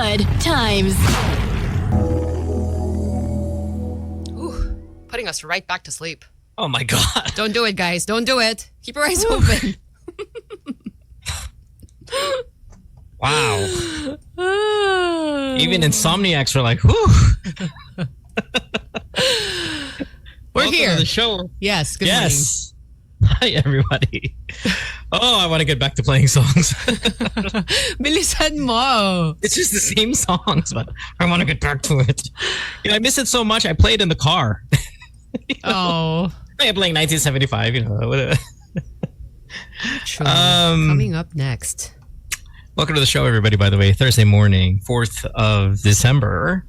Good times. Ooh, putting us right back to sleep. Oh my God. Don't do it, guys. Don't do it. Keep your eyes open. Wow. Even insomniacs were like, whew. We're here. To the show. Yes. Good yes. Hi, everybody. Oh, I want to get back to playing songs. Bilisan mo. It's just the same songs, but I want to get back to it. I miss it so much. I played in the car. Oh. I'm playing 1975, Coming up next. Welcome to the show, everybody, by the way. Thursday morning, 4th of December.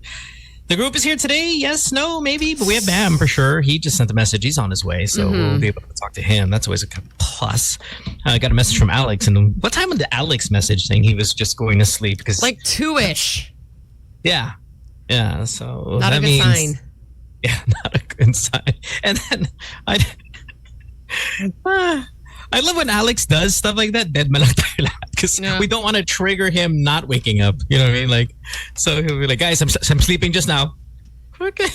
The group is here today. Yes, no, maybe. But we have Bam for sure. He just sent a message. He's on his way. So we'll be able to talk to him. That's always a plus. I got a message from Alex. And what time did Alex message saying he was just going to sleep? Because like 2-ish. Yeah. Yeah. So not a good sign. Yeah, not a good sign. And then I love when Alex does stuff like that. Dead man lang tayo lahat. Because we don't want to trigger him not waking up. You know what I mean? Like, so he'll be like, guys, I'm sleeping just now. Okay.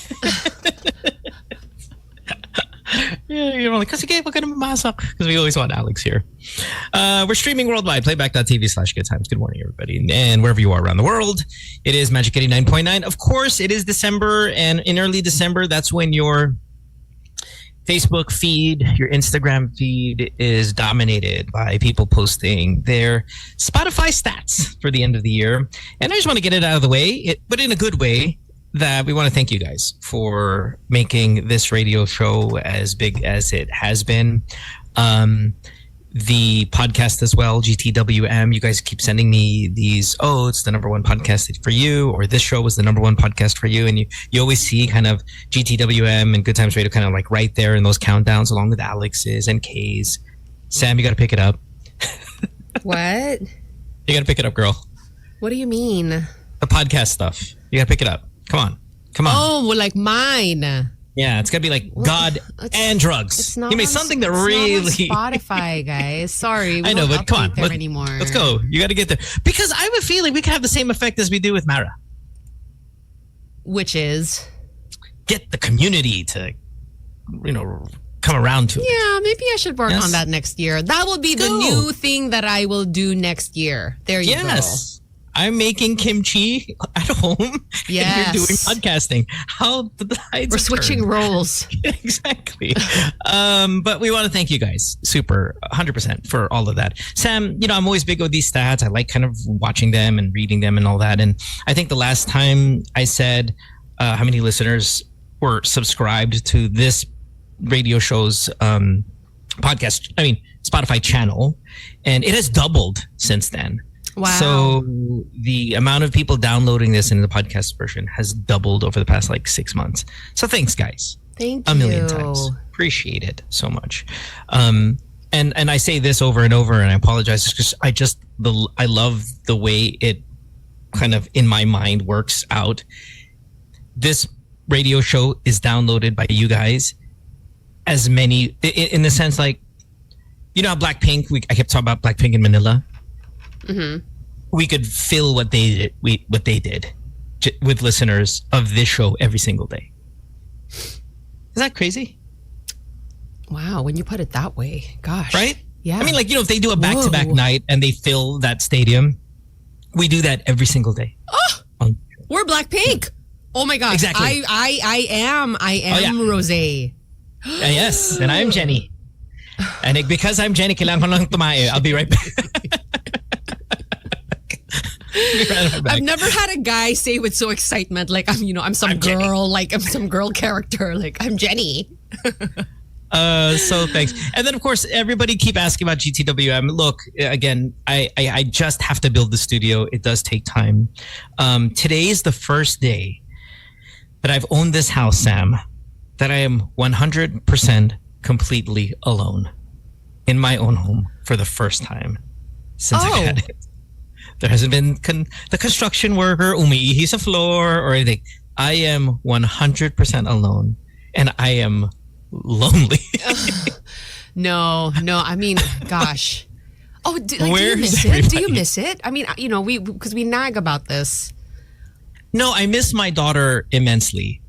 Yeah, you're like, kasi wag ka na mamasok. Because we always want Alex here. We're streaming worldwide. Playback.tv/goodtimes. Good morning, everybody. And wherever you are around the world, it is Magic 89.9. Of course, it is December. And in early December, that's when your Facebook feed, your Instagram feed is dominated by people posting their Spotify stats for the end of the year. And I just want to get it out of the way, but in a good way, that we want to thank you guys for making this radio show as big as it has been. The podcast as well, GTWM. You guys keep sending me these, it's the number one podcast for you, or this show was the number one podcast for you. And you always see kind of GTWM and Good Times Radio kind of like right there in those countdowns along with Alex's and K's. Sam, you got to pick it up. What? You got to pick it up, girl. What do you mean? The podcast stuff. You got to pick it up. Come on. Oh, well, like mine. Yeah, it's gonna be like God and drugs. It's not. Give me something that really. Not on Spotify, guys. Sorry, I know, but come on, there anymore. Let's go. You got to get there because I have a feeling we can have the same effect as we do with Mara, which is get the community to, come around to it. Yeah, maybe I should work on that next year. That will be the new thing that I will do next year. There you go. I'm making kimchi at home. Yes. And you're doing podcasting. How we're switching roles. Exactly. But we want to thank you guys super 100% for all of that. Sam, I'm always big on these stats. I like kind of watching them and reading them and all that. And I think the last time I said how many listeners were subscribed to this radio show's Spotify channel, and it has doubled since then. Wow. So the amount of people downloading this in the podcast version has doubled over the past 6 months. So thanks, guys. Thank you. A million times. Appreciate it so much. And I say this over and over, and I apologize because I love the way it kind of in my mind works out. This radio show is downloaded by you guys as many in the sense how Blackpink, I kept talking about Blackpink in Manila. Mm-hmm. We could fill what they did with listeners of this show every single day. Is that crazy? Wow, when you put it that way, gosh. Right? Yeah. I mean, if they do a back-to-back night and they fill that stadium, we do that every single day. Oh, we're Blackpink. Oh my gosh. Exactly. I am Rosé. Yes, and I'm Jenny. And because I'm Jenny, kailangan ko lang tumae. I'll be right back. I've never had a guy say with so excitement, like I'm some girl, like I'm some girl character, like I'm Jenny. So thanks. And then of course everybody keep asking about GTWM. Look, again, I just have to build the studio. It does take time. Today is the first day that I've owned this house, Sam, that I am 100% completely alone in my own home for the first time since I've had it. There hasn't been the construction worker umiihi sa floor or anything. I am 100% alone, and I am lonely. No. I mean, gosh. Oh, do you miss it? Do you miss it? I mean, because we nag about this. No, I miss my daughter immensely.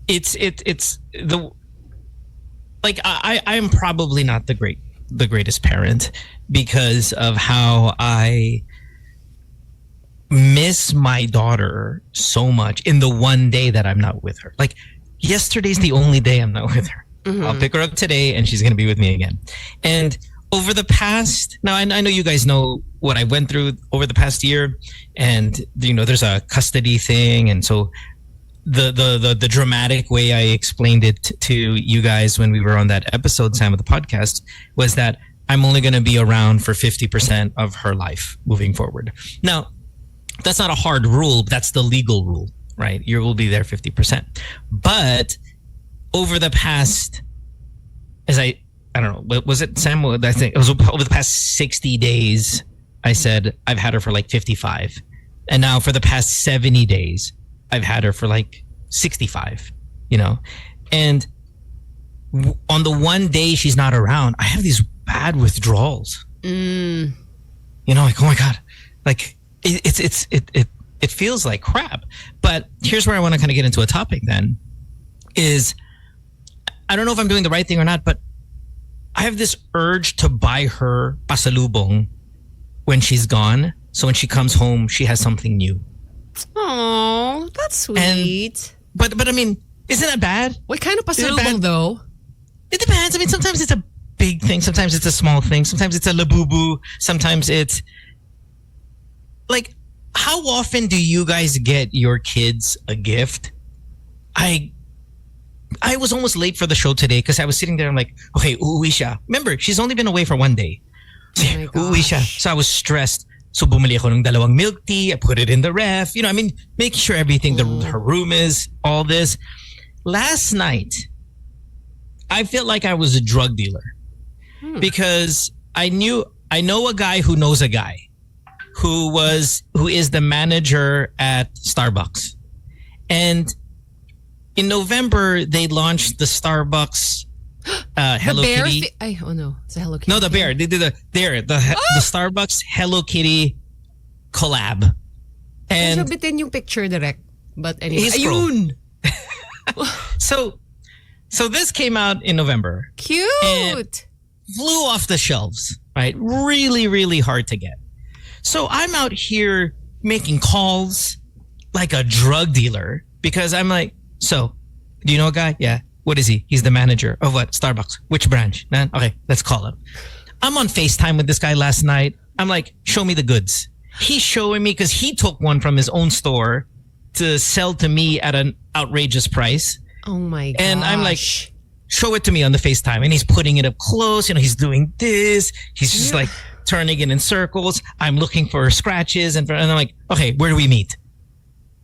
It's the like I am probably not the greatest parent because of how I miss my daughter so much in the one day that I'm not with her. Like yesterday's the only day I'm not with her. I'll pick her up today and she's going to be with me again. And over the past, now I know you guys know what I went through over the past year, and there's a custody thing, and so the dramatic way I explained it to you guys when we were on that episode, Sam, of the podcast, was that I'm only going to be around for 50% of her life moving forward. Now, that's not a hard rule, but that's the legal rule, right? You will be there 50%. But over the past, I don't know, was it Sam? I think it was over the past 60 days, I said I've had her for like 55. And now for the past 70 days, I've had her for like 65, And on the one day she's not around, I have these bad withdrawals. Like, oh my God. Like, it feels like crap. But here's where I want to kind of get into a topic then, is I don't know if I'm doing the right thing or not, but I have this urge to buy her pasalubong when she's gone. So when she comes home, she has something new. Oh, that's sweet. But I mean, isn't that bad? What kind of pasalubong though? It depends. I mean, sometimes it's a big thing. Sometimes it's a small thing. Sometimes it's a labubu. Sometimes it's like, how often do you guys get your kids a gift? I was almost late for the show today because I was sitting there. I'm like, okay, uuwi siya. Remember, she's only been away for one day. Uuwi siya. So I was stressed. So bumili ako ng 2 milk tea. I put it in the ref. Making sure everything, her room is, all this. Last night, I felt like I was a drug dealer because I know a guy who knows a guy who is the manager at Starbucks. And in November, they launched the Starbucks Hello Kitty. Oh no, it's a Hello Kitty. No, the bear. They did the Starbucks Hello Kitty collab. And bitin yung picture direct. But anyway, ayun. So this came out in November. Cute. Flew off the shelves, right? Really, really hard to get. So I'm out here making calls like a drug dealer because I'm like, so, do you know a guy? Yeah. What is he? He's the manager of what? Starbucks. Which branch? Man? Okay, let's call him. I'm on FaceTime with this guy last night. I'm like, show me the goods. He's showing me because he took one from his own store to sell to me at an outrageous price. Oh my gosh. And I'm like, show it to me on the FaceTime. And he's putting it up close. He's doing this. He's just like turning it in circles. I'm looking for scratches. And I'm like, okay, where do we meet?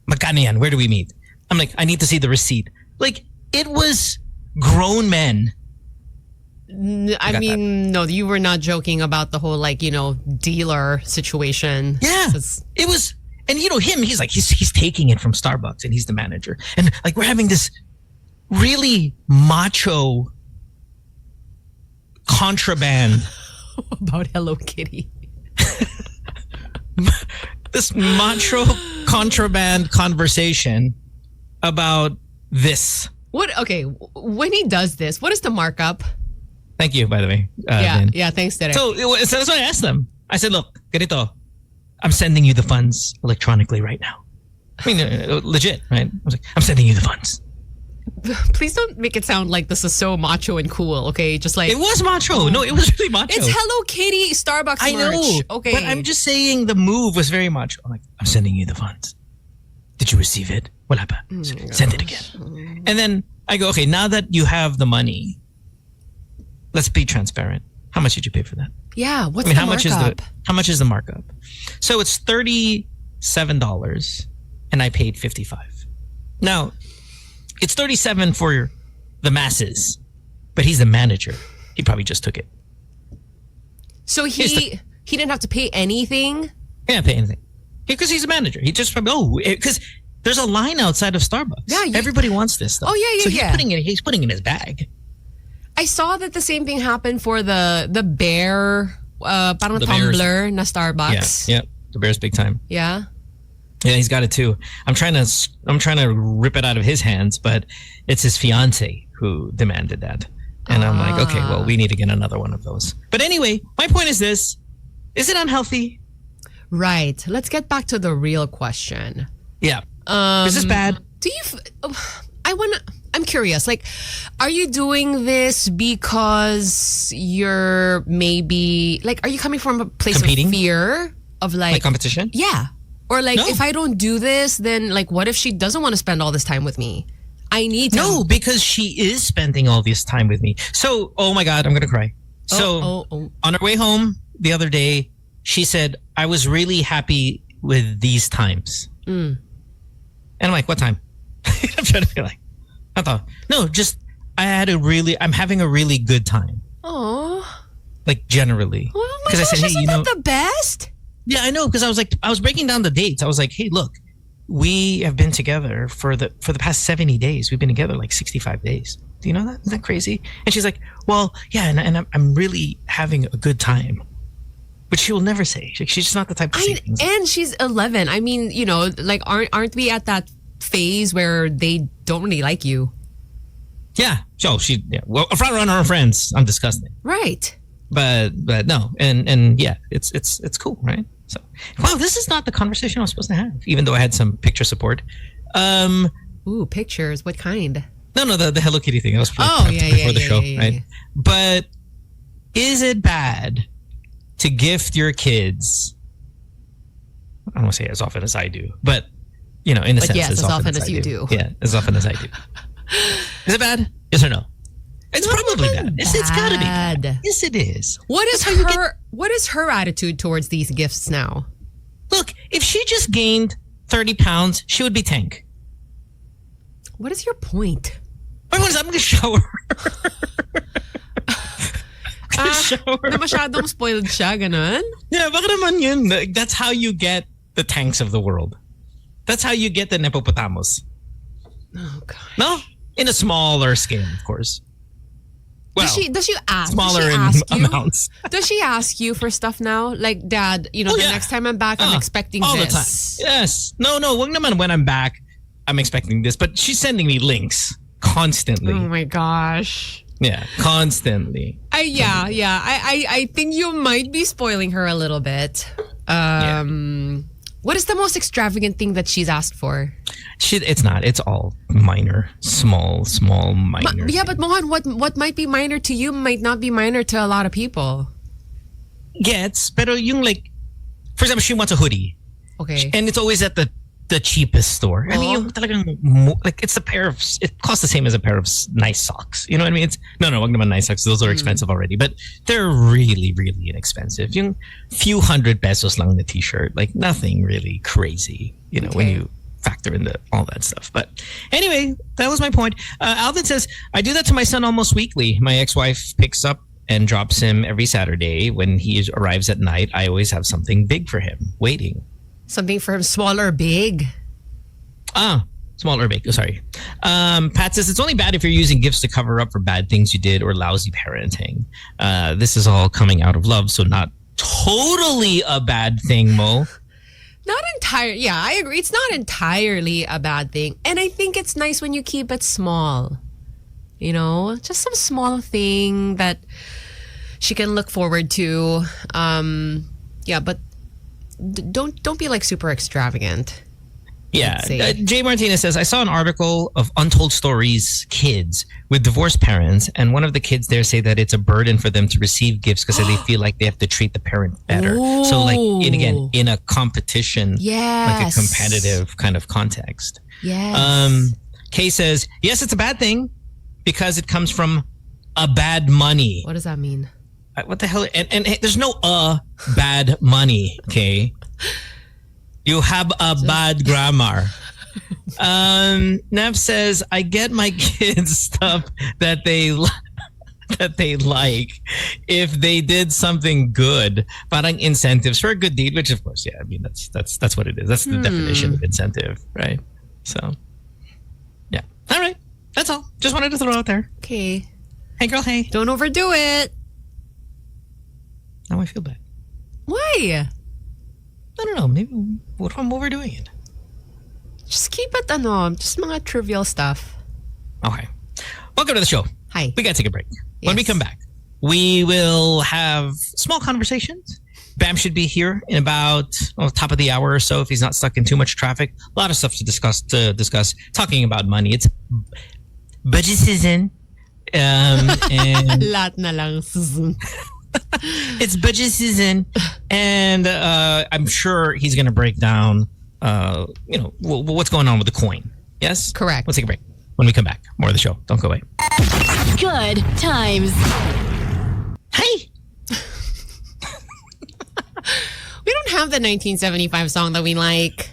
Magkano yan? Where do we meet? I'm like, I need to see the receipt. Like, it was grown men. I mean, no, you were not joking about the whole, dealer situation. Yeah. It was, and him, he's like, he's taking it from Starbucks and he's the manager. And like, we're having this really macho contraband. About Hello Kitty. This macho contraband conversation about this. Okay, when he does this, what is the markup? Thank you, by the way. Yeah, thanks, Derek. So that's what I asked them. I said, look, ganito, I'm sending you the funds electronically right now. I mean, legit, right? I was like, I'm sending you the funds. Please don't make it sound like this is so macho and cool, okay? Just like... It was macho. No, it was really macho. It's Hello Kitty Starbucks I merch. know. Okay. But I'm just saying the move was very macho. I'm like, I'm sending you the funds. Did you receive it? Wala pa. Send it again. And then I go, okay, now that you have the money, let's be transparent. How much did you pay for that? Yeah, what's the markup? How much is the markup? So it's $37 and I paid $55. Now, it's $37 for the masses, but he's the manager. He probably just took it. So he didn't have to pay anything? He didn't pay anything. Because he's a manager. He just because there's a line outside of Starbucks. Yeah, everybody wants this stuff. Oh yeah, so he's putting it in his bag. I saw that the same thing happened for the bear, parang tumbler na Starbucks. Yeah, the bear's big time. Yeah. Yeah, he's got it too. I'm trying to rip it out of his hands, but it's his fiance who demanded that. And I'm like, okay, well, we need to get another one of those. But anyway, my point is this. Is it unhealthy? Right. Let's get back to the real question. Yeah. Is this bad? Do you... I'm curious. Like, are you doing this because you're maybe... Like, are you coming from a place Competing? of fear? Of Like competition? Yeah. Or like, No. if I don't do this, then like, what if she doesn't want to spend all this time with me? I need to... No, because she is spending all this time with me. So, oh my God, I'm going to cry. So, on her way home the other day, she said, I was really happy with these times. And I'm like, what time? I'm trying to be like, I thought, no, just, I'm having a really good time. Oh. Like, generally. Oh my gosh, isn't that the best? Yeah, I know, because I was breaking down the dates. I was like, hey, look, we have been together for the past 70 days. We've been together like 65 days. Do you know that? Isn't that crazy? And she's like, well, yeah, and I'm really having a good time. But she will never say. She's just not the type to say things. And she's 11. I mean, you know, like, aren't we at that phase where they don't really like you? Yeah. So well, a front runner of friends. I'm disgusting. Right. But no, and yeah, it's cool, right? So, wow, this is not the conversation I was supposed to have, even though I had some picture support. Ooh, pictures. What kind? No, the Hello Kitty thing. I was before the show, right? Yeah. But is it bad to gift your kids? I don't want to say as often as I do, but you know, in a sense, yes, as often as you do. Yeah, as often as I do. Is it bad? Yes or no? It's probably bad. It's got to be bad. Yes, it is. What is her attitude towards these gifts now? Look, if she just gained 30 pounds, she would be tank. What is your point? I'm going to show her. Na masyadong spoiled siya, ganun? Yeah, baka naman yun. That's how you get the tanks of the world. That's how you get the nepopotamos. Oh, gosh. No? In a smaller scale, of course. Well, does she ask? Smaller amounts. Does she ask you for stuff now? Like, Dad, you know, the next time I'm back, I'm expecting all this. The time. Yes. No, wag naman when I'm back, I'm expecting this. But she's sending me links constantly. Oh my gosh. Yeah, constantly. I think you might be spoiling her a little bit. What is the most extravagant thing that she's asked for? It's not. It's all minor, small, minor. But Mohan, what might be minor to you might not be minor to a lot of people. Gets, pero yung like, for example, she wants a hoodie. Okay. And it's always at the cheapest store. I mean, yung talagang, like, it's it costs the same as a pair of nice socks. You know what I mean? It's, no, wag naman nice socks. Those are expensive already. But they're really, really inexpensive. Yung few hundred pesos lang the t-shirt. Like, nothing really crazy, you know, when you factor in all that stuff. But anyway, that was my point. Alvin says, I do that to my son almost weekly. My ex-wife picks up and drops him every Saturday. When he arrives at night, I always have something big for him waiting. Something for him, small or big? Small or big. Oh, sorry. Pat says, it's only bad if you're using gifts to cover up for bad things you did or lousy parenting. This is all coming out of love, so not totally a bad thing, Mo. Not entirely. Yeah, I agree. It's not entirely a bad thing. And I think it's nice when you keep it small. You know, just some small thing that she can look forward to. But don't be like super extravagant. Yeah. Jay Martinez says, I saw an article of Untold Stories kids with divorced parents, and one of the kids there say that it's a burden for them to receive gifts because they feel like they have to treat the parent better. Ooh. So like, in a competition, yes, like a competitive kind of context. Yes. Kay says, yes, it's a bad thing because it comes from a bad money. What does that mean? What the hell? And there's no bad money, okay? You have a bad grammar. Nev says, I get my kids stuff that they like if they did something good. Parang incentives for a good deed, which of course, yeah, I mean, that's what it is. That's the definition of incentive, right? So, yeah. All right. That's all. Just wanted to throw it out there. Okay. Hey, girl, hey. Don't overdo it. Now I feel bad. Why? I don't know. Maybe what if I'm overdoing it? Just keep it, just mga trivial stuff. Okay. Welcome to the show. Hi. We got to take a break. Yes. When we come back, we will have small conversations. Bam should be here in about top of the hour or so if he's not stuck in too much traffic. A lot of stuff to discuss. Talking about money. It's budget season. And Lahat na lang. it's budget season. And I'm sure he's going to break down, what's going on with the coin. Yes? Correct. Let's take a break. When we come back, more of the show. Don't go away. Good times. Hey! We don't have the 1975 song that we like.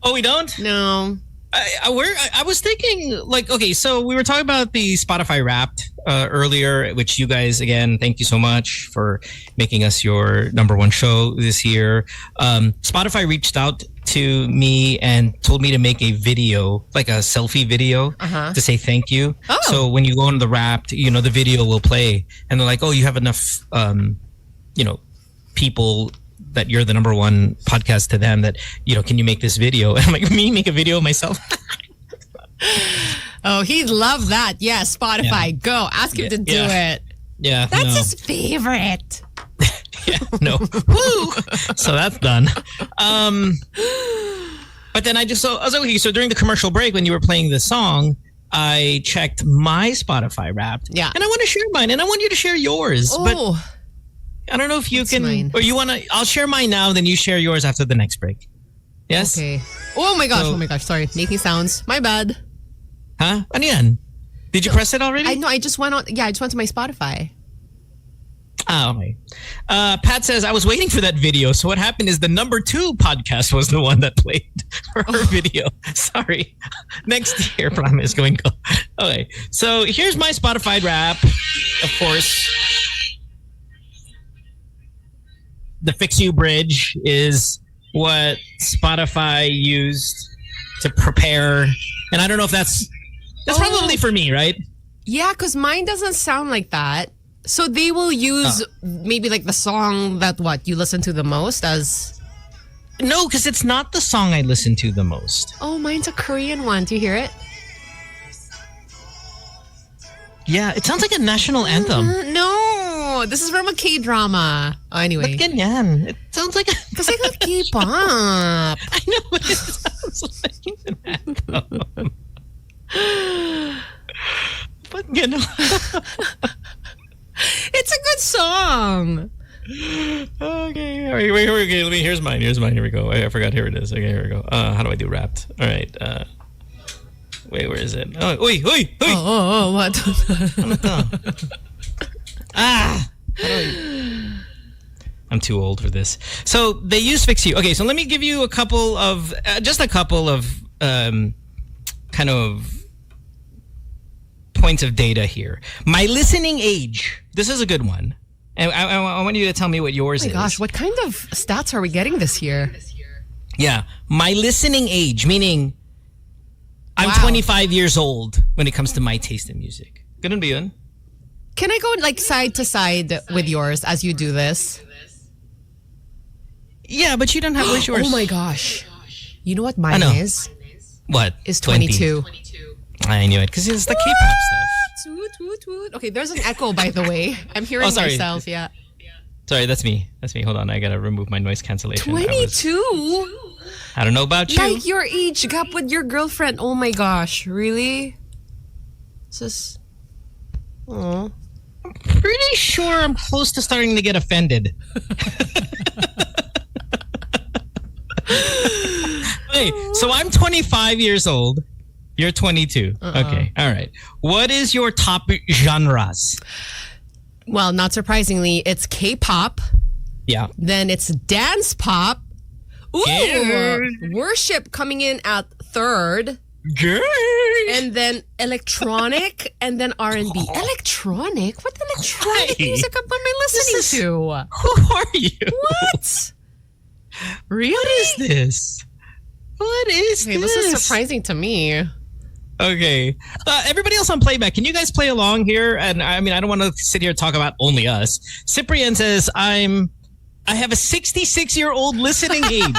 Oh, we don't? No. I was thinking, okay, so we were talking about the Spotify Wrapped earlier, which you guys, again, thank you so much for making us your #1 show this year. Spotify reached out to me and told me to make a video, like a selfie video, to say thank you. Oh. So when you go on the Wrapped, the video will play. And they're like, oh, you have enough, people that you're the #1 podcast to them that, can you make this video? And I'm like, me make a video of myself? Oh, he'd love that. Yeah, Spotify, Yeah. go. Ask him to do it. Yeah. That's no. his favorite. Yeah, no. Woo! So that's done. But then I was okay. So during the commercial break, when you were playing the song, I checked my Spotify Wrapped. Yeah. And I want to share mine, and I want you to share yours. But Oh, I don't know if you What's can, mine? or you want to. I'll share mine now, then you share yours after the next break. Yes. okay. Oh my gosh, So- Sorry, making sounds. My bad. Huh? Ano yan? Did you press it already? I know, I just went on. Yeah, I just went to my Spotify. Ah, okay. Pat says, I was waiting for that video. So what happened is the #2 podcast was the one that played for her video. Sorry. Next year, promise, going go. Okay. So here's my Spotify Wrap. Of course, the Fix You Bridge is what Spotify used to prepare. And I don't know if that's probably for me, right? Yeah, because mine doesn't sound like that. So they will use maybe like the song that you listen to the most as. No, because it's not the song I listen to the most. Oh, mine's a Korean one. Do you hear it? Yeah, it sounds like a national anthem. No, this is from a K-drama. Oh, anyway. But ganyan. It sounds like Kasi like K-pop. I know, but it sounds like an anthem. But It's a good song. Okay. All right, wait, okay. Here's mine. Here we go. I forgot. Here it is. Okay, here we go. How do I do Wrapped? All right. Wait, where is it? Oh, oi. Oh, what? Ano to? I'm too old for this. So they use Fix You. Okay, so let me give you just a couple of kind of points of data here. My listening age. This is a good one. And I want you to tell me what yours is. Oh my gosh, what kind of stats are we getting this year? Yeah. My listening age, meaning I'm Wow. 25 years old when it comes to my taste in music. Ganun ba yun? Can I go like side to side with yours as you do this? Yeah, but you don't have where's yours? Oh my gosh. You know what mine Ano? is? What? Is 20. 22. I knew it because it's the K-pop stuff. Toot, toot, toot. Okay, there's an echo, by the way. I'm hearing Oh, sorry. myself, yeah. Sorry, that's me. Hold on, I gotta remove my noise cancellation. 22? I don't know about you. Like your age gap with your girlfriend. Oh my gosh, really? This is... Oh. Pretty sure I'm close to starting to get offended. Hey, so I'm 25 years old. You're 22. Okay, all right. What is your top genres? Well, not surprisingly, it's K-pop. Yeah. Then it's dance pop. Ooh, Yeah. worship coming in at third. Girl. And then electronic, and then R&B. Electronic? What electronic Hi. music am I listening to? Who are you? What? Really? What is this? What is Okay, this? this is surprising to me. Okay. Everybody else on playback, can you guys play along here? And I mean, I don't want to sit here and talk about only us. Cyprian says, I have a 66-year-old listening age.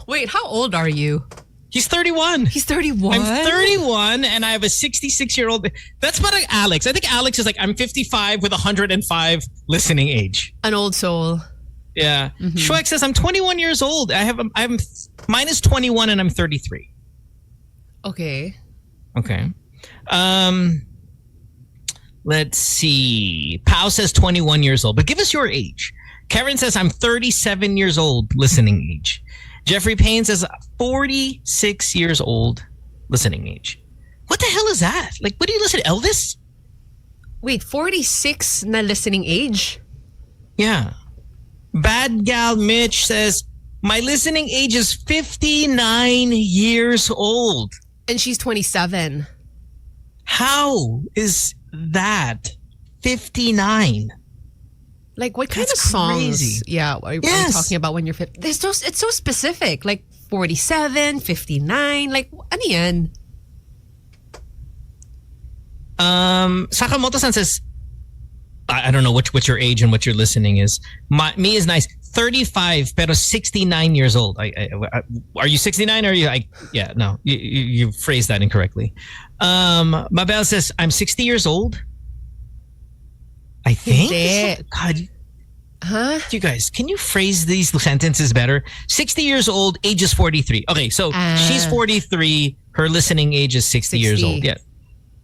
Wait, how old are you? He's 31. He's 31? I'm 31 and I have a 66-year-old. That's about Alex. I think Alex is like, I'm 55 with 105 listening age. An old soul. Yeah. Schweck says, I'm 21 years old. I'm minus 21 and I'm 33. Okay. Okay. Let's see. Pau says 21 years old. But give us your age. Karen says, I'm 37 years old listening age. Jeffrey Payne says 46 years old listening age. What the hell is that? Like, what do you listen to? Elvis? Wait, 46 na listening age? Yeah. Bad Gal Mitch says, my listening age is 59 years old. And she's 27. How is that 59? Like, what kind That's of songs? crazy. Yeah, are you talking about when you're 50? It's so specific. Like 47, 59. Like, ano yan? Sakamoto-san says, I don't know what your age and what your listening is. Me is nice. 35, pero 69 years old. Are you 69 or are you? Yeah, no. You phrased that incorrectly. Mabel says, I'm 60 years old. I think. Hindi. God. Huh? You guys, can you phrase these sentences better? 60 years old, age is 43. Okay, so she's 43. Her listening age is 60 years old. Yeah.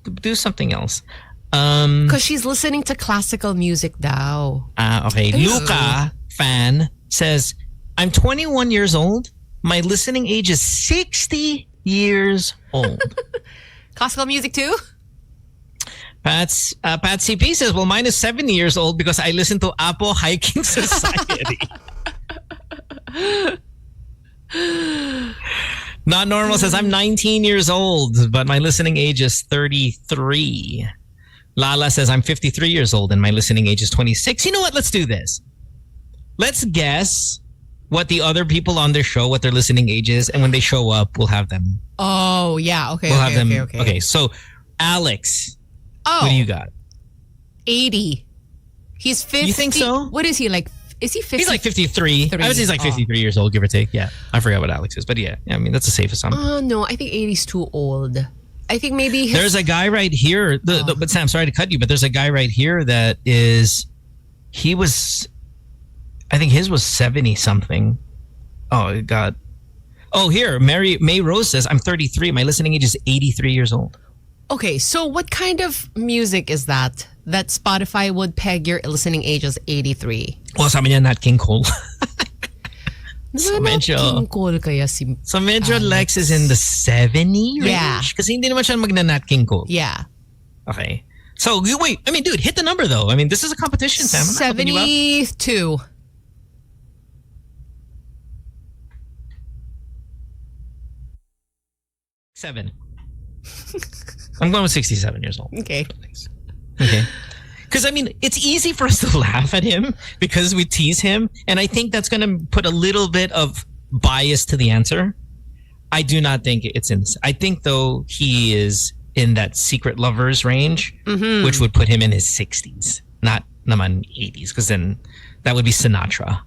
Do something else. Because she's listening to classical music daw. Okay. Luca, fan, says, I'm 21 years old. My listening age is 60 years old. Classical music too? Pat CP says, well, mine is 70 years old because I listen to Apo Hiking Society. Not Normal says, I'm 19 years old, but my listening age is 33. Lala says, I'm 53 years old and my listening age is 26. You know what? Let's do this. Let's guess what the other people on their show, what their listening age is, and when they show up, we'll have them. Oh, yeah. Okay, We'll okay, have them. okay. Okay, so Alex, Oh, what do you got? 80. He's 50. You think so? What is he like? Is he 50? He's like 53. I would say he's like 53 years old, give or take. Yeah. I forgot what Alex is. But yeah, I mean, that's a safe assumption. Oh, no. I think 80 is too old. I think maybe... There's a guy right here. But Sam, sorry to cut you, but there's a guy right here that is... I think his was 70-something. Oh, God. Oh, here. May Rose says, I'm 33. My listening age is 83 years old. Okay, so what kind of music is that Spotify would peg your listening age as 83? Well, sabi niya Nat King Cole. So King Cole kaya si... So medyo Lex is in the 70 range? Yeah. Kasi hindi naman siya mag-Nat King Cole. Yeah. Okay. So, wait. I mean, dude, hit the number though. I mean, this is a competition, Sam. 72. 7. I'm going with 67 years old. Okay. Okay. Because, I mean, it's easy for us to laugh at him because we tease him. And I think that's going to put a little bit of bias to the answer. I do not think it's in... I think, though, he is in that Secret Lovers range, which would put him in his 60s, not naman 80s, because then that would be Sinatra.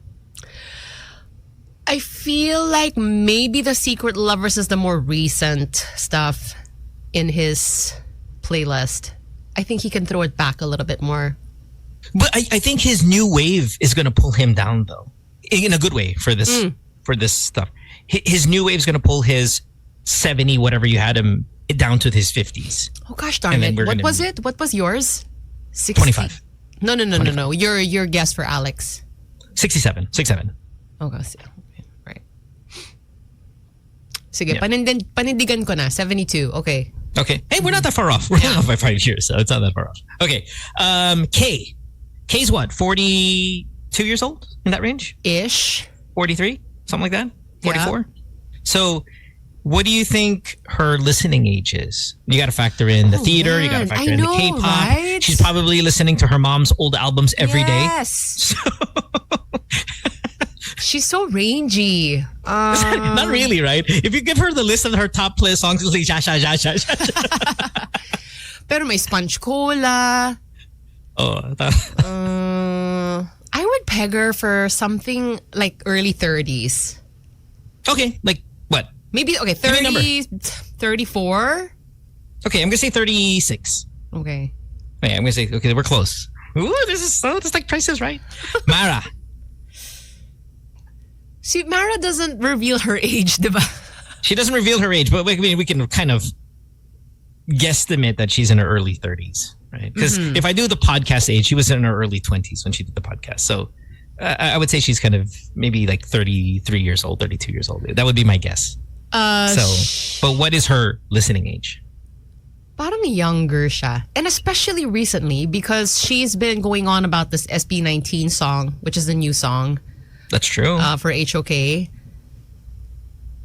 I feel like maybe the Secret Lovers is the more recent stuff in his playlist. I think he can throw it back a little bit more. But I think his new wave is going to pull him down, though, in a good way for this stuff. His new wave is going to pull his 70, whatever you had him, down to his 50s. Oh gosh darn it! What was it? What was yours? 60? 25. No. Your guess for Alex. 67. 67. Okay, right. Sige, panindigan ko na. 72. Okay. Okay. Hey, we're not that far off. We're not off by 5 years, so it's not that far off. Okay. Kay. Kay's what? 42 years old? In that range? Ish. 43? Something like that? 44? Yeah. So, what do you think her listening age is? You got to factor in the theater. You got to factor in the K-pop. Right? She's probably listening to her mom's old albums every day. Yes. So she's so rangy. not really, right? If you give her the list of her top play songs, it's like sha sha sha sha sha. Pero may sponge cola. Oh, I would peg her for something like early 30s. okay, like what? Maybe, okay, me a number. 34? Okay, I'm going to say 36. Okay. Okay, I'm going to say, okay, we're close. Ooh, this is like Price is Right. Mara. See, Mara doesn't reveal her age, diba? She doesn't reveal her age, but we can kind of guesstimate that she's in her early 30s, right? Because if I do the podcast age, she was in her early 20s when she did the podcast. So I would say she's kind of maybe like 33 years old, 32 years old. That would be my guess. But what is her listening age? Parang younger siya. And especially recently because she's been going on about this SB19 song, which is the new song. That's true. For HOK.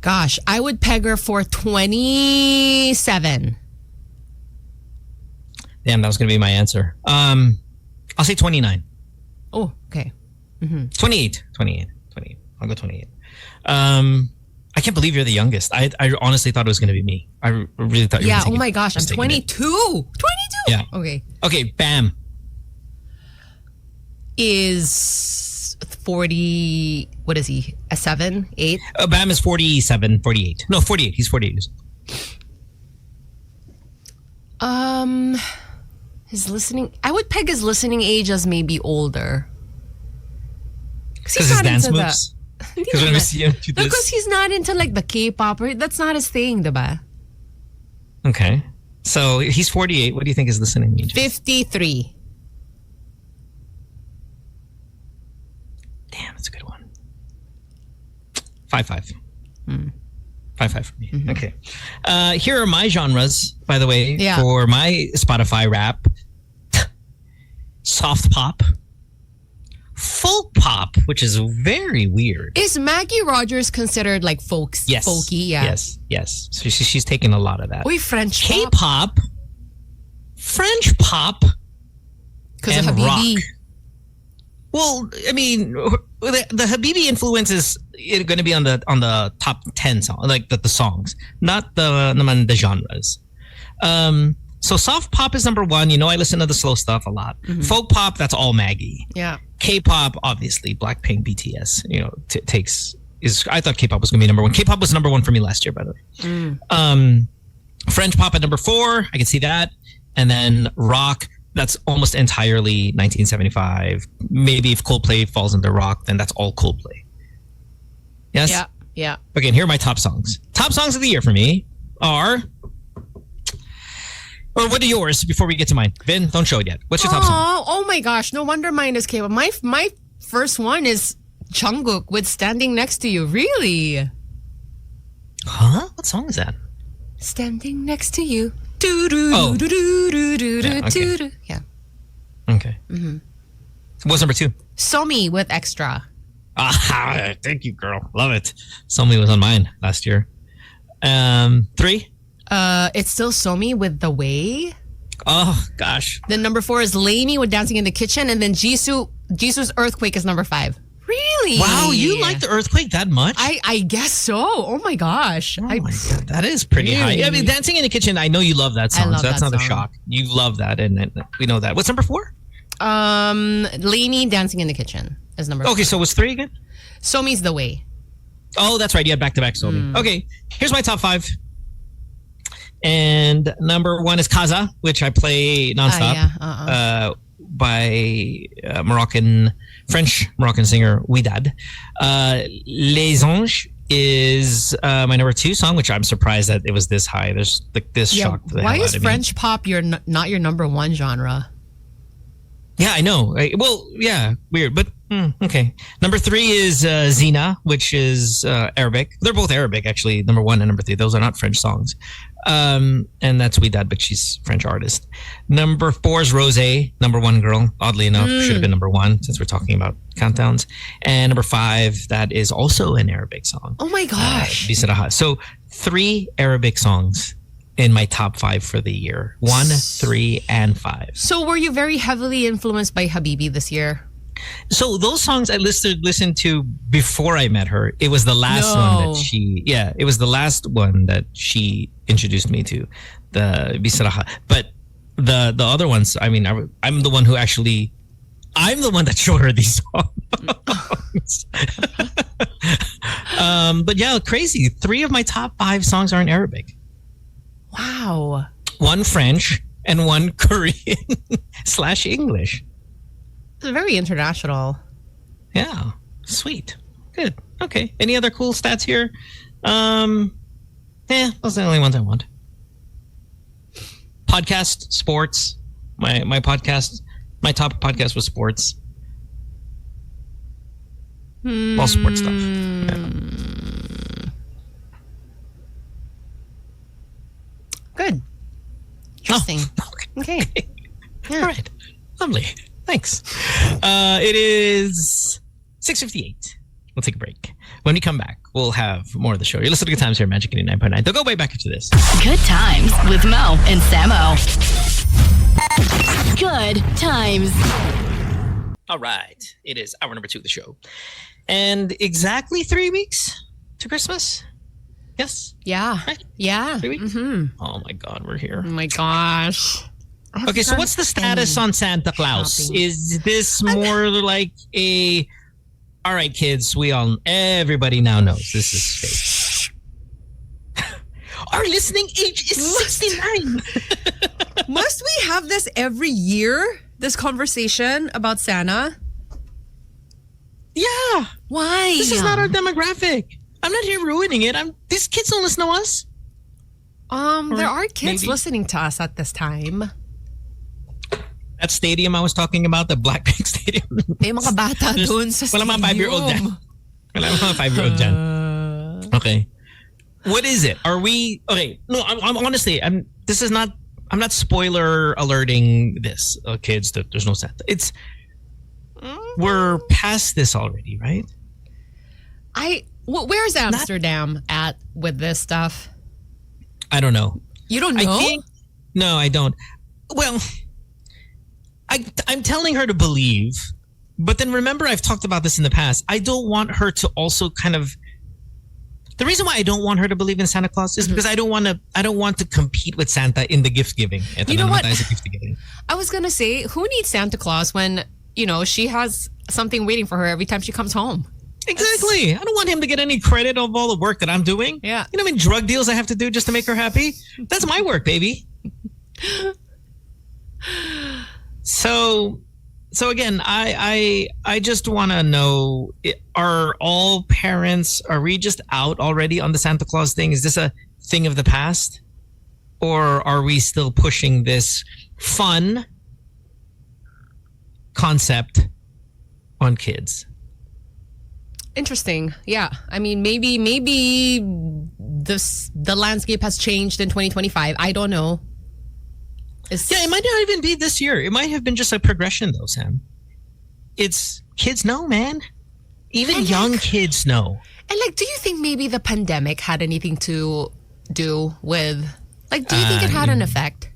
Gosh, I would peg her for 27. Damn, that was going to be my answer. I'll say 29. Oh, okay. 28. I'll go 28. I can't believe you're the youngest. I honestly thought it was going to be me. I really thought you were Yeah, taking oh my gosh, I'm 22. 22? Yeah. Okay, Bam. is 40, what is he? A 7, 8? Bam is 47, 48. No, 48. He's 48 years old. His listening, I would peg his listening age as maybe older. Because his dance moves? Because when we see him do this. Because he's not into like the K-pop. That's not his thing, diba? Okay. So he's 48. What do you think his listening age is? 53. Damn, that's a good one. 5-5. 5-5 for me. Okay. Here are my genres, by the way, for my Spotify rap. Soft pop. Folk pop, which is very weird. Is Maggie Rogers considered like folks? Yes. Folky, yeah. Yes. So she's taken a lot of that. Uy, French pop. K-pop, French pop, Because of and Habibi. rock. Well, I mean, the Habibi influence is going to be on the top 10 songs, like the songs, not the genres. So soft pop is number 1. You know, I listen to the slow stuff a lot. Folk pop, that's all Maggie. Yeah. K-pop, obviously, Blackpink, BTS. You know, I thought K-pop was going to be number 1. K-pop was number 1 for me last year, by the way. French pop at number 4. I can see that. And then rock. That's almost entirely 1975. Maybe if Coldplay falls into rock, then that's all Coldplay. Yes? Yeah. Okay, and here are my top songs. Top songs of the year for me are... Or what are yours before we get to mine? Vin, don't show it yet. What's your top song? Oh my gosh, no wonder mine is K-pop. My first one is Jungkook with Standing Next to You. Really? Huh? What song is that? Standing Next to You. Oh. Yeah. Okay. What's number 2? Somi with Extra. Ah, thank you, girl. Love it. Somebody was on mine last year. 3? It's still Somi with The Way. Oh, gosh. Then number 4 is Lainey with Dancing in the Kitchen. And then Jisoo's Earthquake is number 5. Really? Wow, you like the Earthquake that much? I guess so. Oh my gosh. Oh my God, that is pretty high. I mean, Dancing in the Kitchen, I know you love that song, so that's not a shock. You love that, and we know that. What's number 4? Lainey Dancing in the Kitchen is number 4. Okay, so what's 3 again? Somi's The Way. Oh, that's right. You had back-to-back Somi. Okay, here's my top 5. And number 1 is Kaza, which I play nonstop. By French Moroccan singer Ouidad. Les Anges is my number 2 song, which I'm surprised that it was this high. There's like this shock. Why is French pop not your number 1 genre? Yeah, I know. Weird, but okay. Number 3 is Zina, which is Arabic. They're both Arabic, actually. Number 1 and number 3. Those are not French songs. And that's Ouidad, but she's a French artist. Number 4 is Rosé, number 1 girl. Oddly enough, should have been number 1 since we're talking about countdowns. And number 5, that is also an Arabic song. Oh my gosh. Bisaraha. So 3 Arabic songs in my top 5 for the year. 1, 3, and 5. So were you very heavily influenced by Habibi this year? So those songs I listened to before I met her. It was the last one that it was the last one that she introduced me to, the Bisaraha. But the other ones, I mean, I'm the one who actually I'm the one that showed her these songs. But yeah, crazy. 3 of my top 5 songs are in Arabic. Wow. 1 French and 1 Korean / English. It's very international. Yeah. Sweet. Good. Okay. Any other cool stats here? Those are the only ones I want. Podcast, sports. My podcast, my top podcast was sports. All sports stuff. Yeah. Good. Interesting. Oh, okay. Yeah. All right. Lovely. Thanks. It is 6:58. We'll take a break. When we come back, we'll have more of the show. You're listening to Good Times here, Magic 89.9. They'll go way back after this. Good Times with Mo and Samo. Good Times. All right. It is hour number 2 of the show. And exactly 3 weeks to Christmas. Yes? Yeah. Right? Yeah. 3 weeks? Mm-hmm. Oh my God, we're here. Oh my gosh. Okay, so what's the status on Santa Claus? shopping. Is this more like a... All right, kids, everybody now knows this is fake. Our listening age is 69. Must we have this every year? This conversation about Santa? Yeah. Why? This is not our demographic. I'm not here ruining it. These kids don't listen to us. There are kids maybe. listening to us at this time. That stadium I was talking about, the Blackpink Stadium. May mga bata dun sa Wala mga 5-year-old dyan. Wala mga 5-year-old dyan. Okay. What is it? Are we... Okay. No, I'm honestly, I'm not spoiler alerting this, kids, that there's no Santa. We're past this already, right? Where's Amsterdam at with this stuff? I don't know. You don't know? No, I don't. Well... I'm telling her to believe, but then remember I've talked about this in the past. I don't want her to also kind of... The reason why I don't want her to believe in Santa Claus is because I don't want to compete with Santa in the gift giving. You know what? I was going to say, who needs Santa Claus when, she has something waiting for her every time she comes home? Exactly. I don't want him to get any credit of all the work that I'm doing. Yeah. You know how many drug deals I have to do just to make her happy? That's my work, baby. So again, I just want to know, are all parents, are we just out already on the Santa Claus thing? Is this a thing of the past? Or are we still pushing this fun concept on kids? Interesting. Yeah. I mean, maybe the landscape has changed in 2025. I don't know. Yeah, it might not even be this year. It might have been just a progression, though, Sam. It's kids know, man. Even young kids know. And do you think maybe the pandemic had anything to do with? Do you think it had an effect?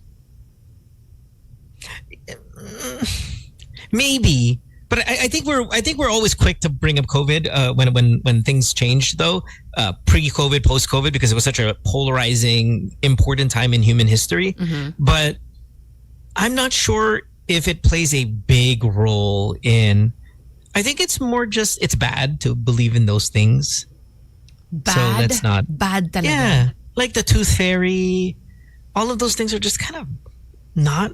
Maybe, but I think we're always quick to bring up COVID when things changed, though. Pre-COVID, post-COVID, because it was such a polarizing, important time in human history. Mm-hmm. But I'm not sure if it plays a big role in... I think it's more just, it's bad to believe in those things. Bad? So let's not... Bad talaga. Yeah. Like the tooth fairy. All of those things are just kind of not...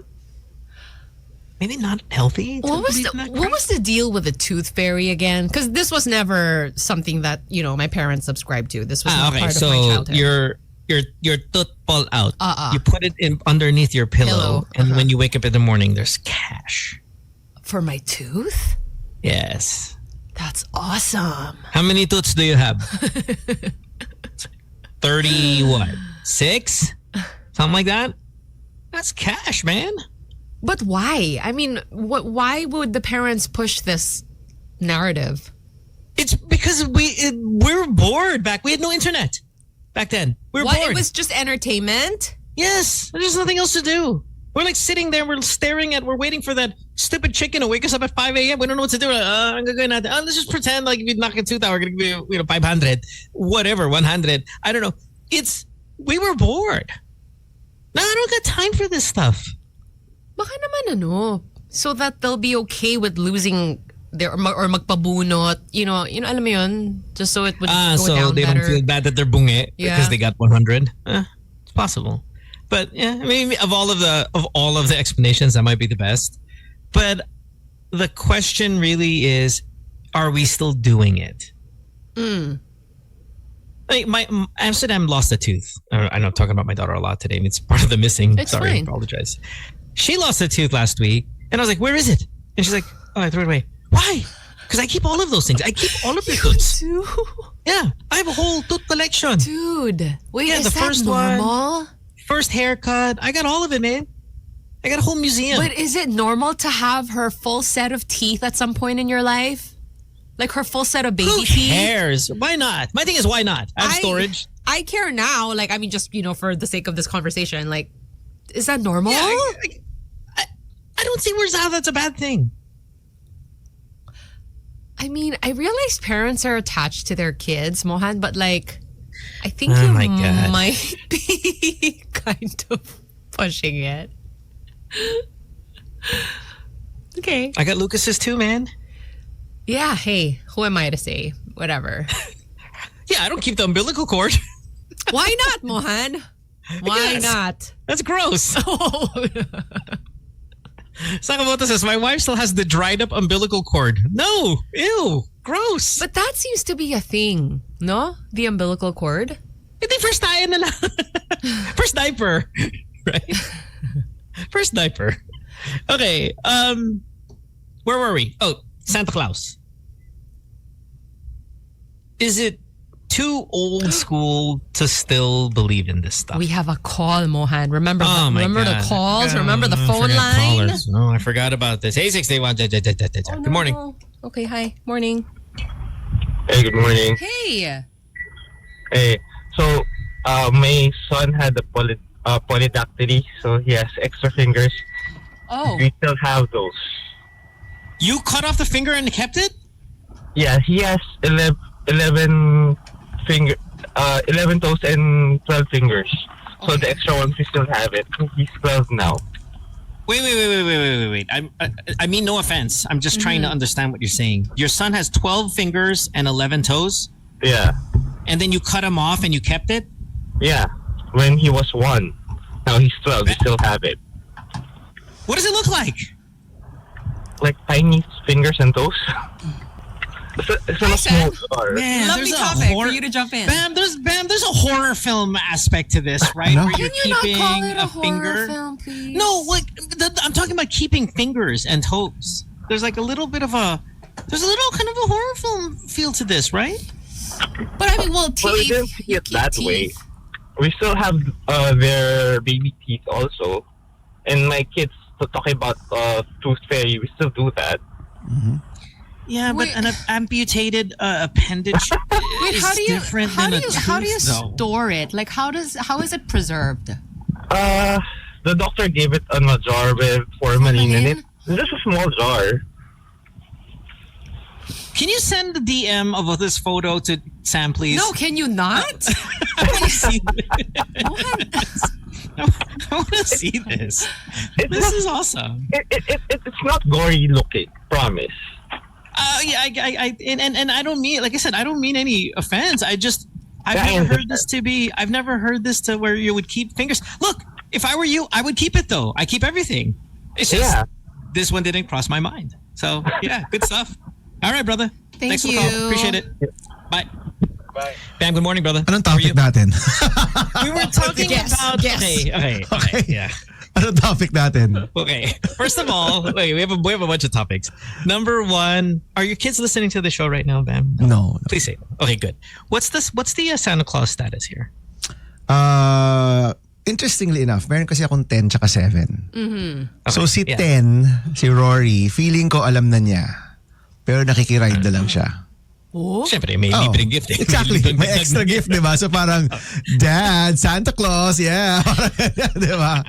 Maybe not healthy. What was the deal with the tooth fairy again? Because this was never something that, my parents subscribed to. This was not part of my childhood. Your tooth fall out. You put it in underneath your pillow. And when you wake up in the morning, there's cash. For my tooth? Yes. That's awesome. How many tooths do you have? 30 what? 6? Something like that? That's cash, man. But why? I mean, why would the parents push this narrative? It's because we were bored back. We had no internet back then. We were bored. It was just entertainment? Yes. There's nothing else to do. We're sitting there. We're waiting for that stupid chicken to wake us up at 5 a.m. We don't know what to do. Let's just pretend like if you knock a tooth out, we're going to give you 500. Whatever, 100. I don't know. We were bored. Now I don't got time for this stuff. Baka naman so that they'll be okay with losing their or magpabunot, alam mo yun, just so it would go so down they better. don't feel bad that they're bunge because they got 100. It's possible, but yeah, I mean, of all of the explanations, that might be the best. But the question really is, are we still doing it? Like my Amsterdam lost a tooth. I know I'm talking about my daughter a lot today. It's part of the missing. It's Sorry, I fine. apologize. She lost a tooth last week, and I was like, "Where is it?" And she's like, "Oh, I threw it away." Why? Because I keep all of those things. I keep all of the tooths. Dude. Yeah, I have a whole tooth collection. Dude, wait, Yeah, is the that first one. normal? First haircut. I got all of it, man. I got a whole museum. But is it normal to have her full set of teeth at some point in your life? Like her full set of baby Who teeth? cares? Why not? My thing is, why not? I have storage. I care now. Like, I mean, just, for the sake of this conversation, like, is that normal? Yeah, I don't see how that's a bad thing. I mean, I realize parents are attached to their kids, Mohan, but like, I think Oh you my God. might be kind of pushing it. Okay. I got Lucas's too, man. Yeah, hey, who am I to say? Whatever. Yeah, I don't keep the umbilical cord. Why not, Mohan? Why Yes. not? That's gross. Oh, Sakamoto says, my wife still has the dried up umbilical cord. No. Ew. Gross. but that seems to be a thing, no? The umbilical cord. Hindi, first tayo na lang. First diaper. Right? First diaper. Okay. Where were we? Oh, Santa Claus. Is it too old school to still believe in this stuff? We have a call, Mohan. Remember, Oh my remember God. the calls? Remember the I phone forgot line? callers. No, I forgot about this. Hey, 681. Good morning. No. Okay, hi. Morning. Hey, good morning. Hey. Hey, so my son had a polydactyly, so he has extra fingers. Oh. We still have those. You cut off the finger and kept it? Yeah, he has 11 toes and 12 fingers. So the extra ones, we still have it. He's 12 now. Wait. I mean, no offense. I'm just trying to understand what you're saying. Your son has 12 fingers and 11 toes, Yeah, and then you cut him off and you kept it? yeah. When he was 1, now he's 12. We still have it. What does it look like? Like tiny fingers and toes. It's in a small jar. Man, Lovely there's topic a for horror. you to jump in. Bam, there's a horror film aspect to this, right? No. Where you're Can you not keeping call it a finger. horror film, please? No, like I'm talking about keeping fingers and toes. There's like a little kind of a horror film feel to this, right? But I mean, well, teeth. Well, we didn't see you it keep that teeth. way. We still have their baby teeth also. And my kids, talking about tooth fairy, we still do that. Yeah, but Wait. an amputated appendage Wait, is how do you different how than do you a tooth, how do you though. store it? Like how is it preserved? The doctor gave it in a jar with formalin in it. It's just a small jar. Can you send the DM of this photo to Sam, please? No, can you not? I want to see Mohan, I want to see this. It's This not, is awesome. it's not gory looking, promise. Yeah, and I don't mean, like I said, I don't mean any offense. I've I never heard understand. this I've never heard this to where you would keep fingers. Look, if I were you, I would keep it though. I keep everything. It's just Yeah. this one didn't cross my mind. So yeah, good stuff. All right, brother. Thank Thanks for the call. you. Appreciate it. Bye. Bye. Bam, good morning, brother. Anong How are you? topic natin? We were talking Guess, about guess. Okay. Yeah. Anong topic natin? Okay. First of all, wait, we have a bunch of topics. Number one, are your kids listening to the show right now, Bam? No. Please say. Okay, good. What's the Santa Claus status here? Interestingly enough, meron kasi akong 10 tsaka 7. So si yeah. 10, si Rory, feeling ko alam na niya. Pero nakikiride na lang siya. Oh? Siyempre, may Oh, libreng gift. exactly. May extra gift, di ba? So parang, Dad, Santa Claus, yeah. Parang ganyan, di ba?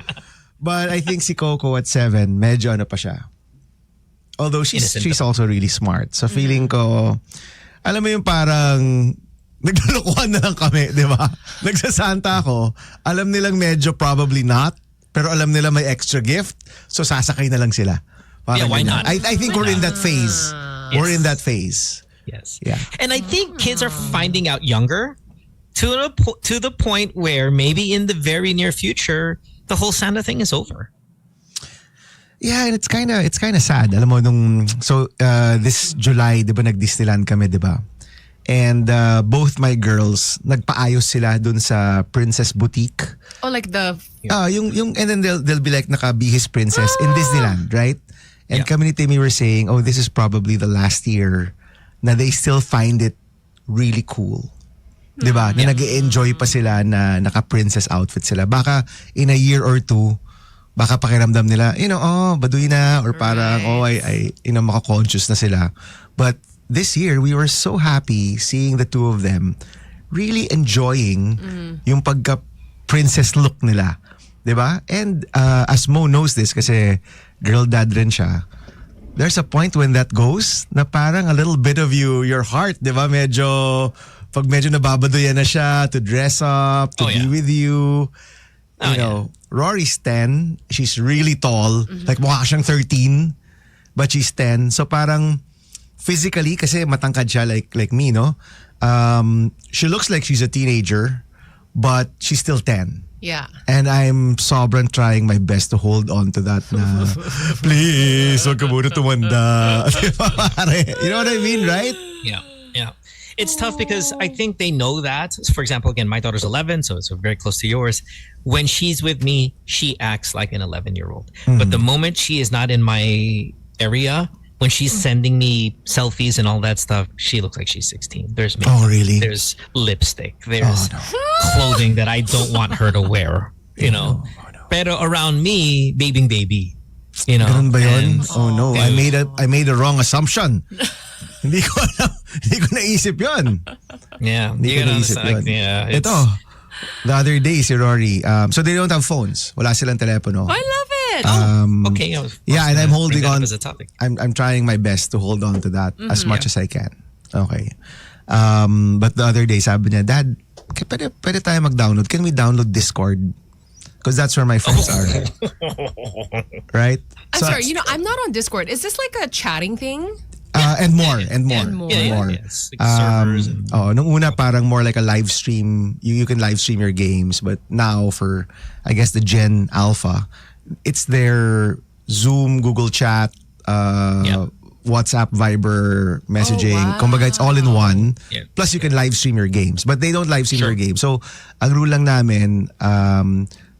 But I think si Coco at 7, medyo ano pa siya. Although she's also really smart. So feeling ko, alam mo yung parang, naglulukuhan na lang kami, di ba? Nagsasanta ako, alam nilang medyo probably not, pero alam nila may extra gift, so sasakay na lang sila. Parang why ganyan. not? I think we're in that phase. We're in that phase. Yes. Yeah. And I think kids are finding out younger to the point where maybe in the very near future, the whole Santa thing is over. Yeah, and it's kind of sad. Alam mo this July, 'di ba nag-Disneyland kami, 'di ba? And both my girls nagpaayos sila dun sa Princess Boutique. Oh, like the... And then they'll be like naka-bihis princess in Disneyland, right? And Yeah. kami ni Timmy were saying, oh, this is probably the last year na they still find it really cool. Diba? Na nag-enjoy pa sila na naka-princess outfit sila. Baka in a year or two, baka pakiramdam nila, baduy na, or parang, I maka-conscious na sila. But this year, we were so happy seeing the two of them really enjoying yung pagka-princess look nila. Diba? And as Mo knows this, kasi girl dad rin siya, there's a point when that goes na parang a little bit of your heart, diba? Pag medyo nababadoyan na siya to dress up, to be with you. You know, Rory's 10. She's really tall. Like mukha siyang 13. But she's 10. So parang physically, kasi matangkad siya like me, no? She looks like she's a teenager, but she's still 10. Yeah. And I'm sobrang trying my best to hold on to that na, please, wag ka muna tumanda. You know what I mean, right? Yeah. It's tough because I think they know that. For example, again, my daughter's 11, so it's very close to yours. When she's with me, she acts like an 11-year-old. But the moment she is not in my area, when she's sending me selfies and all that stuff, she looks like she's 16. There's makeup, Oh, really? there's lipstick, there's clothing that I don't want her to wear, you know. Pero around me, baby. You know. Ganun ba yun? And- Oh no, I made a wrong assumption. Hindi ko naisip yun. Yeah. Hindi You ko gotta naisip understand, yun. yeah. Ito, the other day si Rory, so they don't have phones. Wala silang telepono. I love it. Okay. Yeah, and I'm holding bring that on. up as a topic. I'm trying my best to hold on to that as much as I can. Okay. But the other day, sabi niya, Dad, pwede tayo mag-download. Can we download Discord? Because that's where my friends are. Right? I'm sorry, I'm not on Discord. Is this like a chatting thing? And more. Yeah. It's like servers and- Nung una parang more like a live stream. You can live stream your games, but now for I guess the Gen Alpha, it's their Zoom, Google Chat, WhatsApp, Viber, messaging. wow. Kumbaga, it's all in one. Yeah. Plus you can live stream your games, but they don't live stream your games. So ang rule lang namin,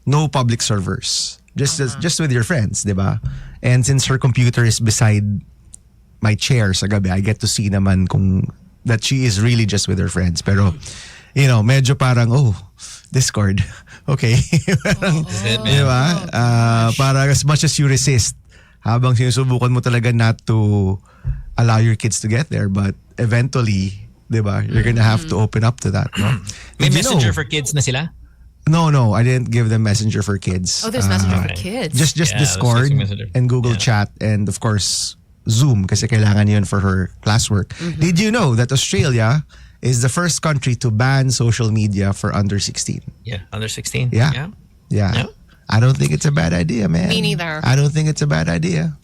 no public servers. Just with your friends, di ba? And since her computer is beside my chair sa gabi, I get to see naman kung that she is really just with her friends. Pero, medyo parang, Discord. Okay. Parang, di ba? Parang as much as you resist, habang sinusubukan mo talaga not to allow your kids to get there, but eventually, di ba, you're gonna have to open up to that. No? May And messenger for kids na sila? No, I didn't give them Messenger for kids. Oh, there's Messenger for kids. Just Yeah, Discord there's Messenger. and Google Chat and of course Zoom kasi kailangan yun for her classwork. Did you know that Australia is the first country to ban social media for under 16? Yeah, under 16. Yeah. Yeah. I don't think it's a bad idea, man. Me neither. I don't think it's a bad idea.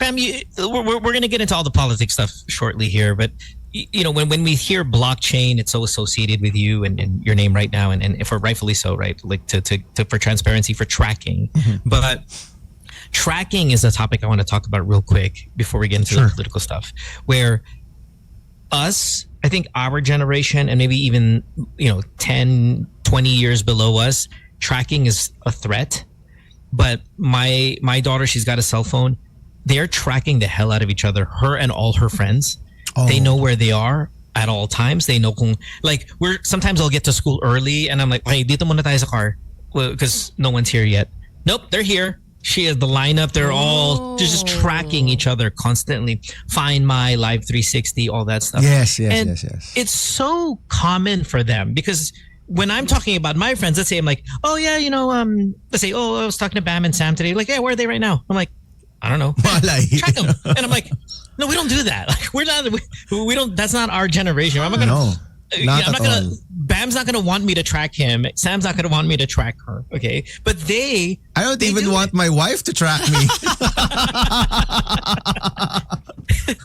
Pam, we're going to get into all the politics stuff shortly here, but when we hear blockchain, it's so associated with you and your name right now, and if we're rightfully so, right? Like to for transparency, for tracking. But tracking is a topic I want to talk about real quick before we get into the political stuff. Where I think our generation and maybe even 10, 20 years below us, tracking is a threat. But my daughter, she's got a cell phone. They're tracking the hell out of each other, her and all her friends. They know where they are at all times. They know sometimes I'll get to school early and I'm like, hey, dito muna tayo sa car because no one's here yet. Nope, they're here. She has the lineup. They're all just tracking each other constantly. Find My, Live 360, all that stuff. Yes. It's so common for them because when I'm talking about my friends, let's say I'm like, oh yeah, let's say, I was talking to Bam and Sam today. Like, yeah, where are they right now? I'm like, I don't know. Malay. Track them. And I'm like, no, we don't do that. Like, we don't, that's not our generation. I'm not gonna, No. Not I'm at not gonna. all. Bam's not gonna want me to track him. Sam's not gonna want me to track her. Okay, but I don't they even do want it. my wife to track me.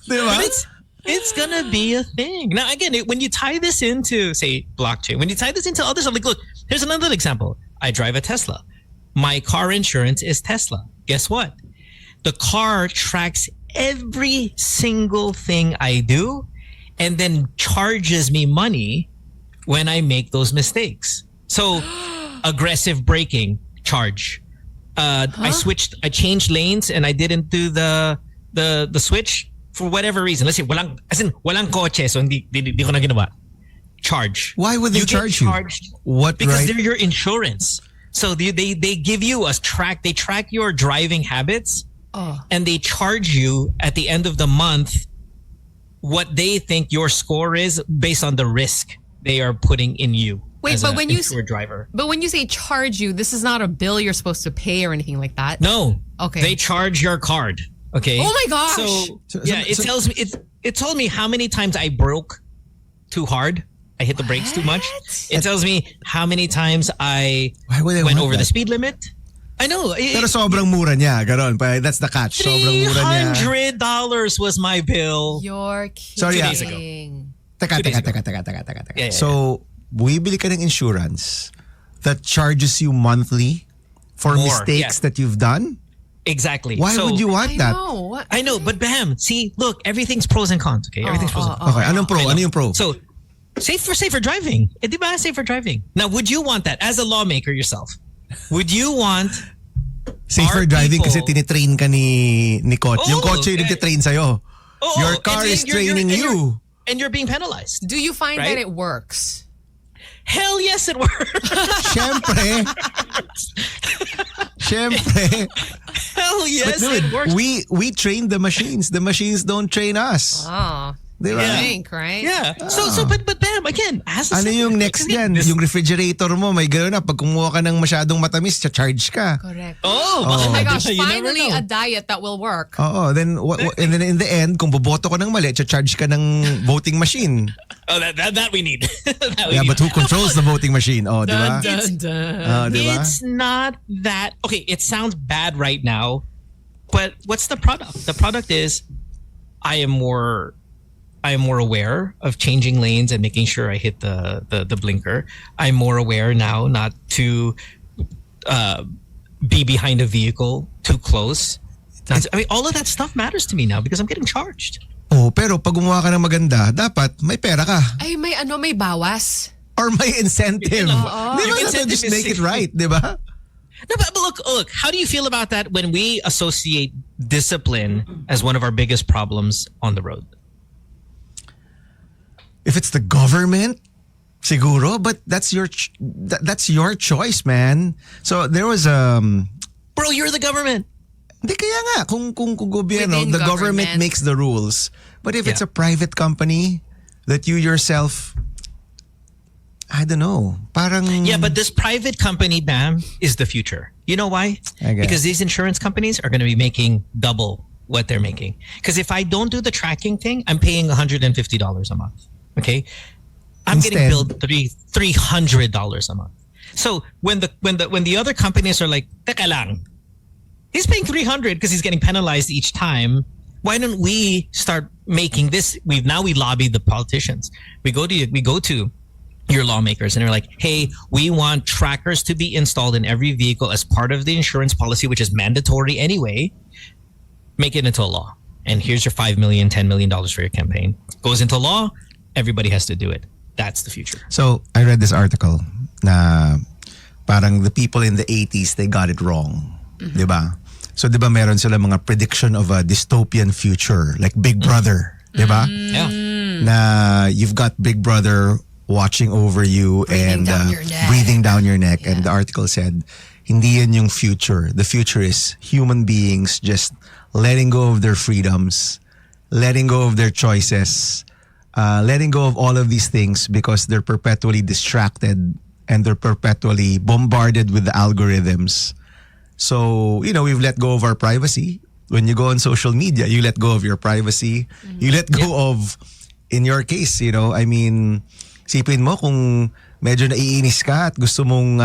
Diba? But it's gonna be a thing. Now, again, when you tie this into, say, blockchain, when you tie this into other stuff, like, look, here's another example. I drive a Tesla. My car insurance is Tesla. Guess what? The car tracks every single thing I do and then charges me money when I make those mistakes. So, aggressive braking, charge. I changed lanes and I didn't do the switch for whatever reason. Let's say walang coche, so hindi ko na ginawa. Charge. Why would they get charge you? charged What because right? they're your insurance. So they give you a track. They track your driving habits, and they charge you at the end of the month what they think your score is based on the risk they are putting in you. Wait, as but a when you insured driver, but when you say charge you, this is not a bill you're supposed to pay or anything like that. no, Okay. they charge your card. Okay. Oh my gosh. So it tells me it told me how many times I broke too hard. I hit the brakes too much. It tells me how many times I Why would they went want over the that? speed limit. I know. Pero sobrang mura niya. Ganon. That's the catch. Sobrang mura niya. $300 was my bill. You're kidding. Sorry, 2 days ago. Teka. 2 days ago. Yeah. So, bumibili ka ng insurance that charges you monthly for More, mistakes yeah. that you've done? Exactly. Why So, would you want I that? know. I know, but bam, see, look, everything's pros and cons, okay? Everything's pros and cons. Okay, anong pro? I know. Ano yung pro? So, safer driving. Eh, di ba? Safer driving. Now, would you want that as a lawmaker yourself? Would you want Safer our driving people- kasi tinitrain ka ni Coach. Yung Oh, coach yung okay. nagtitrain sa'yo. Oh, Your and car then is training you. and you're being penalized. Do you find Right? that it works? Hell yes, it works. Siyempre. Siyempre. Hell yes, Dude, it works. we train the machines. The machines don't train us. Oh, Di ba? Yeah. think, right? Yeah. So but bam, again, as a Ano second- yung next kasi yan? this- Yung refrigerator mo, may gano'n na. Pag kumuha ka ng masyadong matamis, charge ka. Correct. Oh, Oh my gosh, you never finally know. a diet that will work. Oo, then and then in the end, kung boboto ka ng mali, charge ka ng voting machine. Oh, that we need. That we Yeah, need. but who controls the voting machine? Oh, di ba? Dun, dun. Di ba? It's not that okay. It sounds bad right now, but what's the product? The product is I am more aware of changing lanes and making sure I hit the blinker. I'm more aware now not to be behind a vehicle too close. I mean, all of that stuff matters to me now because I'm getting charged. Oh, pero pag gumawa ka ng maganda, dapat may pera ka. Ay, may bawas. Or may incentive. Di ba? Yung That's incentive just is make it safe. right, di ba? No, but look. How do you feel about that when we associate discipline as one of our biggest problems on the road? If it's the government, siguro, but that's your choice, man. So there was Bro, you're the government. Hindi kaya nga kung gobyerno, Within the government government. makes the rules. But if it's Yeah. a private company that you yourself, I don't know, parang Yeah, but this private company, Bam, is the future. You know why? I guess. Because these insurance companies are going to be making double what they're making. Because if I don't do the tracking thing, I'm paying $150 a month. Okay, I'm Instead- getting billed $300 a month. So when the other companies are like, teka lang, he's paying $300 because he's getting penalized each time. Why don't we start making this? We lobby the politicians. We go to your lawmakers and they're like, hey, we want trackers to be installed in every vehicle as part of the insurance policy, which is mandatory anyway. Make it into a law. And here's your $5 million, $10 million for your campaign. Goes into law, everybody has to do it. That's the future. So I read this article na parang the people in the 80s, they got it wrong. Mm-hmm. Diba? So diba meron sila mga prediction of a dystopian future like Big Brother. Diba? Yeah. Na you've got Big Brother watching over you Breathing and down your neck. breathing down your neck. And the article said, hindi yan yung future. The future is human beings just letting go of their freedoms, letting go of their choices, letting go of all of these things because they're perpetually distracted and they're perpetually bombarded with the algorithms. So, we've let go of our privacy. When you go on social media, you let go of your privacy. You let go of, in your case, Sipin mo kung medyo naiinis ka at gusto mong,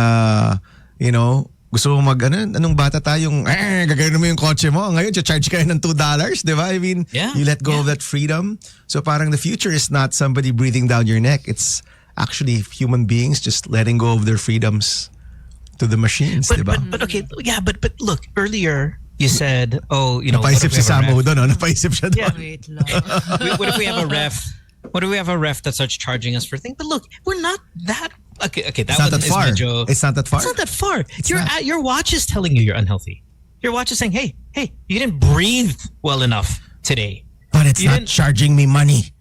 gusto mong anong bata tayong, gagawin mo yung kotse mo. Ngayon, charge ka ng $2, di ba? I mean, you let go of that freedom. So parang the future is not somebody breathing down your neck. It's actually human beings just letting go of their freedoms to the machines, di ba? But okay, but look, earlier you said, Napaisip si Samo doon, napaisip siya doon. Wait lang. What if we have a ref? What if we have a ref that starts charging us for things? But look, we're not that. Okay, that It's not that is far. medyo- It's not that far. It's not that far. Your watch is telling you you're unhealthy. Your watch is saying, hey, you didn't breathe well enough today. But it's You not didn't- charging me money.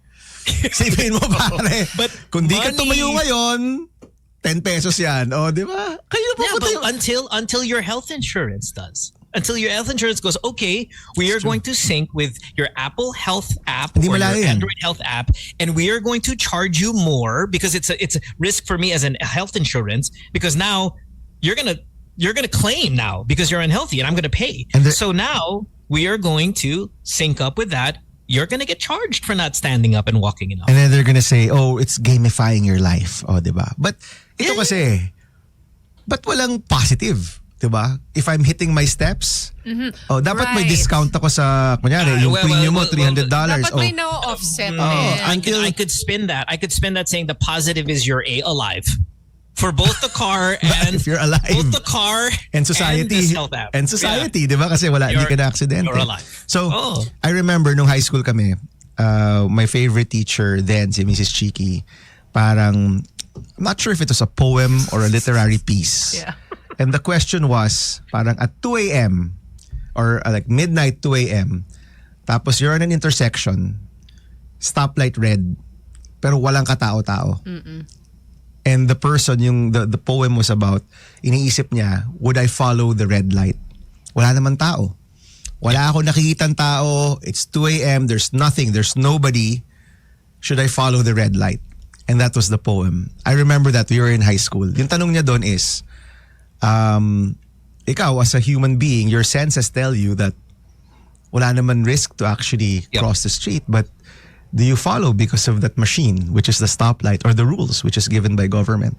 Sipin mo, pare. But kung di ka money- tumayo ngayon, 10 pesos yan. O, di ba? Kayo po Yeah, but until your health insurance does. Until your health insurance goes, okay, we are going to sync with your Apple Health app Hindi or your malayo yan. Android Health app, and we are going to charge you more because it's a risk for me as a health insurance because now you're gonna claim now because you're unhealthy and I'm gonna pay. So now we are going to sync up with that. You're gonna get charged for not standing up and walking enough. And then they're gonna say, oh, it's gamifying your life. O, di ba? But ito kasi, ba't walang positive? Diba? If I'm hitting my steps, dapat may Right. discount ako sa, kunyari, yung premium mo, $300. Dapat may no-offset din. Until- I could spin that. I could spin that saying the positive is you're alive. For both the car and if you're alive. both the car And society. and this health app. And society, di ba? Kasi hindi ka na aksidente. You're alive. So, Oh. I remember nung high school kami, my favorite teacher then, si Mrs. Chiki, parang, I'm not sure if it was a poem or a literary piece. Yeah. And the question was, parang at 2 a.m. or like midnight 2 a.m. Tapos you're in an intersection, stoplight red, pero walang katao-tao. And the person, the poem was about, iniisip niya, would I follow the red light? Wala naman tao. Wala ako nakikitang tao. It's 2 a.m. There's nothing. There's nobody. Should I follow the red light? And that was the poem. I remember that we were in high school. Yung tanong niya doon is, ikaw as a human being, your senses tell you that wala naman risk to actually cross the street, but do you follow because of that machine, which is the stoplight, or the rules, which is given by government?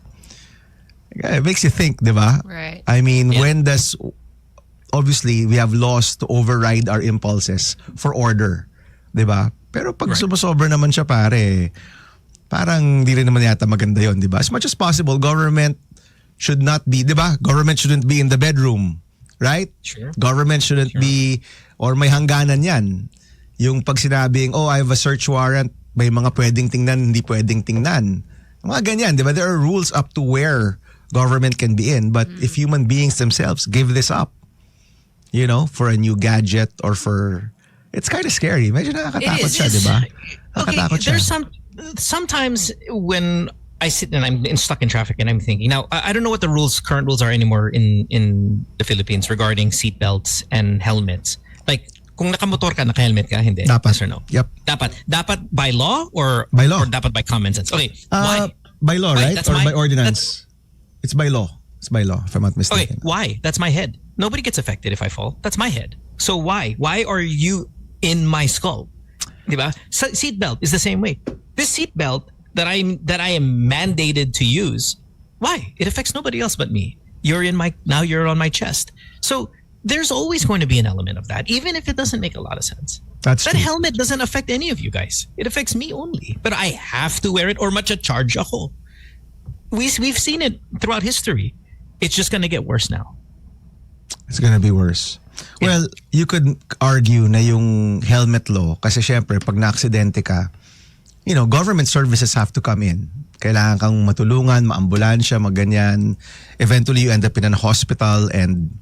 It makes you think, di ba? Right. I mean, when does, obviously, we have laws to override our impulses for order, di ba? Pero pag sumusobra naman siya, pare, parang di rin naman yata maganda yon, di ba? As much as possible, government should not be, di ba? Government shouldn't be in the bedroom, right? Sure. Government shouldn't be, or may hangganan yan. Yung pag sinabing, oh, I have a search warrant, may mga pwedeng tingnan, hindi pwedeng tingnan. Mga ganyan, di ba? There are rules up to where government can be in. But if human beings themselves give this up, for a new gadget or for, it's kind of scary. Medyo nakakatakot siya, di ba? Nakakatakot siya. There's sometimes when I sit and I'm stuck in traffic and I'm thinking, now I don't know what the current rules are anymore in the Philippines regarding seatbelts and helmets. Like, kung nakamotor ka, naka-helmet ka, hindi? Dapat. Yes or no? Yep. Dapat by law or By law. or dapat by common sense? Okay, why? By law, Why? right? That's Or my- by ordinance? It's by law. It's by law, if I'm not Okay, mistaken. why? That's my head. Nobody gets affected if I fall. That's my head. So why? Why are you in my skull? Diba? Seatbelt is the same way. This seatbelt that I am mandated to use, why? It affects nobody else but me. You're on my chest. So there's always going to be an element of that, even if it doesn't make a lot of sense. That's That true. helmet doesn't affect any of you guys. It affects me only. But I have to wear it or charge ako. We've seen it throughout history. It's just going to get worse now. It's gonna be worse. Well, you could argue na yung helmet law, kasi syempre, pag na-aksidente ka, government services have to come in. Kailangan kang matulungan, maambulansya, maganyan. Eventually, you end up in a hospital and,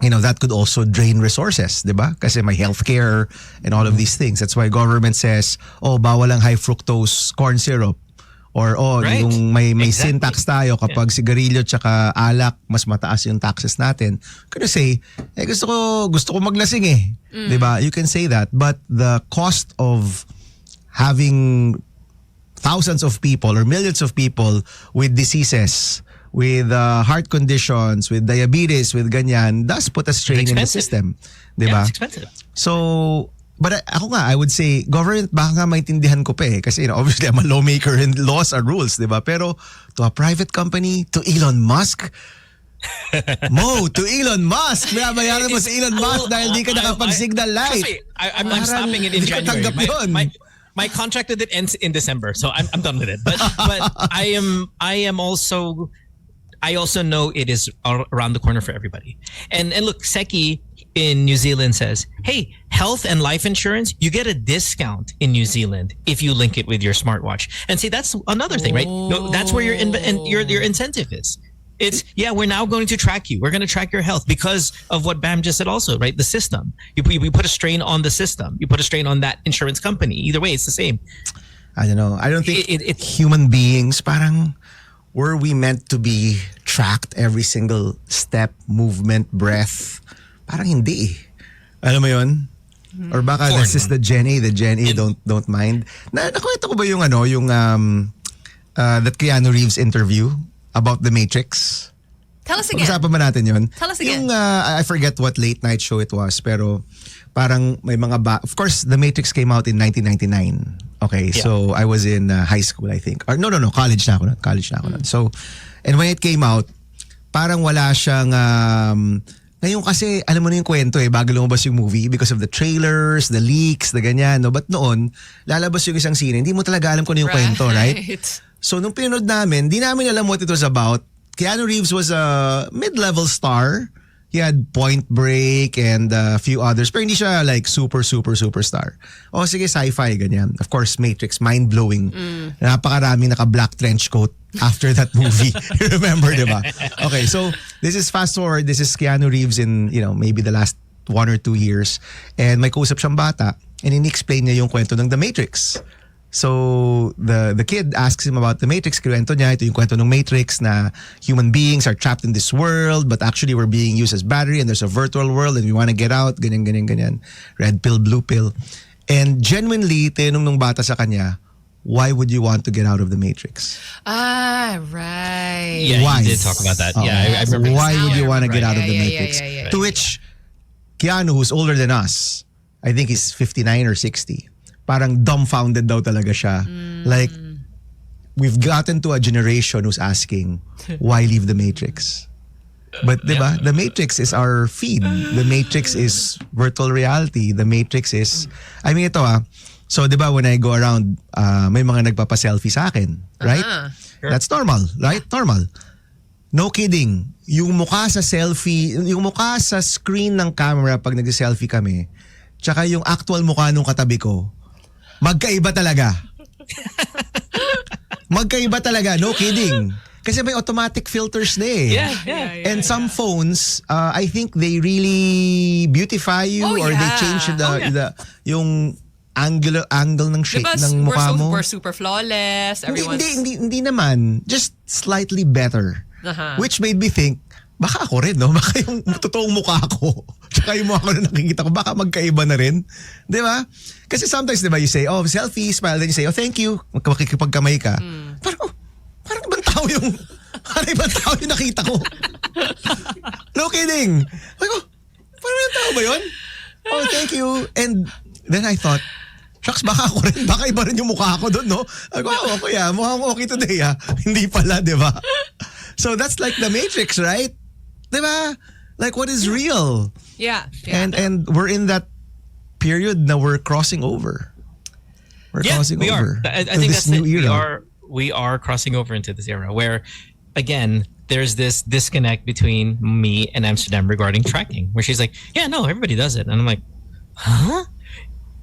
that could also drain resources, di ba? Kasi may healthcare and all of these things. That's why government says, bawal ang high fructose corn syrup. Or Right. yung may sin Exactly. tax tayo kapag sigarilyo tsaka alak mas mataas yung taxes natin. Could you say, gusto ko maglasing eh. 'Di ba? You can say that, but the cost of having thousands of people or millions of people with diseases, with heart conditions, with diabetes, with ganyan, does put a strain in the expensive. system. 'Di Yeah, ba? it's expensive. So, But ako nga, I would say, government, baka nga maintindihan ko pa eh. Kasi obviously, I'm a lawmaker and laws are rules, di ba? Pero to a private company, to Elon Musk, Mo, to Elon Musk, bayaran mo si Elon Musk dahil di ka nakapag-signal light. I'm stopping it in January. My contract with it ends in December, so I'm done with it. But I also know it is around the corner for everybody. And look, Seki in New Zealand says, hey, health and life insurance, you get a discount in New Zealand if you link it with your smartwatch. And see, that's another thing, right? No, that's where your incentive is. It's, we're now going to track you. We're going to track your health because of what Bam just said also, right? The system. We put a strain on the system. You put a strain on that insurance company. Either way, it's the same. I don't know. I don't think human beings, parang, were we meant to be tracked every single step, movement, breath? Parang hindi. Alam mo yun? Or baka this is the Gen A don't mind. Nakwento ko ba yung that Keanu Reeves interview about the Matrix? Tell us again. Pag-usapan ba natin yun? Tell us again. Yung, I forget what late night show it was, pero parang may mga of course, The Matrix came out in 1999. Okay, so I was in high school, I think. Or no, college na ako nun. So, and when it came out, parang wala siyang, ngayon kasi, alam mo na yung kwento bago lumabas yung movie because of the trailers, the leaks, the ganyan, no? But noon, lalabas yung isang scene, hindi mo talaga alam kung ano yung kwento, right? So, nung pinanood namin, di namin alam what it was about. Keanu Reeves was a mid-level star. He had Point Break and a few others. Pero hindi siya like superstar. O sige, sci-fi, ganyan. Of course, Matrix, mind-blowing. Napakarami naka-black trench coat after that movie. Remember, di ba? Okay, so this is fast forward. This is Keanu Reeves in, maybe the last 1 or 2 years. And may kausap siyang bata. And in-explain niya yung kwento ng The Matrix. So the kid asks him about the Matrix. Kwento niya, ito yung kwento ng Matrix na human beings are trapped in this world but actually we're being used as battery and there's a virtual world and we want to get out. Ganyan. Red pill, blue pill. And genuinely, tinanong nung bata sa kanya, why would you want to get out of the Matrix? Ah, right. Yeah, why? You did talk about that. I remember. Why would you want to get out of the Matrix? Yeah. To which Keanu, who's older than us, I think he's 59 or 60, parang dumbfounded daw talaga siya. Like, we've gotten to a generation who's asking, why leave the Matrix? But diba, the Matrix is our feed. The Matrix is virtual reality. The Matrix is, I mean ito so diba when I go around, may mga nagpapa-selfie sa akin, right? Sure. That's normal, right? Normal. No kidding. Yung mukha sa selfie, yung mukha sa screen ng camera pag nag-selfie kami, tsaka yung actual mukha nung katabi ko, magkaiba talaga. Magkaiba talaga, no kidding. Kasi may automatic filters na eh. Yeah. And some phones, I think they really beautify you or they change yung angle ng shape ng mukha mo. We're super flawless. Hindi naman. Just slightly better. Which made me think, baka ako rin, no? Baka yung totoong mukha ko, tsaka yung mukha ko na nakikita ko, baka magkaiba na rin. Di ba? Kasi sometimes, di ba, you say, selfie, smile, then you say, thank you, makikipagkamay ka. Parang ibang tao yung nakita ko. No kidding. Like, parang ibang tao ba yun? Oh, thank you. And then I thought, shucks, baka ako rin, baka iba rin yung mukha ko doon, no? Like, wow, okay mukhang okay today, Hindi pala, di ba? So that's like the Matrix, right? Diba? Like what is real? Yeah. And we're in that period now we're crossing over. We're crossing over. I think that's new era. We are crossing over into this era where, again, there's this disconnect between me and Amsterdam regarding tracking, where she's like, yeah, no, everybody does it. And I'm like, huh?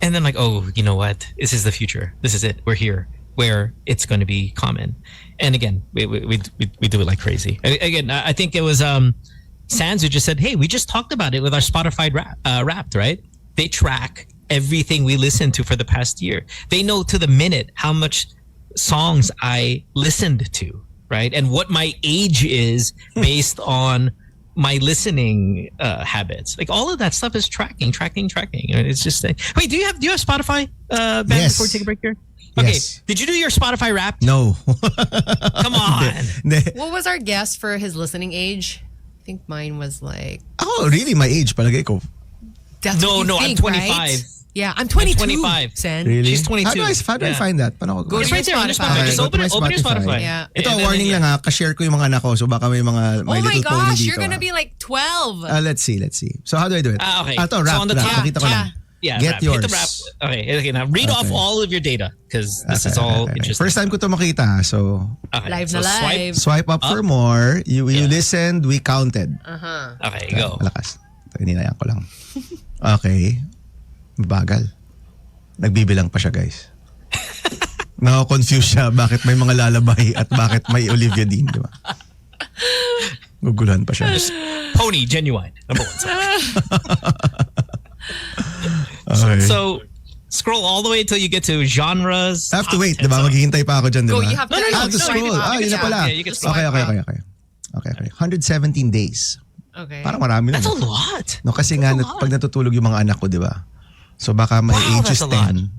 And then like, oh, you know what? This is the future. This is it. We're here where it's going to be common. And again, we do it like crazy. Again, I think it was Sans who just said, hey, we just talked about it with our Spotify Wrapped, right? They track everything we listened to for the past year. They know to the minute how much songs I listened to, right? And what my age is based on my listening habits. Like all of that stuff is tracking. It's just wait, do you have Spotify? Ben, yes. Before we take a break here. Okay, yes. Did you do your Spotify Wrapped? No. Come on. What was our guess for his listening age? I think mine was like... Oh, really? My age, palagay ko. That's what you I'm think, 25. Right? Yeah, I'm 22. 25. Sen. Really? She's 22. How do I Yeah. find that? Paano ko? Go It's to right there on Spotify. Spotify. Just Okay, open go to my your Spotify. Yeah. Ito, And then, warning lang ha. Ka-share ko yung mga anak ko. So baka may mga My Oh my Little Pony gosh, dito. you're gonna be like 12. Let's see. So how do I do it? Okay. Ito, rap. So on the top. Pakita ko lang. Yeah, Get rap. yours. Hit the rap. Okay, now read off all of your data because this is all interesting. First time ko to makita. So Okay, Live so na live. swipe up for more. You listened, we counted. Okay, go. Malakas. Ito, inilayan ko lang. Okay. Bagal. Nagbibilang pa siya, guys. Nako-confuse siya bakit may mga lalabay at bakit may Olivia Dean, di ba? Guguluhan pa siya. Pony, genuine. Number 1 song. Okay. So scroll all the way until you get to genres. I have to top wait, 10 diba? songs. Maghihintay pa ako dyan, diba? Go, you have to. I have to scroll. Yun na pala. Yeah, you can scroll. Okay. 117 days. Okay. Parang marami That's a na. lot. No, kasi nga, pag natutulog yung mga anak ko, di ba? So baka my Wow, age is that's a lot. 10.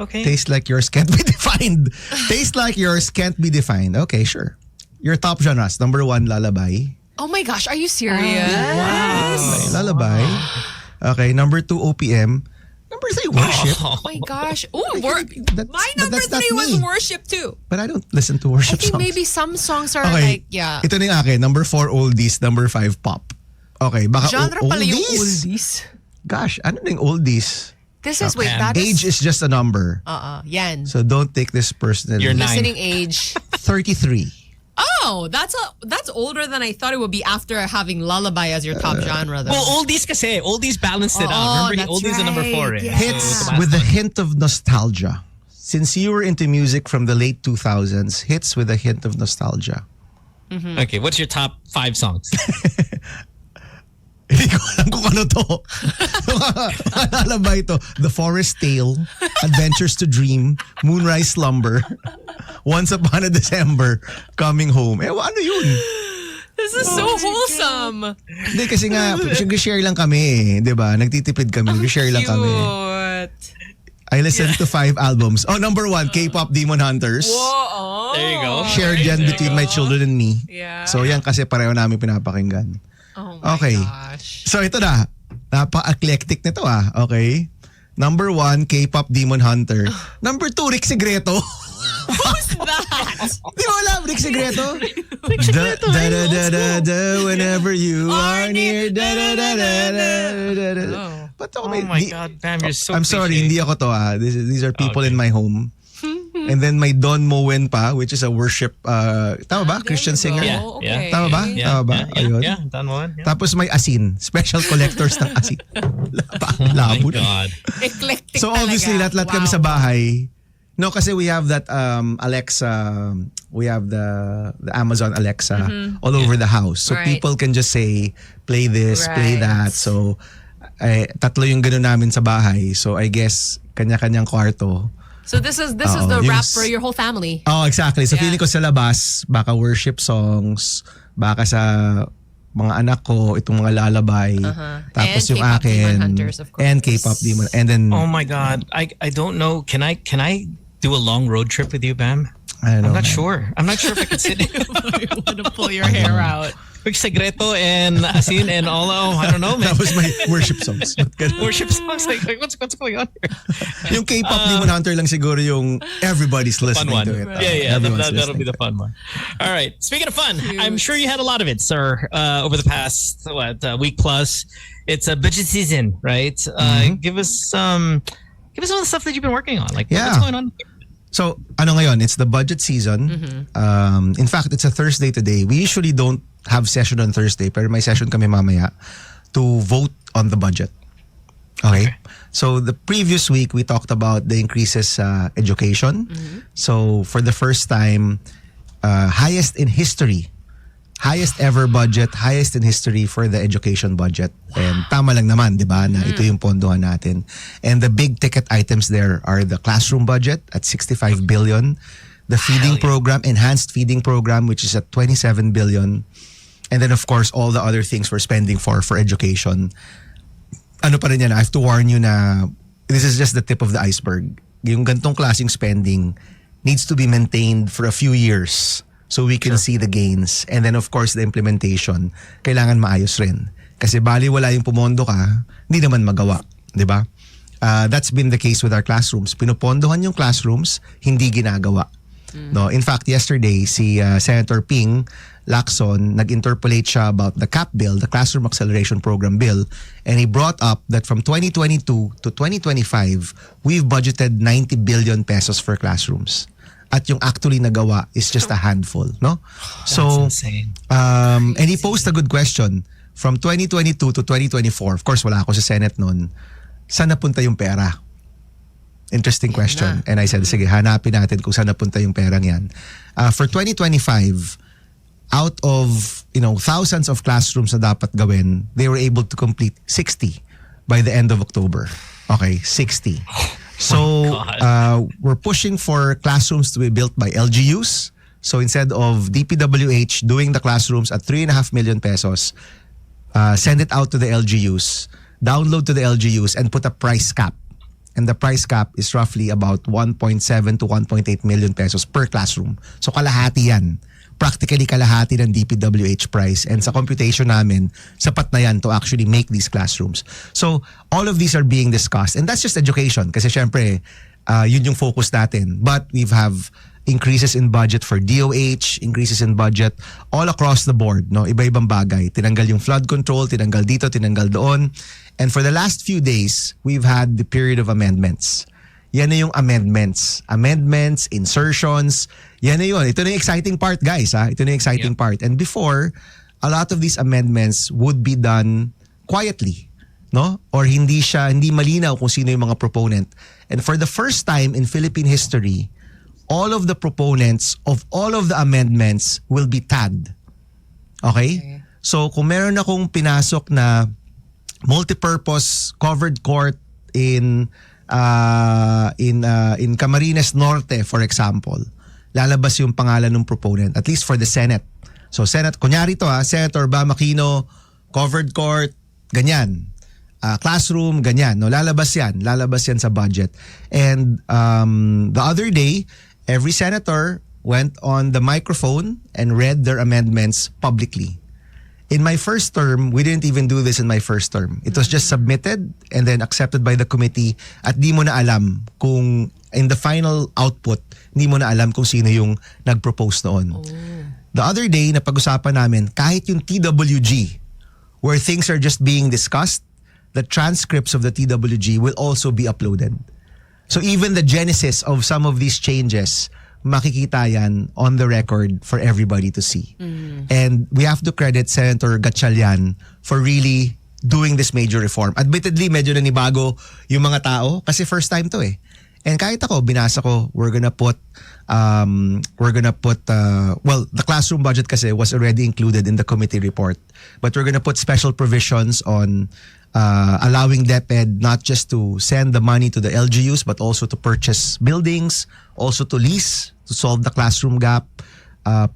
Okay. Taste like yours can't be defined. Taste like yours can't be defined. Okay, sure. Your top genres. Number 1, lullaby. Oh my gosh, are you serious? Okay, lullaby. Okay, number 2, OPM. Number 3, worship. Oh my gosh. Ooh, That's- my but number that's not 3 was me. worship too. But I don't listen to I worship think songs. maybe some songs are Okay, like, yeah. ito na yung akin. Number 4, oldies. Number 5, pop. Okay, baka Genre pala yung oldies? oldies. Gosh, ano na yung oldies? This is, wait, man. that is... Age is just a number. Yan. So don't take this personally. You're 9. Listening age. 33. Oh, that's older than I thought it would be after having lullaby as your top genre though. Well, oldies kasi. Oldies balanced it Oh, out. Remember, that's oldies are number 4. right. Eh? Yeah. Hits with a hint of nostalgia. Since you were into music from the late 2000s, hits with a hint of nostalgia. Okay, what's your top 5 songs? Hindi ko alam kung ano to. Maalala ba ito? The Forest Tale, Adventures to Dream, Moonrise Slumber, Once Upon a December, Coming Home. Ano yun? This is so wholesome. Hindi kasi nga, share lang kami, di ba? Nagtitipid kami, share lang kami. Cute. I listened to 5 albums. Oh, number 1, K-pop Demon Hunters. Whoa. There you go. Shared yan between my children and me. Yeah. So yan kasi pareho namin pinapakinggan. Oh my Okay. gosh. So ito na. Napaka-eclectic nito Okay. Number 1, K-pop Demon Hunter. Number 2, Rick Segreto. Who's that? Di mo alam, Rick Segreto? Rick Segreto, Whenever you are near. Ba't ako Oh my God, Bam, you're so I'm sorry, cliche. hindi ako to These are people in my home. And then may Don Moen pa, which is a worship, tama ba? Christian There you go. singer. Yeah, Okay. yeah. Tama ba? Yeah, Tama ba? yeah, Ayun. yeah, done one. Yeah. Tapos may asin. Special collectors ng asin. Oh my Labo na. God. Eclectic So obviously, talaga. lahat kami Wow. sa bahay. No, kasi we have that Alexa, we have the Amazon Alexa all over the house. So Right. people can just say, play this, play Right. that. So, tatlo yung gano'n namin sa bahay. So I guess, kanya-kanyang kwarto. So this is the yung rap for your whole family. Oh, exactly. So Yeah. feeling ko sa labas, baka worship songs, baka sa mga anak ko, itong mga lalabay. Tapos And yung K-pop akin. Demon Hunters, of course. And K-pop Demon. And then, Oh my God. I don't know. Can I do a long road trip with you, Bam? I don't know, I'm not man. sure. I'm not sure if I can sit. You want to pull your hair out. Rick Segreto and Asin and all. Oh, I don't know, man. That was my worship songs. But ganun. Worship songs. Like what's going on here? Yung K-pop Demon Hunter lang siguro yung everybody's Fun listening one. to it. Yeah. Everyone's That'll be listening the fun one. All right. Speaking of fun, I'm sure you had a lot of it, sir, over the past week plus. It's a budget season, right? Give us some of the stuff that you've been working on. Like Yeah. what's going on? So, ano ngayon? It's the budget season. In fact, it's a Thursday today. We usually don't have session on Thursday, pero may session kami mamaya to vote on the budget. Okay? So, the previous week, we talked about the increases sa education. So, for the first time, highest in history. Highest ever budget, highest in history for the education budget. And tama lang naman, di ba, na ito yung pondohan natin. And the big ticket items there are the classroom budget at 65 billion, the feeding program, enhanced feeding program, which is at 27 billion. And then, of course, all the other things we're spending for education. Ano pa rin yan, I have to warn you na this is just the tip of the iceberg. Yung gantong klaseng spending needs to be maintained for a few years so we can see the gains. And then, of course, the implementation, kailangan maayos rin. Kasi bali wala yung pumondo ka, hindi naman magawa. Di ba? that's been the case with our classrooms. Pinupondohan yung classrooms, hindi ginagawa. No, in fact, yesterday si Senator Ping Lacson nag-interpolate siya about the CAP bill, the Classroom Acceleration Program bill, and he brought up that from 2022 to 2025, we've budgeted 90 billion pesos for classrooms. At yung actually nagawa is just a handful, no? So, insane. and he posed a good question. From 2022 to 2024, of course, wala ako sa Senate noon, saan napunta yung pera? Interesting question. And I said, sige, hanapin natin kung saan napunta yung perang yan. For 2025, out of thousands of classrooms na dapat gawin, they were able to complete 60 by the end of October. Okay, 60. So we're pushing for classrooms to be built by LGUs. So instead of DPWH doing the classrooms at 3.5 million pesos, send it out to the LGUs, download to the LGUs, and put a price cap. And the price cap is roughly about 1.7 to 1.8 million pesos per classroom. So kalahati yan. Practically kalahati ng DPWH price. And sa computation namin, sapat na yan to actually make these classrooms. So all of these are being discussed. And that's just education. Kasi syempre, yun yung focus natin. But we have increases in budget for DOH, increases in budget all across the board. No? Iba-ibang bagay. Tinanggal yung flood control, tinanggal dito, tinanggal doon. And for the last few days, we've had the period of amendments. Yan na yung amendments. Amendments, insertions. Yan na yun. Ito na yung exciting part, guys. Ha? Ito na yung exciting part. And before, a lot of these amendments would be done quietly. No? Or hindi malinaw kung sino yung mga proponent. And for the first time in Philippine history, all of the proponents of all of the amendments will be tagged. Okay? So kung meron akong pinasok na multipurpose covered court in Camarines Norte, for example, lalabas yung pangalan ng proponent, at least for the Senate. So Senate, kunyari to Senator Bam Aquino, covered court, ganyan. Classroom, ganyan. No, lalabas yan sa budget. And the other day, every senator went on the microphone and read their amendments publicly. In my first term, we didn't even do this in my first term. It was just submitted and then accepted by the committee at di mo na alam kung in the final output, di mo na alam kung sino yung nag-propose noon. The other day, napag-usapan namin, kahit yung TWG, where things are just being discussed, the transcripts of the TWG will also be uploaded. So even the genesis of some of these changes, makikita yan on the record for everybody to see. And we have to credit Senator Gatchalian for really doing this major reform. Admittedly, medyo nanibago yung mga tao kasi first time to eh. And kahit ako, binasa ko, we're gonna put the classroom budget kasi was already included in the committee report. But we're gonna put special provisions on allowing DepEd not just to send the money to the LGUs but also to purchase buildings, also to lease, to solve the classroom gap,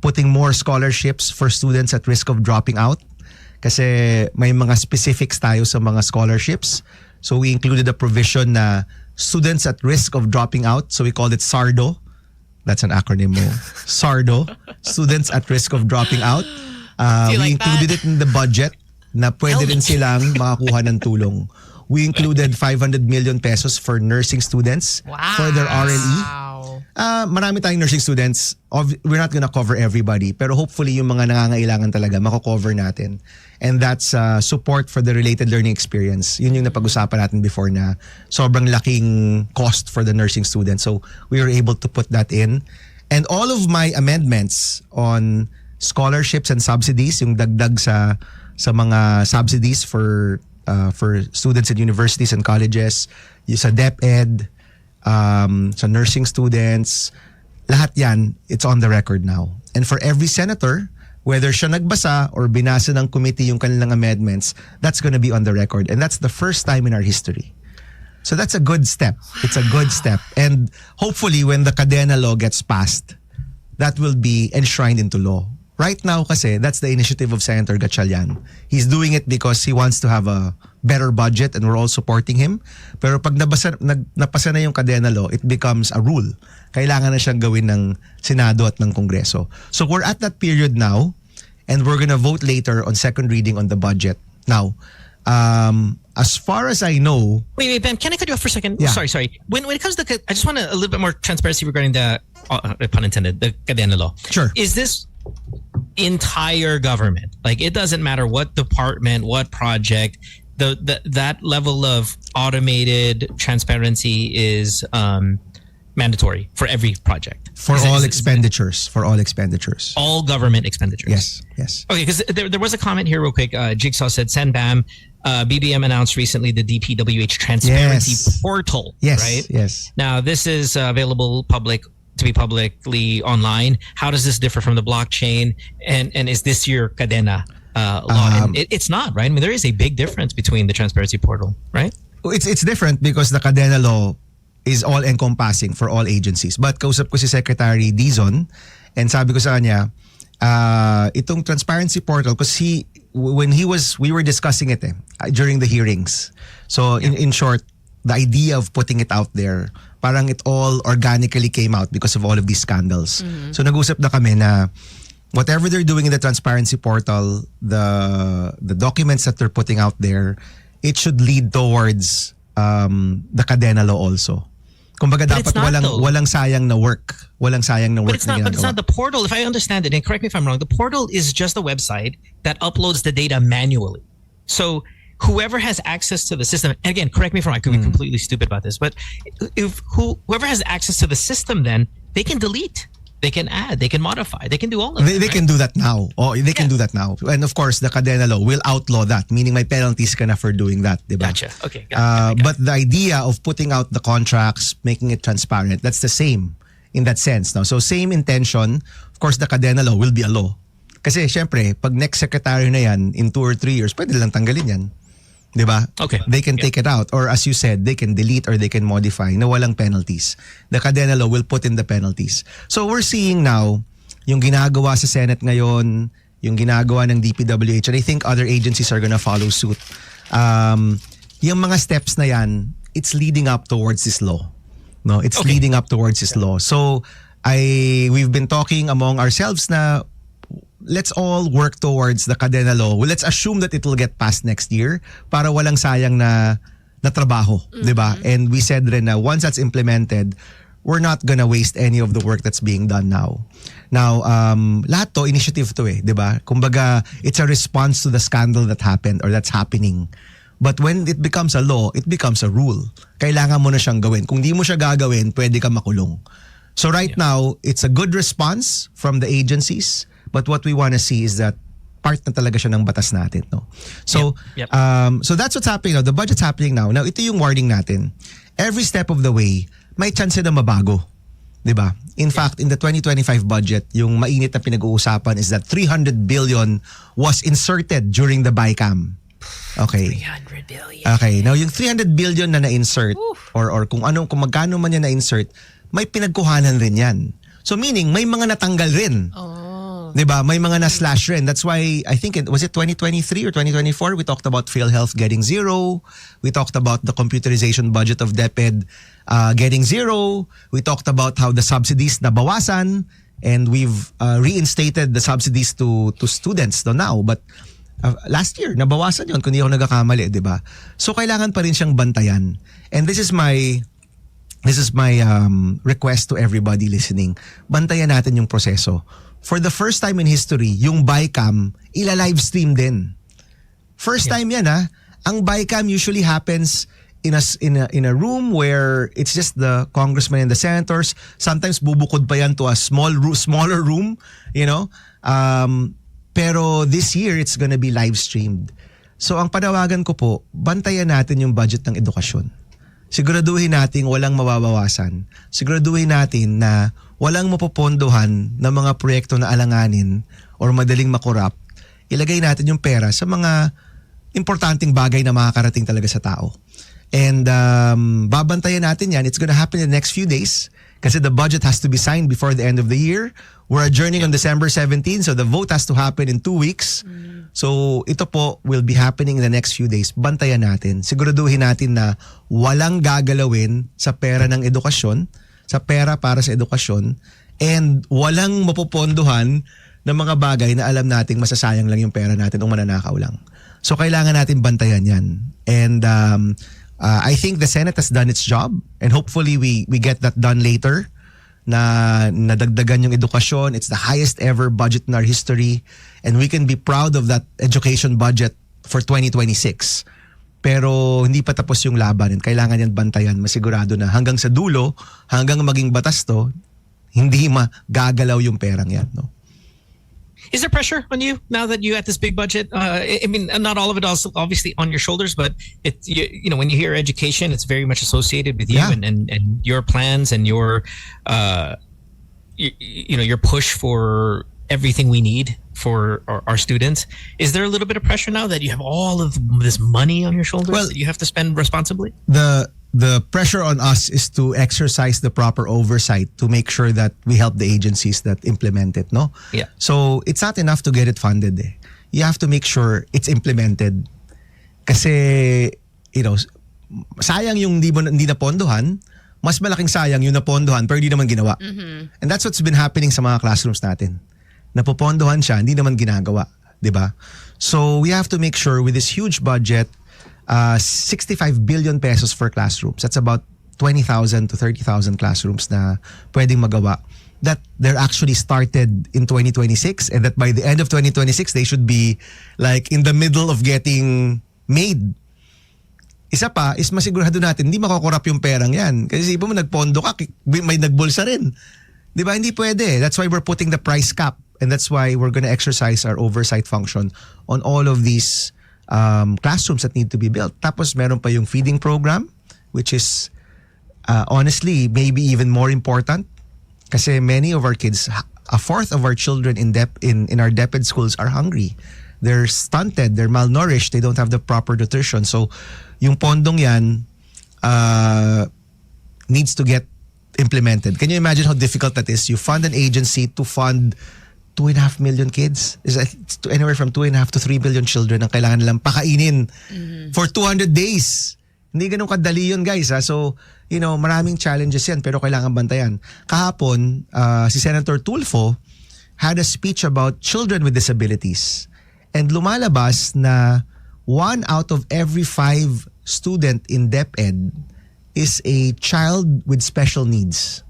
putting more scholarships for students at risk of dropping out. Kasi may mga specifics tayo sa mga scholarships. So we included a provision na students at risk of dropping out. So we called it SARDO. That's an acronym mo. SARDO. Students at risk of dropping out. We included it in the budget na pwede rin silang makakuha ng tulong. We included 500 million pesos for nursing students for their RLE. Marami tayong nursing students. We're not gonna cover everybody, pero hopefully yung mga nangangailangan talaga mako-cover natin. And that's support for the related learning experience. Yun yung napag-usapan natin before na sobrang laking cost for the nursing students. So we were able to put that in. And all of my amendments on scholarships and subsidies, yung dagdag sa mga subsidies for students in universities and colleges, yung sa DepEd, sa nursing students, lahat yan, it's on the record now. And for every senator, whether siya nagbasa or binasa ng committee yung kanilang amendments, that's gonna be on the record. And that's the first time in our history. So that's a good step. It's a good step. And hopefully when the Cadena law gets passed, that will be enshrined into law. Right now kasi, that's the initiative of Senator Gatchalian. He's doing it because he wants to have a better budget and we're all supporting him. Pero pag napasa na yung Cadena law, it becomes a rule. Kailangan na siyang gawin ng Senado at ng Kongreso. So we're at that period now and we're gonna vote later on second reading on the budget. Now, as far as I know, Wait, Ben, can I cut you off for a second? Yeah. Sorry. When it comes to, I just want a little bit more transparency regarding the, pun intended, the Cadena law. Sure. Is this entire government? Like, it doesn't matter what department, what project, that level of automated transparency is mandatory for every project. for all expenditures. All government expenditures. Yes. Okay, because there was a comment here real quick. Jigsaw said, "Sandbam, BBM announced recently the DPWH Transparency Yes. Portal." Yes. Right? Yes. Now, this is available to be publicly online. How does this differ from the blockchain? And is this your Cadena law? And it's not, right? I mean, there is a big difference between the Transparency Portal, right? It's different because the Cadena law is all-encompassing for all agencies. But kausap ko si Secretary Dizon and sabi ko sa kanya, itong transparency portal, because we were discussing it during the hearings. So in short, the idea of putting it out there, parang it all organically came out because of all of these scandals. So nag-usap na kami na whatever they're doing in the transparency portal, the documents that they're putting out there, it should lead towards the Cadena law also. Kumbaga But it's dapat not, though. walang sayang na work. Walang sayang na work But it's na not the portal. If I understand it, and correct me if I'm wrong, the portal is just a website that uploads the data manually. So whoever has access to the system, and again, correct me if I'm wrong, I could be completely stupid about this, but if whoever has access to the system, then they can delete, they can add, they can modify, they can do all of They it. can do that now. They can do that now. And of course, the Cadena law will outlaw that, meaning may penalties ka na for doing that, di ba? Gotcha. Okay. Got it. But the idea of putting out the contracts, making it transparent, that's the same in that sense. Now, so same intention. Of course, the Cadena law will be a law. Kasi syempre, pag next secretary na yan, in 2 or 3 years, pwede lang tanggalin yan. Di ba? Okay. They can take it out. Or as you said, they can delete or they can modify na walang penalties. The Cadena law will put in the penalties. So we're seeing now, yung ginagawa sa Senate ngayon, yung ginagawa ng DPWH, and I think other agencies are gonna follow suit. Yung mga steps na yan, it's leading up towards this law. No, it's leading up towards this law. So we've been talking among ourselves na let's all work towards the Cadena law. Well, let's assume that it will get passed next year para walang sayang na trabaho, di ba? And we said rin na once that's implemented, we're not gonna waste any of the work that's being done now. Now, lahat to initiative to di ba? Kumbaga, it's a response to the scandal that happened or that's happening. But when it becomes a law, it becomes a rule. Kailangan mo na siyang gawin. Kung di mo siya gagawin, pwede ka makulong. So right now, it's a good response from the agencies. But what we want to see is that part na talaga siya ng batas natin, no? So, Yep. so that's what's happening now. The budget's happening now. Now, ito yung warning natin. Every step of the way, may chance na mabago. Diba? In fact, in the 2025 budget, yung mainit na pinag-uusapan is that 300 billion was inserted during the BICAM. Okay. 300 billion. Okay. Now, yung 300 billion na na-insert or kung magkano man yan na-insert, may pinagkuhanan rin yan. So meaning, may mga natanggal rin. Diba? May mga na-slash rin. That's why, I think, was it 2023 or 2024? We talked about PhilHealth getting zero. We talked about the computerization budget of DepEd getting zero. We talked about how the subsidies nabawasan. And we've reinstated the subsidies to students now. But last year, nabawasan yun kung di ako nagkakamali, diba? So kailangan pa rin siyang bantayan. And this is my request to everybody listening. Bantayan natin yung proseso. For the first time in history, yung BICAM, ila-livestream din. First time yan Ang BICAM usually happens in a room where it's just the congressmen and the senators. Sometimes bubukod pa yan to a smaller room, you know. Pero this year, it's gonna be live-streamed. So ang panawagan ko po, bantayan natin yung budget ng edukasyon. Siguraduhin natin walang mababawasan. Siguraduhin natin na walang mapopondohan na mga proyekto na alanganin or madaling makorap. Ilagay natin yung pera sa mga importanteng bagay na makakarating talaga sa tao. And babantayan natin yan. It's gonna happen in the next few days kasi the budget has to be signed before the end of the year. We're adjourning on December 17, so the vote has to happen in 2 weeks. So ito po will be happening in the next few days. Bantayan natin. Siguraduhin natin na walang gagalawin sa pera ng edukasyon, sa pera para sa edukasyon, and walang mapopondohan ng mga bagay na alam nating masasayang lang yung pera natin o mananakaw lang. So kailangan natin bantayan yan. And I think the Senate has done its job, and hopefully we get that done later, na nadagdagan yung edukasyon. It's the highest ever budget in our history, and we can be proud of that education budget for 2026. Pero hindi pa tapos yung laban, and kailangan yan bantayan, masigurado na hanggang sa dulo, hanggang maging batas to, hindi magagalaw yung perang yan, no? Is there pressure on you now that you at this big budget? I mean, not all of it also obviously on your shoulders, but it's you know, when you hear education, it's very much associated with you and your plans and your you know, your push for everything we need for our students. Is there a little bit of pressure now that you have all of this money on your shoulders that you have to spend responsibly? The pressure on us is to exercise the proper oversight to make sure that we help the agencies that implement it, no? Yeah. So it's not enough to get it funded. You have to make sure it's implemented. Kasi, you know, sayang yung hindi napondohan, mas malaking sayang yung napondohan pero hindi naman ginawa. And that's what's been happening sa mga classrooms natin. Napopondohan siya, hindi naman ginagawa, 'di ba? So we have to make sure with this huge budget, 65 billion pesos for classrooms. That's about 20,000 to 30,000 classrooms na pwedeng magawa. That they're actually started in 2026, and that by the end of 2026, they should be like in the middle of getting made. Isa pa is masigurado natin hindi makokorap yung perang yan. Kasi iba mo nagpondo ka, may nagbulsa rin. Di ba? Hindi pwede. That's why we're putting the price cap, and that's why we're gonna exercise our oversight function on all of these classrooms that need to be built. Tapos meron pa yung feeding program, which is honestly maybe even more important kasi many of our kids, a fourth of our children in our DepEd schools are hungry. They're stunted, they're malnourished, they don't have the proper nutrition. So yung pondong yan needs to get implemented. Can you imagine how difficult that is? You fund an agency to fund 2.5 million kids. It's anywhere from 2.5 to 3 billion children ang kailangan nilang pakainin for 200 days. Hindi ganun kadali yun, guys. So, you know, maraming challenges yan pero kailangan bantayan. Kahapon, si Senator Tulfo had a speech about children with disabilities. And lumalabas na 1 out of every 5 student in DepEd is a child with special needs.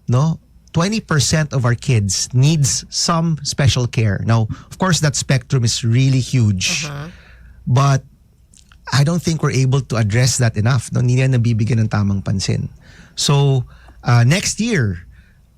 No? 20% of our kids needs some special care. Now, of course, that spectrum is really huge. But I don't think we're able to address that enough. No, hindi yan nabibigyan ng tamang pansin. So, next year,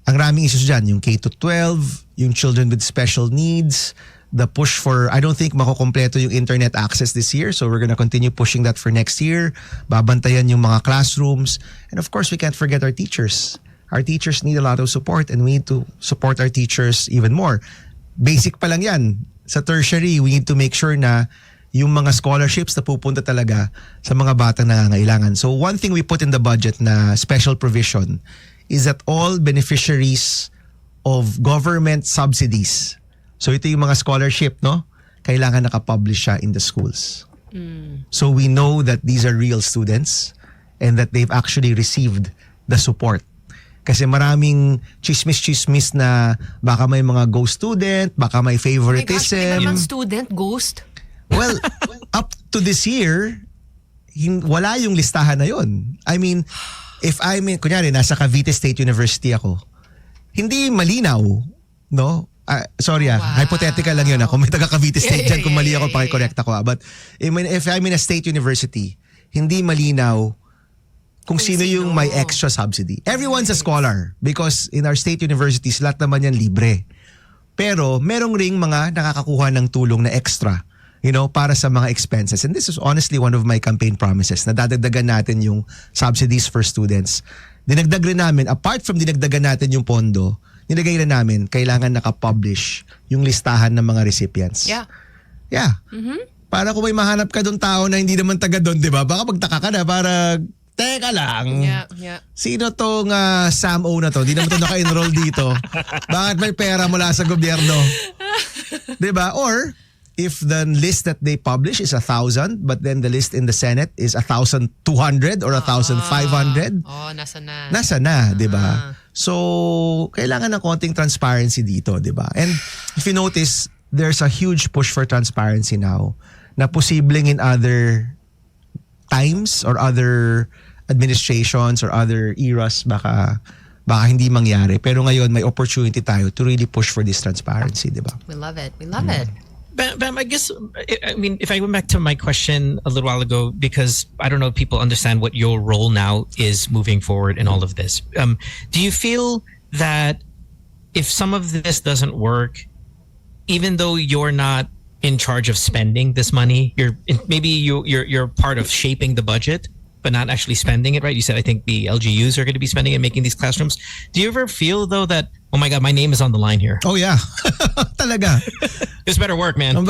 ang raming issues dyan. Yung K-12, yung children with special needs, the push for, I don't think makukompleto yung internet access this year. So, we're gonna continue pushing that for next year. Babantayan yung mga classrooms. And of course, we can't forget our teachers. Our teachers need a lot of support, and we need to support our teachers even more. Basic pa lang yan. Sa tertiary, we need to make sure na yung mga scholarships na pupunta talaga sa mga batang nangangailangan. So one thing we put in the budget na special provision is that all beneficiaries of government subsidies, so ito yung mga scholarship, no? Kailangan nakapublish siya in the schools. So we know that these are real students and that they've actually received the support. Kasi maraming chismis-chismis na baka may mga ghost student, baka may favoritism. Oh my gosh, naman student, ghost? Well, up to this year, wala yung listahan na yun. I mean, if kunyari, nasa Cavite State University ako, hindi malinaw, no? Sorry, hypothetical lang yun. Kung may taga Cavite State dyan, kung mali ako, pakicorrect ako. But if I'm in a state university, hindi malinaw kung sino yung may extra subsidy. Everyone's a scholar because in our state universities, lahat naman yan libre. Pero merong ring mga nakakakuha ng tulong na extra, you know, para sa mga expenses. And this is honestly one of my campaign promises na dadagdagan natin yung subsidies for students. Dinagdag rin namin, apart from dinagdagan natin yung pondo, nilagay rin namin, kailangan nakapublish yung listahan ng mga recipients. Yeah. Yeah. Para kung may mahanap ka doon tao na hindi naman taga doon, di ba? Baka magtaka ka na para, teka lang. Yeah. Sino tong Sam O na to? Di naman to naka-enroll dito. Bakit may pera mula sa gobyerno? Di ba? Or, if the list that they publish is 1,000, but then the list in the Senate is 1,200 or 1,500. Oh, nasa na. Nasa na, di ba? So, kailangan ng konting transparency dito, di ba? And if you notice, there's a huge push for transparency now na posibleng in other times or other administrations or other eras baka hindi mangyari. Pero ngayon may opportunity tayo to really push for this transparency, di ba? We love it. We love it. Bam, I guess, I mean, if I went back to my question a little while ago, because I don't know if people understand what your role now is moving forward in all of this. Do you feel that if some of this doesn't work, even though you're not in charge of spending this money, you're part of shaping the budget, but not actually spending it, right? You said, I think the LGUs are going to be spending and making these classrooms. Do you ever feel though that, oh my God, my name is on the line here? Oh yeah. Talaga. This better work, man. No,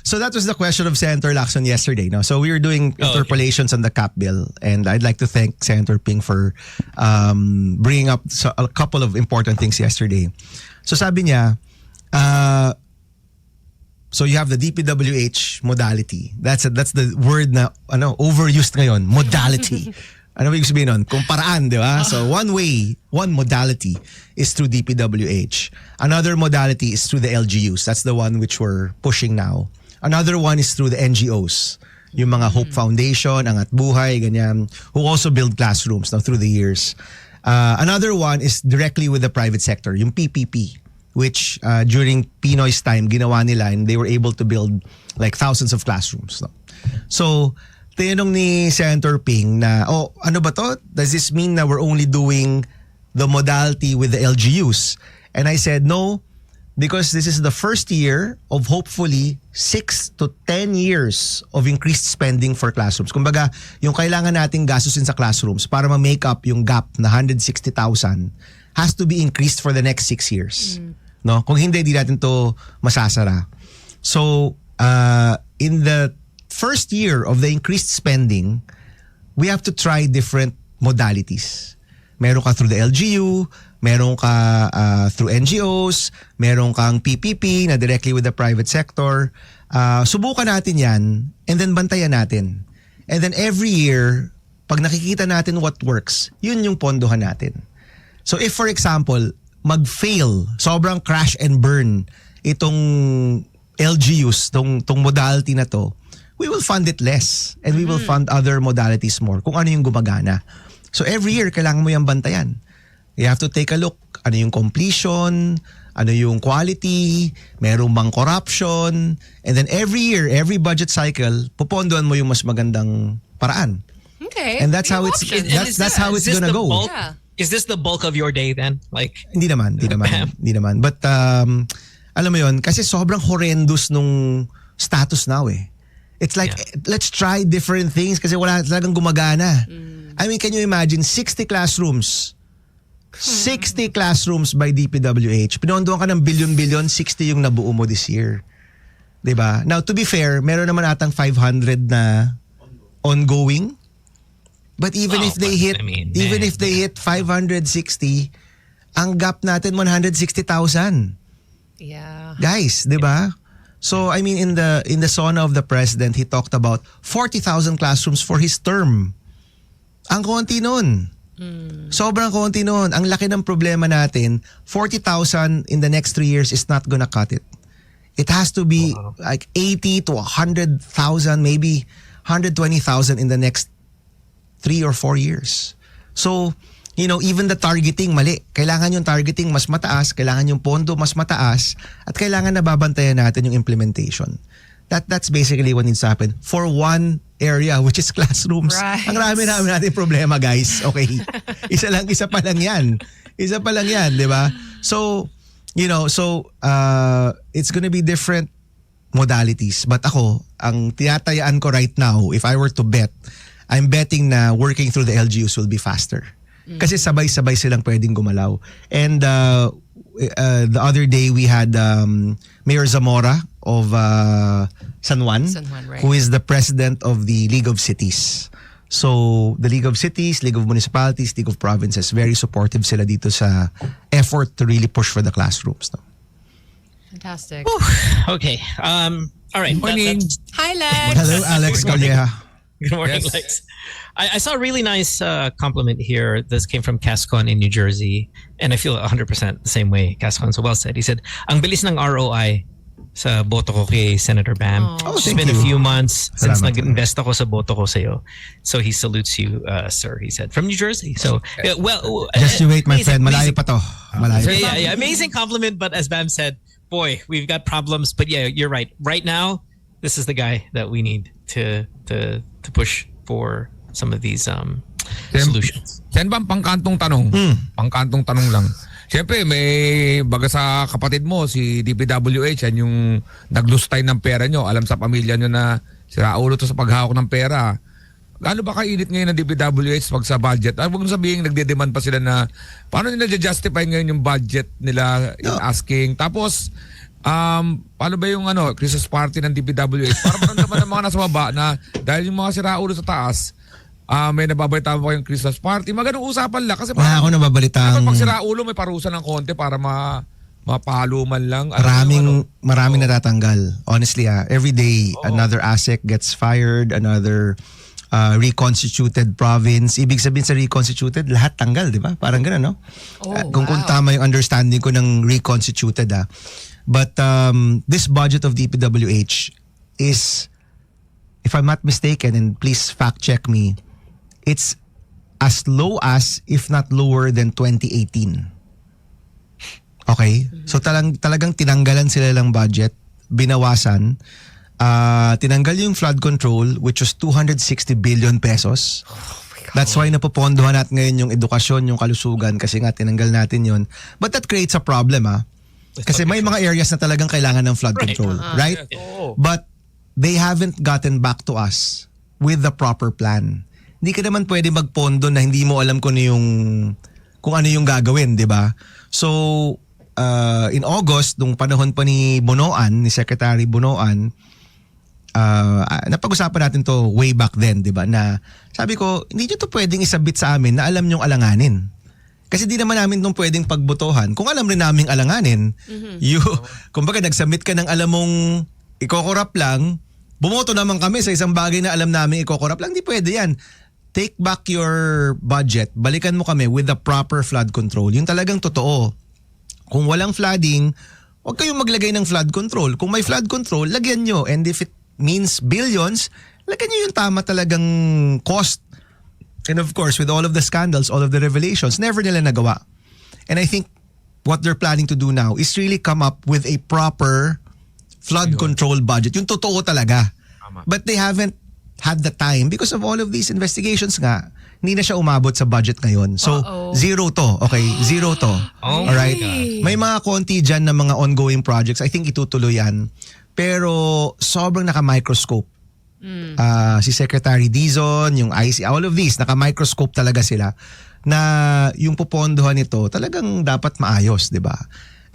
so that was the question of Senator Lacson yesterday. No, so we were doing interpolations on the cap bill, and I'd like to thank Senator Ping for bringing up a couple of important things yesterday. So sabi niya, so you have the DPWH modality. That's the word na overused ngayon, modality. Ano ibig sabihin nun? Kung paraan, di ba? So one modality is through DPWH. Another modality is through the LGUs. That's the one which we're pushing now. Another one is through the NGOs. Yung mga Hope Foundation, Angat Buhay, ganyan, who also build classrooms now through the years. Another one is directly with the private sector, yung PPP, which during Pinoy's time, ginawa nila, and they were able to build like thousands of classrooms. No? So, tinanong ni Senator Ping na, ano ba to? Does this mean that we're only doing the modality with the LGUs? And I said, no, because this is the first year of hopefully 6 to 10 years of increased spending for classrooms. Kumbaga, yung kailangan nating gastusin sa classrooms para ma-make up yung gap na 160,000 has to be increased for the next 6 years. No? Kung hindi, di natin to masasara. So, in the first year of the increased spending, we have to try different modalities. Meron ka through the LGU, meron ka through NGOs, meron kang PPP na directly with the private sector. Subukan natin yan, and then bantayan natin. And then every year, pag nakikita natin what works, yun yung pondohan natin. So if for example, mag-fail, sobrang crash and burn itong LGUs, tong modality na to, we will fund it less and we will fund other modalities more kung ano yung gumagana. So every year, kailangan mo yung bantayan. You have to take a look. Ano yung completion, ano yung quality, meron bang corruption, and then every year, every budget cycle, pupondohan mo yung mas magandang paraan. Okay. And that's how it's how it's gonna go. Yeah. Is this the bulk of your day then? Like, Hindi naman. But alam mo yun, kasi sobrang horrendous nung status now eh. It's like, let's try different things kasi wala talagang gumagana. I mean, can you imagine 60 classrooms? 60 classrooms by DPWH. Pinondohan ka ng billion-billion, 60 yung nabuo mo this year. 'Di ba? Now, to be fair, meron naman atang 500 na ongoing. But even if they hit 560, ang gap natin 160,000. Yeah. Guys, 'di ba? So I mean in the sauna of the president, he talked about 40,000 classrooms for his term. Ang konti nun. Sobrang konti nun. Ang laki ng problema natin, 40,000 in the next 3 years is not gonna cut it. It has to be like 80 to 100,000, maybe 120,000 in the next 3 or 4 years. So, you know, even the targeting, mali. Kailangan yung targeting mas mataas, kailangan yung pondo mas mataas, at kailangan nababantayan natin yung implementation. That's basically what needs to happen for one area, which is classrooms. Right. Ang rami natin problema, guys. Okay. Isa pa lang yan, di ba? So, you know, it's gonna be different modalities. But ako, ang tinatayaan ko right now, if I were to bet, I'm betting na working through the LGUs will be faster. Kasi sabay-sabay silang pwedeng gumalaw. And the other day we had Mayor Zamora of San Juan, right. who is the president of the League of Cities. So the League of Cities, League of Municipalities, League of Provinces, very supportive sila dito sa effort to really push for the classrooms. No? Fantastic. okay. All right. Morning. Hi, Lex. Hello, Alex Calleja. Good morning, Yes. Lex. I saw a really nice compliment here. This came from Cascon in New Jersey, and I feel 100% the same way. Cascon, so well said. He said, "Ang bilis ng ROI sa boto ko kay Senator Bam. Oh, It's thank been a you. few months since Salamat. nag-invest ako sa boto ko sa'yo. So he salutes you, sir, he said. From New Jersey. So, Just you wait, my friend. Malayo amazing. pa to. Malayo. Yeah. Amazing compliment, but as Bam said, boy, we've got problems. But yeah, you're right. Right now, this is the guy that we need to push for some of these solutions. Yan ba ang pangkantong tanong? Pangkantong tanong lang. Siyempre, may baga sa kapatid mo, si DPWH, yan yung naglustay ng pera nyo. Alam sa pamilya nyo na sira ulo to sa paghawak ng pera. Gaano ba kainit ngayon ng DPWH pag sa budget? Huwag nyo sabihin, nagde-demand pa sila na paano nila justify ngayon yung budget nila in asking. Tapos, paano ba yung Christmas party ng DPWH? Para maramdaman ng mga nasa baba na dahil yung mga sira ulo sa taas, may nababalita mo kayong Christmas party. Magandang usapan lang. Kasi Wala ako nababalitang... dapat pag sira ulo, may parusa ng konti para mapalo man lang. Maraming natatanggal. Honestly, every day, another ASEC gets fired, another reconstituted province. Ibig sabihin sa reconstituted, lahat tanggal, di ba? Parang gano'n, no? Kung tama yung understanding ko ng reconstituted, But this budget of DPWH is, if I'm not mistaken, and please fact check me, it's as low as, if not lower than 2018. Okay? So talagang tinanggalan sila ng budget, binawasan, tinanggal yung flood control, which was 260 billion pesos. That's why napopondohan natin ngayon yung edukasyon, yung kalusugan, kasi nga tinanggal natin yun. But that creates a problem, Kasi may mga areas na talagang kailangan ng flood control, right? But they haven't gotten back to us with the proper plan. Hindi ka naman pwede magpondo na hindi mo alam kung ano yung gagawin, di ba? So, in August, nung panahon pa ni Bonoan, ni Secretary Bonoan, napag-usapan natin to way back then, di ba? Na sabi ko, hindi nyo to pwedeng isabit sa amin na alam nyong alanganin. Kasi di naman namin itong pwedeng pagbotohan. Kung alam rin naming alanganin, kumbaga nagsubmit ka ng alam mong ikokorap lang, bumoto naman kami sa isang bagay na alam namin ikokorap lang, di pwede yan. Take back your budget, balikan mo kami with the proper flood control. Yung talagang totoo. Kung walang flooding, huwag kayong maglagay ng flood control. Kung may flood control, lagyan nyo. And if it means billions, lagyan nyo yung tama talagang cost. And of course, with all of the scandals, all of the revelations, never nila nagawa. And I think what they're planning to do now is really come up with a proper flood control budget. Yung totoo talaga. But they haven't had the time because of all of these investigations nga. Hindi na siya umabot sa budget ngayon. So, zero to. Okay? Zero to. Alright? May mga konti dyan na mga ongoing projects. I think itutuloy yan. Pero sobrang naka-microscope. Si Secretary Dizon, yung IC, all of these, naka-microscope talaga sila na yung popondohan nito talagang dapat maayos, di ba?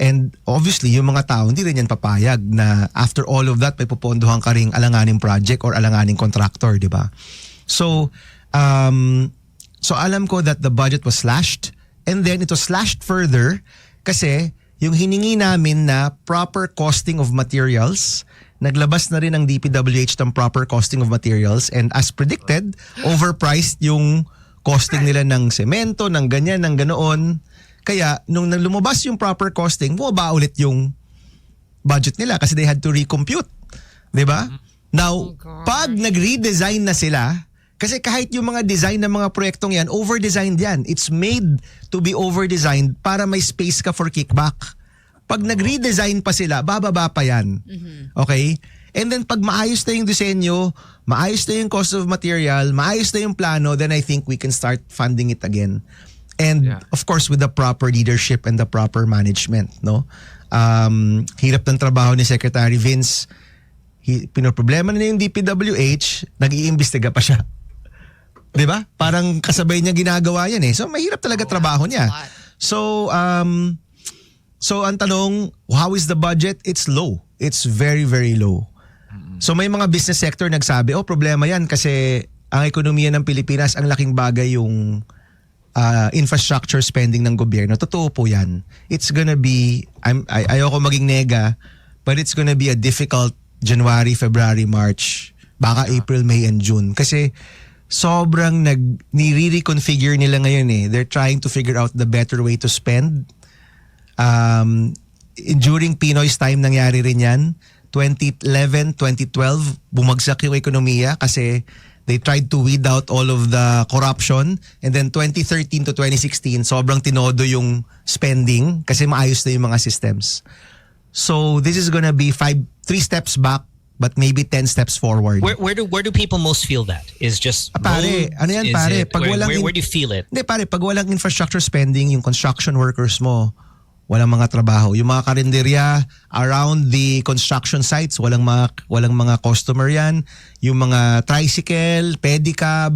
And obviously, yung mga tao, hindi rin yan papayag na after all of that, may popondohan ka ring alanganing project or alanganing contractor, di ba? So alam ko that the budget was slashed and then it was slashed further kasi yung hiningi namin na proper costing of materials, naglabas na rin ang DPWH ng proper costing of materials and as predicted, overpriced yung costing nila ng semento, ng ganyan, ng ganoon. Kaya nung lumabas yung proper costing, bumaba ulit yung budget nila kasi they had to recompute. Diba? Now, pag nag-redesign na sila, kasi kahit yung mga design ng mga proyektong yan, over-designed yan. It's made to be over-designed para may space ka for kickback. Pag nag-redesign pa sila, bababa pa yan. Okay? And then pag maayos na yung disenyo, maayos na yung cost of material, maayos na yung plano, then I think we can start funding it again. And of course, with the proper leadership and the proper management, no? Hirap ng trabaho ni Secretary Vince. Pinoproblema na yung DPWH, nag-iimbestiga pa siya. 'Di ba? Parang kasabay niya ginagawa yan eh. So mahirap talaga trabaho niya. So ang tanong, how is the budget? It's low. It's very, very low. So may mga business sector nagsabi, problema yan kasi ang ekonomiya ng Pilipinas, ang laking bagay yung infrastructure spending ng gobyerno. Totoo po yan. It's gonna be, ayoko maging nega, but it's gonna be a difficult January, February, March, baka April, May, and June. Kasi sobrang nire-reconfigure nila ngayon eh. They're trying to figure out the better way to spend. during Pinoy's time nangyari rin yan. 2011, 2012, bumagsak yung ekonomiya kasi they tried to weed out all of the corruption. And then 2013 to 2016, sobrang tinodo yung spending kasi maayos na yung mga systems. So this is gonna be 3 steps back but maybe 10 steps forward. Where do people most feel that? Is just pare, roads? ano yan Is pare? it- Pag where do you feel it? Hindi pare, pag walang infrastructure spending, yung construction workers mo, walang mga trabaho. Yung mga karinderya around the construction sites, walang mga customer yan. Yung mga tricycle, pedicab,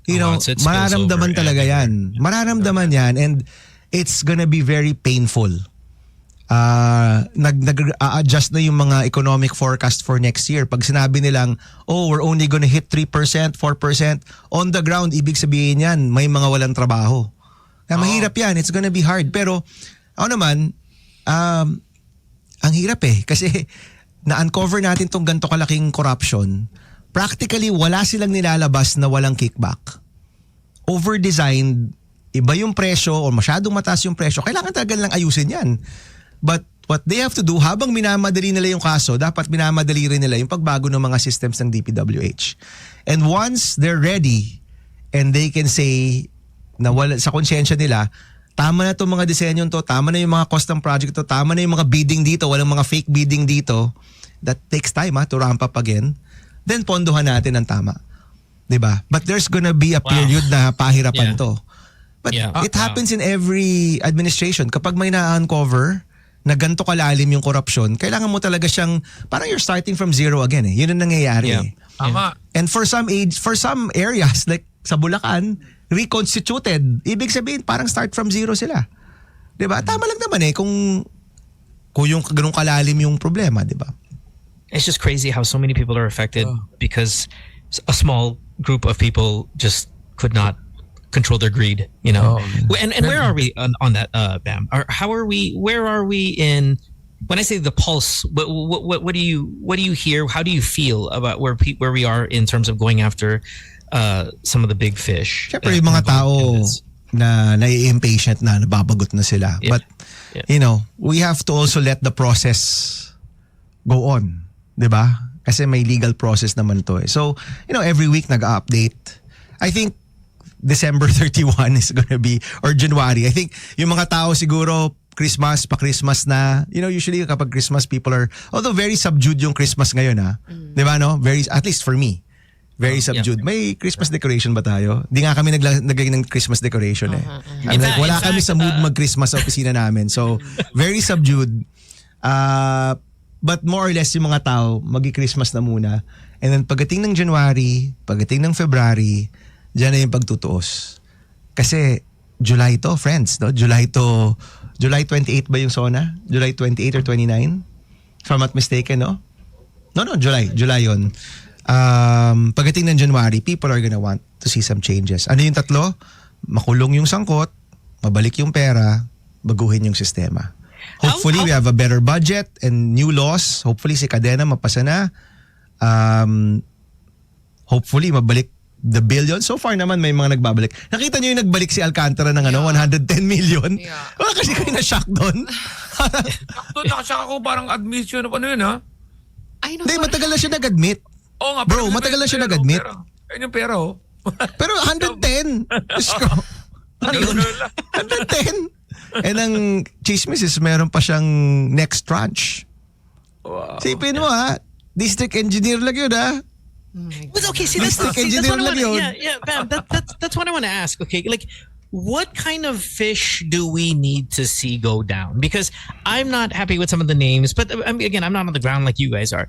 you know, It spills mararamdaman over talaga yan. Mararamdaman yan and it's gonna be very painful. Nag-adjust na yung mga economic forecast for next year. Pag sinabi nilang, we're only gonna hit 3%, 4%, on the ground, ibig sabihin yan, may mga walang trabaho. Kaya mahirap yan. It's gonna be hard. Pero, ako naman, ang hirap kasi na-uncover natin tong ganito kalaking corruption. Practically, wala silang nilalabas na walang kickback. Over-designed, iba yung presyo o masyadong mataas yung presyo. Kailangan talaga lang ayusin yan. But what they have to do, habang minamadali nila yung kaso, dapat minamadali rin nila yung pagbago ng mga systems ng DPWH. And once they're ready and they can say na wala, sa konsyensya nila, tama na itong mga disenyo to, tama na yung mga cost ng project to, tama na yung mga bidding dito, walang mga fake bidding dito, that takes time to ramp up again, then pondohan natin ang tama. Diba? But there's gonna be a period na pahirapan to. But it happens in every administration. Kapag may na-uncover na ganito kalalim yung korupsyon, kailangan mo talaga siyang, parang you're starting from zero again Yun ang nangyayari Tama. And for some areas, like sa Bulacan, reconstituted. Ibig sabihin, parang start from zero sila. Diba? Tama lang naman kung yung ganung kalalim yung problema, diba? It's just crazy how so many people are affected because a small group of people just could not control their greed, you know. And where are we on that, Bam? Where are we in? When I say the pulse, what do you hear? How do you feel about where we are in terms of going after some of the big fish? Siyempre, yung mga tao na nai-impatient na, nababagot na sila. Yeah. But, you know, we have to also let the process go on. Diba? Kasi may legal process naman to So, you know, every week nag-update. I think December 31 is gonna be, or January. I think yung mga tao siguro, pa-Christmas na. You know, usually kapag Christmas, people are, although very subdued yung Christmas ngayon Diba, no? Very, at least for me. Very subdued. May Christmas decoration ba tayo? Di nga kami naglagay ng Christmas decoration I'm like, wala kami sa mood mag-Christmas sa opisina namin. So, very subdued. But more or less yung mga tao, magi-Christmas na muna. And then pagdating ng January, pagdating ng February, dyan na yung pagtutuos. Kasi July to, friends. No? July 28 ba yung SONA? July 28 or 29? If I'm not mistaken, no? No, July yun. Pagdating ng January, people are gonna want to see some changes. Ano yung tatlo? Makulong yung sangkot, mabalik yung pera, baguhin yung sistema. Hopefully, we have a better budget and new laws. Hopefully, si Cadena mapasa na. Hopefully, mabalik the billion. So far naman, may mga nagbabalik. Nakita niyo yung nagbalik si Alcantara ng 110 million? Wala kasi kayo na-shock doon. Nakashock ako, parang admission of ano yun Hindi, matagal na siya nag-admit. Oo nga. Bro, matagal na siya nag-admit. Ayun yung pera Pero 110. Diyos ko. 110. And ang chismis is meron pa siyang next tranche. Wow. Sipin mo district engineer lang yun But okay, see, that's what I want to, Bam, that's what I want to ask. Okay, like, what kind of fish do we need to see go down? Because I'm not happy with some of the names, but again, I'm not on the ground like you guys are.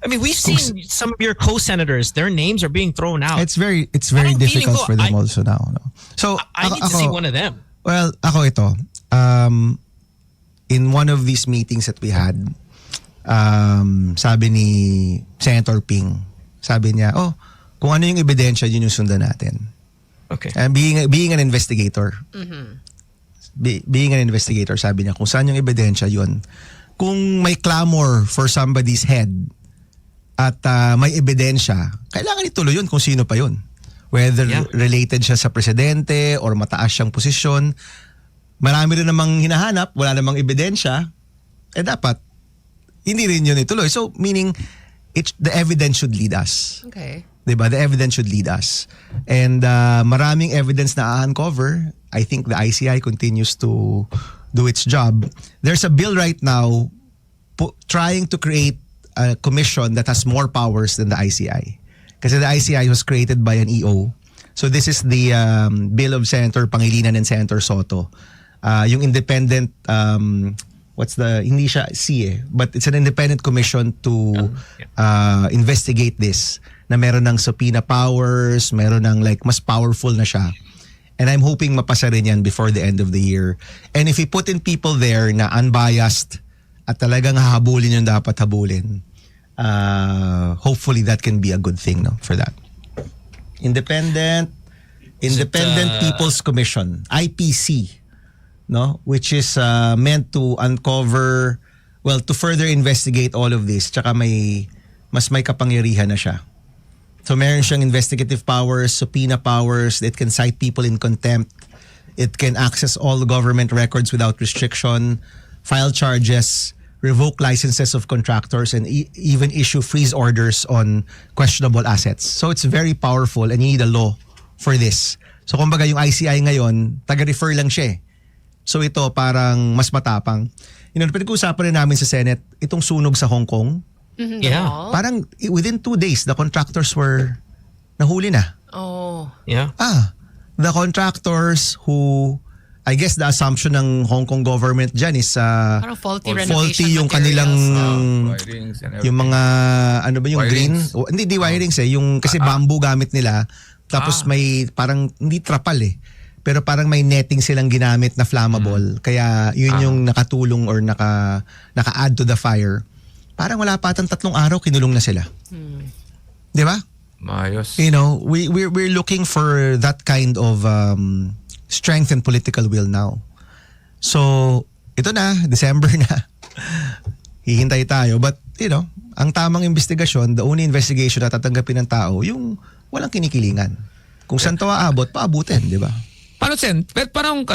I mean, we've seen some of your co-senators; their names are being thrown out. It's very difficult for them also now. No? So I need to see one of them. Well, ako ito. In one of these meetings that we had, sabi ni Senator Ping, sabi niya, kung ano yung ebidensya, yun yung sundan natin. Okay. And being an investigator, being an investigator, sabi niya, kung saan yung ebidensya, yun. Kung may clamor for somebody's head, at may ebidensya, kailangan ituloy yun kung sino pa yun. Whether related siya sa presidente or mataas siyang posisyon, marami rin namang hinahanap, wala namang ebidensya, dapat hindi rin yun ituloy. So, meaning, the evidence should lead us. Okay. Diba? The evidence should lead us. And maraming evidence na uncover. I think the ICI continues to do its job. There's a bill right now trying to create a commission that has more powers than the ICI. Kasi the ICI was created by an EO. So this is the bill of Senator Pangilinan and Senator Soto. Yung independent, hindi siya but it's an independent commission to investigate this. Na meron ng subpoena powers, meron ng like mas powerful na siya. And I'm hoping mapasa rin yan before the end of the year. And if we put in people there na unbiased at talagang hahabulin yung dapat habulin, hopefully that can be a good thing, no, for that. Independent People's Commission, IPC, no, which is meant to uncover, to further investigate all of this. Tsaka mas may kapangyarihan na siya. So meron siyang investigative powers, subpoena powers, it can cite people in contempt, it can access all government records without restriction, file charges, revoke licenses of contractors, and even issue freeze orders on questionable assets. So it's very powerful and you need a law for this. So kumbaga yung ICI ngayon, taga-refer lang siya. So ito parang mas matapang. Pinag-usapan rin namin sa Senate, itong sunog sa Hong Kong. Yeah. Parang within 2 days, the contractors were nahuli na. Oh. Yeah. The contractors who, I guess the assumption ng Hong Kong government dyan is Parang faulty renovation yung kanilang Wirings and yung mga ano ba yung Wirings. green hindi wirings yung kasi bamboo gamit nila tapos may parang hindi trapal pero parang may netting silang ginamit na flammable kaya yun yung nakatulong or naka-add to the fire. Parang wala pa atang 3 araw kinulong na sila. Di ba? Mayos. We're looking for that kind of strength and political will now. So, ito na, December na. Hihintay tayo. But, ang tamang investigasyon, the only investigation na tatanggapin ng tao, yung walang kinikilingan. Kung saan ito aabot, paabutin, di ba? Paano, Sen? Parang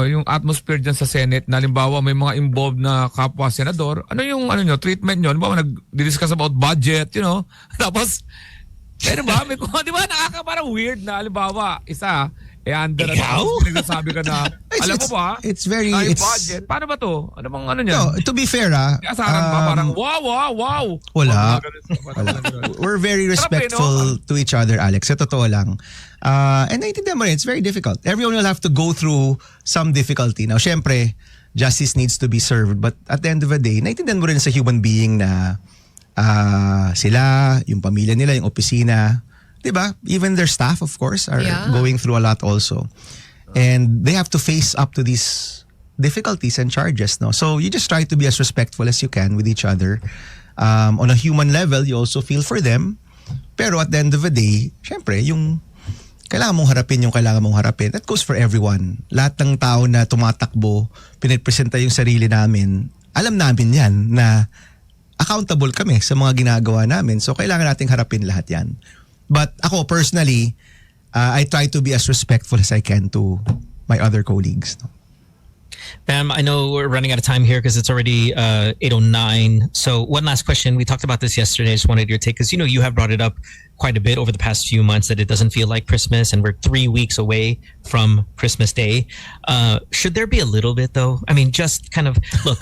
yung atmosphere dyan sa Senate na halimbawa may mga involved na kapwa senador, ano yung treatment nyo? Halimbawa nag-discuss about budget, Tapos, ba? Di ba parang weird na halimbawa, isa, under nagsasabi ka na, alam mo ba? It's very, budget. Paano ba to? Ano bang niyan? No, to be fair, asaran ba? Parang, wow. Wala. We're very respectful to each other, Alex. Sa totoo lang. And naiintindihan mo rin, it's very difficult. Everyone will have to go through some difficulty. Now, syempre, justice needs to be served. But at the end of the day, naiintindihan mo rin sa human being na sila, yung pamilya nila, yung opisina, diba? Even their staff, of course, are going through a lot also. And they have to face up to these difficulties and charges. No? So you just try to be as respectful as you can with each other. On a human level, you also feel for them. Pero at the end of the day, syempre, yung kailangan mong harapin yung kailangan mong harapin. That goes for everyone. Lahat ng tao na tumatakbo, pinipresenta yung sarili namin, alam namin yan na accountable kami sa mga ginagawa namin. So kailangan nating harapin lahat yan. But ako personally, I try to be as respectful as I can to my other colleagues. Pam, I know we're running out of time here because it's already 8:09. So one last question. We talked about this yesterday. I just wanted your take because, you have brought it up quite a bit over the past few months that it doesn't feel like Christmas and we're 3 weeks away from Christmas Day. Should there be a little bit though? I mean, just kind of, look,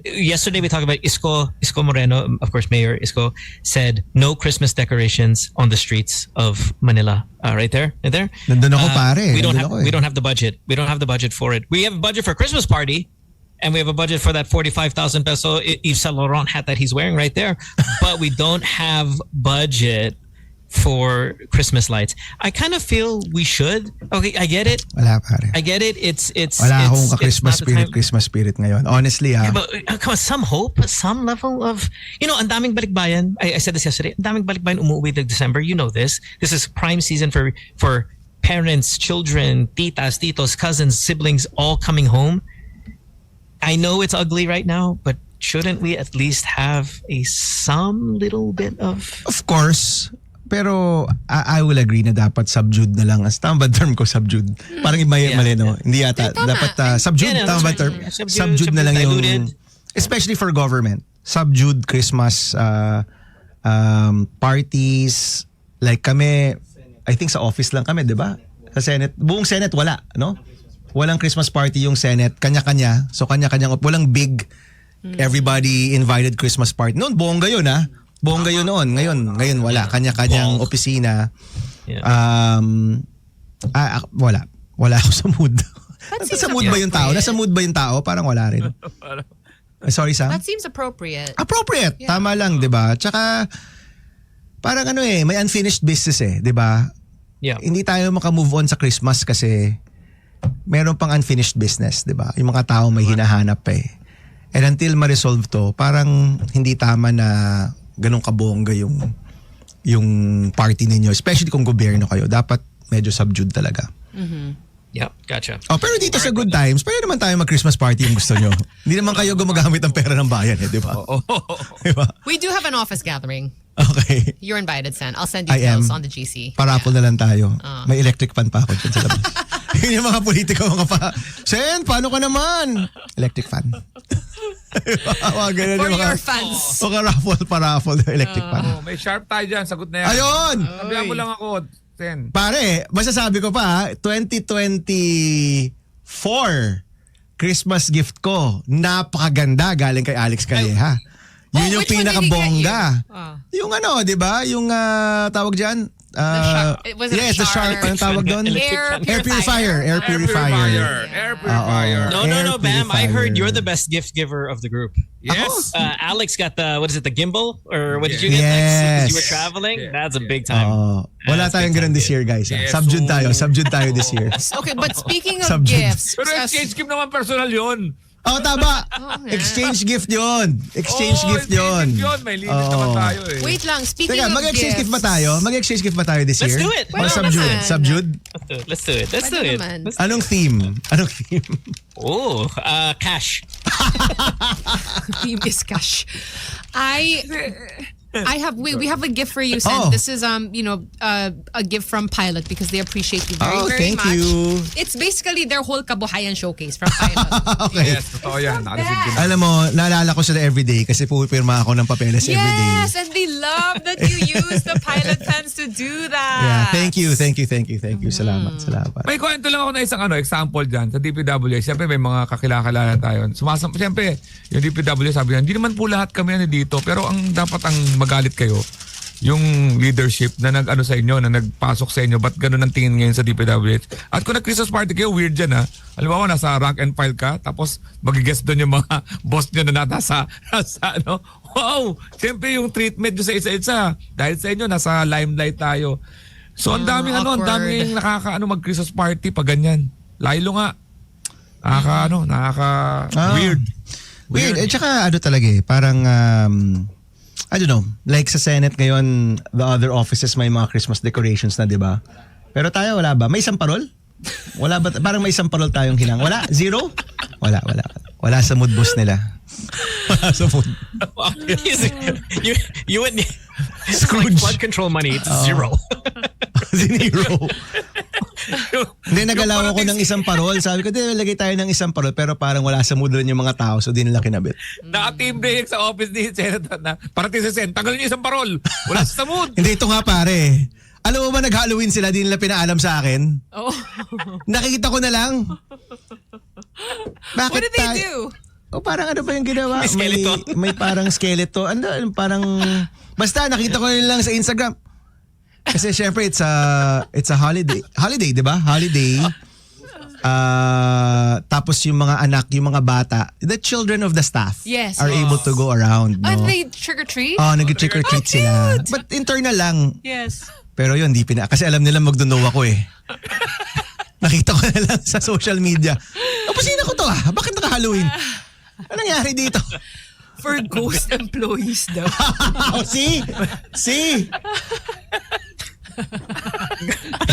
yesterday we talked about Isko Moreno, of course, Mayor Isko, said no Christmas decorations on the streets of Manila. Right there. Nandun ako pare. We don't have the budget. We don't have the budget for it. We have a budget for a Christmas party. And we have a budget for that 45,000 peso Yves Saint Laurent hat that he's wearing right there. But we don't have budget for Christmas lights. I kind of feel we should. Okay, I get it. Wala pare. I get it. It's Wala akong Christmas spirit ngayon. Honestly, Yeah, but come on, some hope, some level of, ang daming balikbayan. I said this yesterday. Ang daming balikbayan umuwi ng December. You know this. This is prime season for parents, children, titas, titos, cousins, siblings all coming home. I know it's ugly right now, but shouldn't we at least have some little bit of... Of course. Pero I will agree na dapat subdued na lang. As tama ba term ko, subdued? Parang mali, no? Hindi yata. Dapat subdued, Yeah, no, tama ba that's term? right. Subdued na lang yung, diluted. especially for government. Subdued Christmas parties. Like kami, I think sa office lang kami, di ba? Sa Senate, buong Senate wala, no? Walang Christmas party yung Senate, kanya-kanya. So kanya-kanya, walang big everybody invited Christmas party. Noon, bongga yun ha. Bongga yun noon. Ngayon wala. Kanya-kanyang opisina. Yeah. Wala. Wala ako sa mood. seems Nasa mood ba yung tao? appropriate. Nasa mood ba yung tao? Parang wala rin. Sorry, Sam? That seems appropriate. Appropriate. Yeah. Tama lang, 'di ba? Tsaka parang may unfinished business 'di ba? Yeah. Hindi tayo maka-move on sa Christmas kasi meron pang unfinished business, 'di ba? Yung mga tao may hinahanap And until ma-resolve to, parang hindi tama na ganun kabongga yung party ninyo, especially kung gobyerno kayo. Dapat medyo subdued talaga. Yep, gotcha. Oh, pero dito sa Good Times, pwede naman tayo mag-Christmas party yung gusto nyo. Hindi naman kayo gumagamit ng pera ng bayan, di ba? Diba? We do have an office gathering. Okay. You're invited, Sen. I'll send I am. details on the GC. Parapol na lang tayo. May electric fan pa ako dyan sa labas. Yun yung mga politika, mga pa. Sen, paano ka naman? Electric fan. For your fans. O ka-raffle, electric fan. May sharp tayo dyan. Sagot na yan. Ayun! Sabihan mo lang ako. 10. Pare, masasabi ko pa, 2024 Christmas gift ko, napakaganda galing kay Alex Calleja. Yun yung which one did he pinakabongga. get you? Yung di ba? Yung tawag dyan? Was it a yes, the shower? shark. Anong tawag doon? Air purifier. Air purifier. Air purifier. No, Air Bam. I heard purifier. you're the best gift giver of the group. Yes. Alex got the, what is it, the gimbal? Or what did you get? Yes. Because you were traveling? Yeah. That's a big time. Wala That's tayong big ganun time this year, guys. Yes, Subdued tayo this year. Okay, but speaking of Subject. gifts, Pero exchange gift naman personal yun. Tama. Exchange gift yun. Exchange gift yun. May limit naman tayo wait lang, speaking Teka, of mag-exchange gifts. gift ba tayo? Mag-exchange gift ba tayo this Let's year? do it. Or Why not? subdued? naman? Subdued? Let's do it. Let's do Pwede it. naman. Anong theme? Oh, cash. Team is cash. We have a gift for you, Sen. Oh. This is a gift from Pilot because they appreciate you very, very thank much. you. It's basically their whole kabuhayan showcase from Pilot. Okay. Yes, totoo yan. Nakareceive din. Alam mo, naalala ko sila everyday kasi pupirma ako ng papeles everyday. Yes, and they love that you use the Pilot pens to do that. Yeah, thank you. Salamat. May kwento lang ako na isang example dyan sa DPWH. Siyempre may mga kakilala tayo. Siyempre, yung DPWH sabi niya, hindi naman po lahat kami dito. Pero dapat ang magalit kayo, yung leadership na nag-ano sa inyo, na nagpasok sa inyo, ba't ganun ang tingin ngayon sa DPWH? At kung nag-Christmas party kayo, weird dyan ha. Alam mo, nasa rank and file ka, tapos mag-guest doon yung mga boss nyo na nasa ano. Wow! Siyempre yung treatment nyo sa isa-isa. Dahil sa inyo, nasa limelight tayo. So ang daming ang daming mag-Christmas party pag ganyan. Laylo nga. Weird. Weird. At saka talaga parang I don't know, like sa Senate ngayon, the other offices may mga Christmas decorations na, di ba? Pero tayo wala ba? May isang parol? Wala ba? Parang may isang parol tayong hinang. Wala? Zero? Wala. Wala sa mood boost nila. Wala sa mood. you wouldn't. Scrooge. Like flood control money. It's zero. Zero. Hindi, nagalaw ako ng isang parol. Sabi ko, lagay tayo ng isang parol pero parang wala sa mood rin yung mga tao so di nila kinabit. Naka-team break sa office ni Senator na parating sa Sen, tanggalin niyo isang parol. Wala sa mood. Hindi, ito nga pare. Alam mo ba nag-Halloween sila, di nila pinaalam sa akin? Oh. Nakikita ko na lang. Bakit What did they do? Parang ano ba yung ginawa? May skeleton. May parang skeleton. Parang basta nakita ko na lang sa Instagram. Kasi syempre it's a holiday. Holiday, 'di ba? Holiday. Tapos yung mga anak, yung mga bata, the children of the staff Yes. are able to go around. No? And they trick or treat? Nag-trick or treat sila. But internal lang. Yes. Pero yun, kasi alam nila magduno ako eh. Nakita ko na lang sa social media. Opusina ko to Bakit naka-Halloween? Ano nangyari dito? For ghost employees daw. See?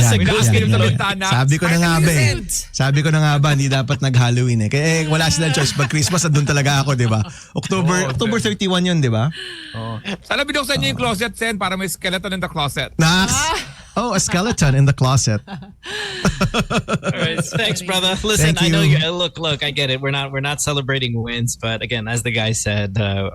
Classic Yan, ghost yan, game sa yan. bintana. Sabi ko na nga ba eh. Present. Sabi ko na nga ba, hindi dapat nag-Halloween eh. Kaya wala silang choice. Pag Christmas, andun talaga ako, di ba? October 31 yun, di ba? Sana binuksan niyo yung closet, Sen, para may skeleton in the closet. Nax! Oh, a skeleton in the closet. All right, thanks, brother. Listen, Thank I know you. you. Look, I get it. We're not celebrating wins, but again, as the guy said, the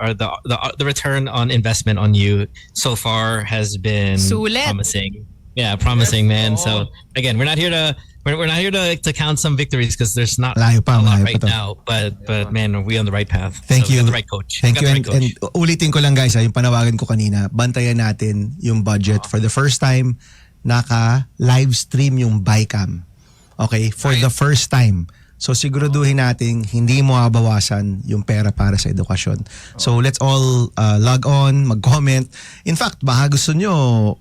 return on investment on you so far has been Sulit. promising. Yeah, promising, man. So again, we're not here to count some victories because there's not Layo pa, a lot malayo right pa to. now. But man, are we on the right path? Thank So we you. got the right coach. Thank We you. got the right And ulitin ko lang guys, yung panawagan ko kanina, bantayan natin yung budget. For the first time, naka-live stream yung Bicam. Okay? For the first time. So siguraduhin natin hindi mo mabawasan yung pera para sa edukasyon. So let's all log on, mag-comment. In fact, baka gusto nyo,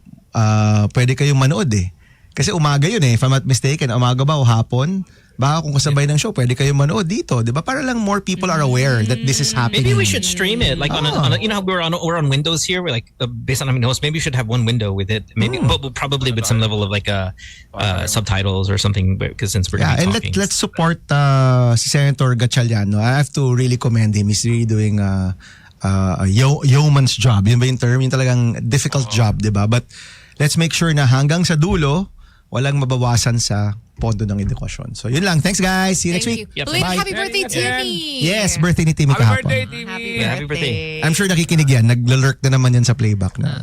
pwede kayong manood eh. Kasi umaga yun eh, if I'm not mistaken. Umaga ba o hapon? Baka kung kasabay ng show, pwede kayong manood dito. Di ba? Para lang more people are aware that this is happening. Maybe we should stream it like on a, you know how we're on Windows here. We're like based on how many hosts. Maybe we should have one window with it. Maybe but probably with some level of like subtitles or something. Because since we're Yeah, gonna and be talking, let's support si Senator Gatchalian. I have to really commend him. He's really doing a yeoman's job. Yun ba yung term? Yung talagang difficult job, di ba? But let's make sure na hanggang sa dulo, walang mabawasan sa pondo ng edukasyon. So yun lang. Thanks guys. See you next week. Yep. Belated Bye. happy birthday, Timmy. Yes, birthday ni Timmy Happy kahapon. birthday, Timmy. Happy Happy birthday. I'm sure nakikinig yan. Naglalurk na naman yan sa playback na.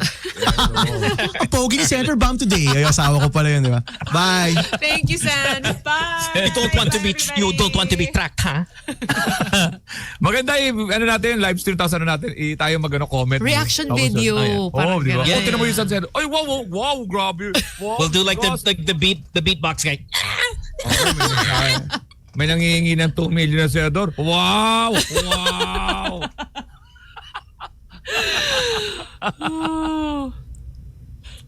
Ang pogi ni Senator Bam today. Ay, asawa ko pala yun, di ba? Bye! Thank you, San. Bye. you don't want to be tracked, huh? Maganda ano natin, live stream tapos ano natin, tayo comment. Reaction Tapos yun. video. Oh, di ba? ganun. Yeah, Tinan mo yung sunset. Ay, wow, grabe. Wow, We'll do like gosh. the beatbox guy. May nangihingi ng 2 million na senador. Wow!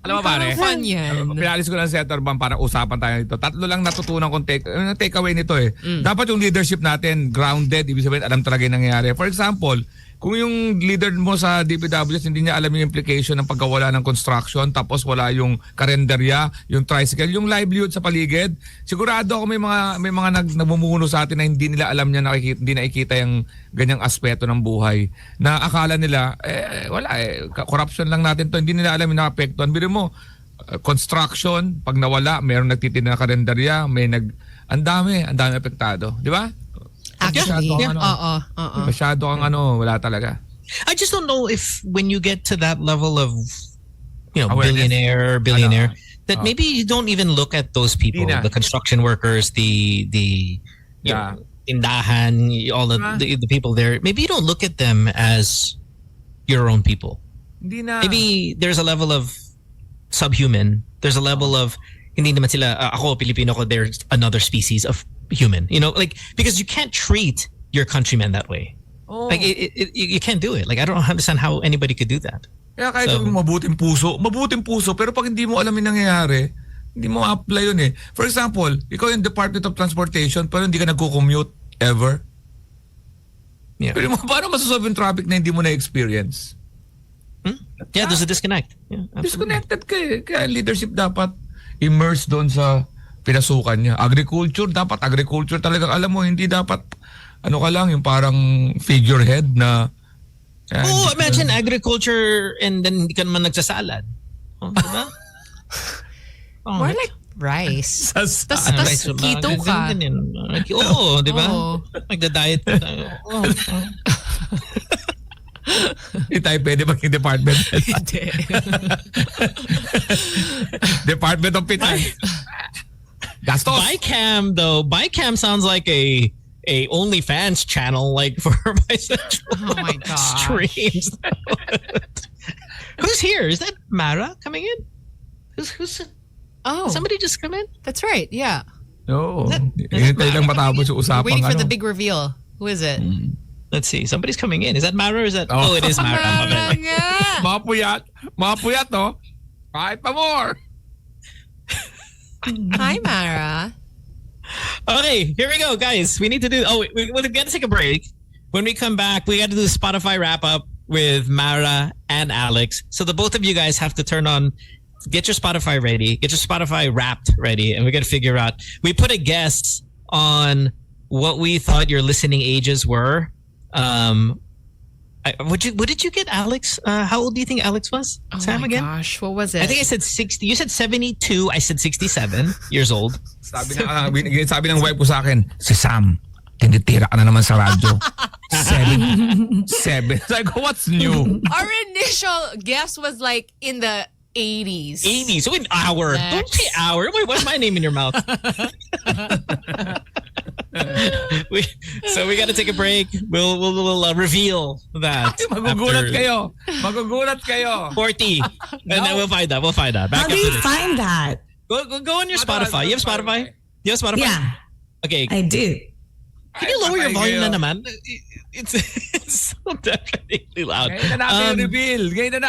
Alam mo pare? Fun yan. Pinalis ko lang si Senator Bam para usapan tayo nito. Tatlo lang natutunan kong takeaway nito eh. Dapat yung leadership natin grounded, ibig sabihin alam talaga yung nangyayari. For example, kung yung leader mo sa DPWs hindi niya alam yung implication ng pagkawala ng construction tapos wala yung karenderya, yung tricycle, yung livelihood sa paligid, sigurado ako may mga nagmumuno sa atin na hindi nila alam niya, hindi nakikita yung ganyang aspeto ng buhay. Na akala nila, wala corruption lang natin to, hindi nila alam yung nakapektuhan. Biro mo, construction, pag nawala, mayroong nagtitinda ng karenderya, ang dami apektado. Di ba? Actually, Masyado oo. Masyado kang wala talaga. I just don't know if when you get to that level of, Awareness. billionaire, that maybe you don't even look at those people, Hindi na. the construction workers, the Yeah. tindahan, all of the people there. Maybe you don't look at them as your own people. Hindi na. Maybe there's a level of subhuman. There's a level of hindi naman sila ako Pilipino ko, there's another species of human, because you can't treat your countrymen that way. Like you can't do it. Like I don't understand how anybody could do that. Kaya kahit yung mabuting puso, pero pag hindi mo alam yung nangyayari, hindi mo apply yun eh. For example, ikaw yung Department of Transportation, pero hindi ka nagko-commute ever. Yeah. Pero paano masasolve yung traffic na hindi mo na-experience? Yeah, there's a disconnect. Yeah, absolutely. Disconnected ka eh. Kaya leadership dapat immerse doon sa pinasukan niya. Agriculture talagang alam mo, hindi dapat ka lang, yung parang figurehead na Imagine agriculture and then hindi ka naman nagsasalad. Diba? More like rice. Tas Rice, keto ka. ganyan. Oo, di ba? Oo. Nagda-diet. hindi tayo pwede maging department. Hindi. Department of Pitay. Gastos. Bicam sounds like a OnlyFans channel, like for bisexual Oh my gosh. streams. Who's here? Is that Mara coming in? Who's Oh, somebody just come in? that's right. Yeah. Oo. Hinintay lang matapos yung usapang Waiting for the big reveal. Who is it? Let's see. Somebody's coming in. Is that Mara or is that? Oh, it is Mara. Mara nga. Mga puyat, no? Kahit pa more. Hi, Mara. Okay, here we go, guys. We need to do. We're gonna take a break. When we come back, we got to do the Spotify wrap up with Mara and Alex. So the both of you guys have to turn on get your Spotify ready. Get your Spotify Wrapped ready, and we got to figure out. We put a guess on what we thought your listening ages were. What did you get, Alex? How old do you think Alex was? Oh Sam my again? gosh, what was it? I think I said 60. You said 72. I said 67 years old. Sabi ng wife ko sa akin, si Sam, tinitira ka na naman sa radyo. 7. I go, what's new? Our initial guess was like in the 80s. 80s. So an hour. Next. Don't say hour. Wait, what's my name in your mouth? So we got to take a break. We'll reveal that. Magugulat after kayo. 40. And then we'll find that. Back How after do you this. find that? Go on your Spotify. You have Spotify? You have Spotify? Yeah, Okay. I do. Can you lower your volume na kayo. naman? It's so definitely loud. Ngayon na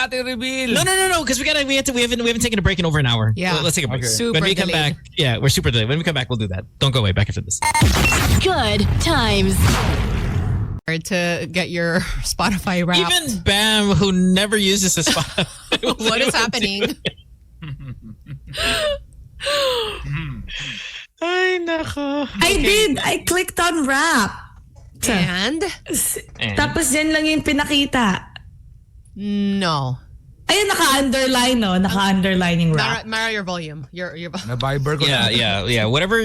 natin reveal. No, because we haven't taken a break in over an hour. Yeah. Well, let's take a break. Okay. Super when we come delayed. back, yeah, we're super delayed. When we come back, we'll do that. Don't go away. Back after this. Good times. To get your Spotify Wrapped. Even Bam, who never uses his Spotify. What is happening? Ay, nako. I did. I clicked on rap. And Tapos yan lang yung pinakita. no. Ayun, naka-underline, no? Naka-underline yung rap. Mara, your volume. Your Na Viber ko na. Yeah. Whatever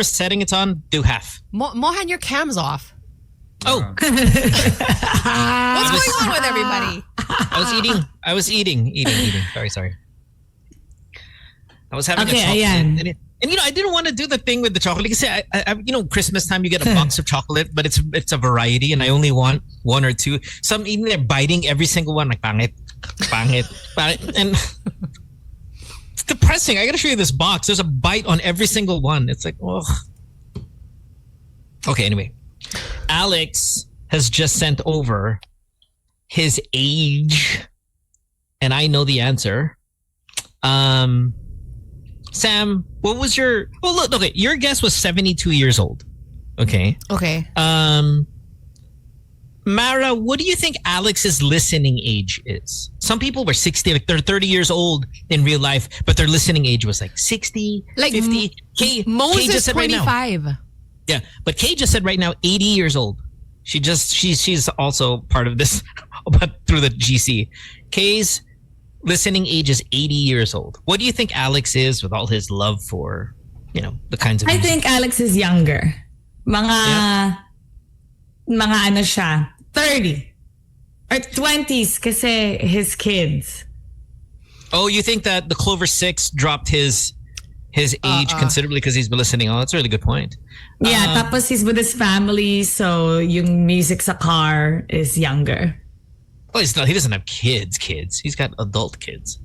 setting it's on, do half. Mohan, your cam's off. Oh, What's going on with everybody? I was eating. Sorry. I was having Okay, a chocolate. ayan. And I didn't want to do the thing with the chocolate because Christmas time you get a box of chocolate, but it's a variety, and I only want one or two. So I'm eating there, biting every single one, like pangit, and it's depressing. I got to show you this box. There's a bite on every single one. It's like, oh. Okay, anyway, Alex has just sent over his age, and I know the answer. Sam, what was your... Well, look, okay, your guess was 72 years old. Okay. Okay. Mara, what do you think Alex's listening age is? Some people were 60, like they're 30 years old in real life, but their listening age was like 60, Like 50. Kay Moses just said right now. 25. Yeah, but Kay just said right now 80 years old. She's also part of this, but through the GC. Kay's listening age is 80 years old. What do you think Alex is with all his love for, the kinds of I music? think Alex is younger. Mga ano siya, 30 or 20s kasi his kids. Oh, you think that the Clover 6 dropped his age considerably because he's been listening? Oh, that's a really good point. Yeah, tapos he's with his family, so yung music sa car is younger. Well, he doesn't have kids. He's got adult kids.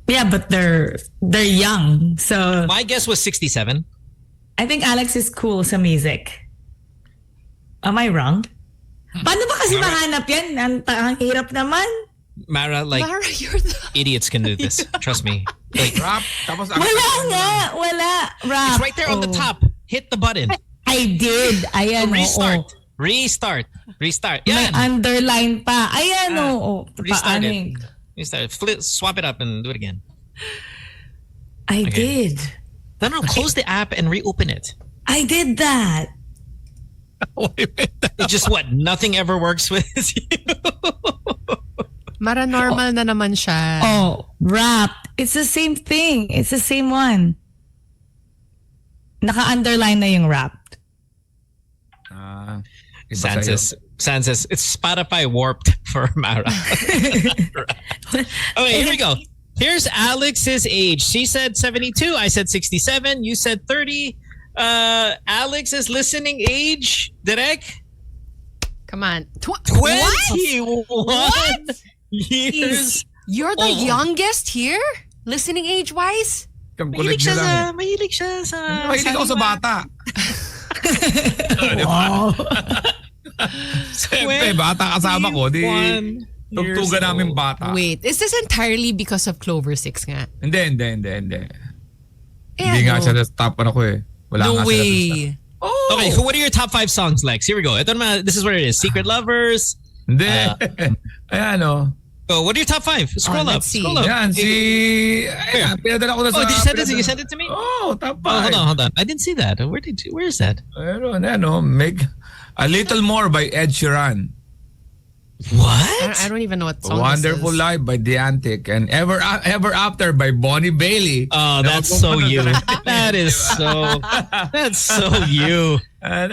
Yeah, but they're young. So My guess was 67. I think Alex is cool sa music. Am I wrong? Paano ba kasi mahanap yan? Ang hirap naman. Mara, Mara, you're the... idiots can do this. Trust me. Like, Rap. Tapos Wala. Rap. it's right there on the top. Hit the button. I did. Ayan, Restart. oo. Restart. May Yeah. underline pa. Ayan, oo. Restart Paano it. yun? Restart. Swap it up and do it again. I Okay. did. No. Close the app and reopen it. I did that. It's just what? Nothing ever works with you. Mara, normal na naman siya. Oh, rap. It's the same thing. It's the same one. Naka-underline na yung rap. San says, it's Spotify warped for Mara. Okay, here we go. Here's Alex's age. She said 72. I said 67. You said 30. Alex's listening age, Derek? Come on. 21 What? years. You're the youngest here? Listening age-wise? Mahilig siya sa... Mahilig ako sa bata. Wow. Siyempre, bata kasama ko. Di, 21 tugtugan namin bata. Wait, is this entirely because of Clover 6 nga? Hindi. Eh, Hindi nga ano? siya sa top ko eh. Wala No nga sila dun way. Oh! Okay, what are your top 5 songs, Lex? Here we go. Ito naman, this is where it is. Secret Lovers. Hindi. Ayan Oh, what are your top 5? Scroll up. let's see. Scroll up. Yan, pinadala ko na sa... Oh, did you send it? You sent it to me? Oh, top Oh, 5. hold on. I didn't see that. Where is that? Make A Little More by Ed Sheeran. What? I don't even know what song Wonderful this is. Life by The Antic. And Ever After by Bonnie Bailey. Oh, that's so you. That's so you. And,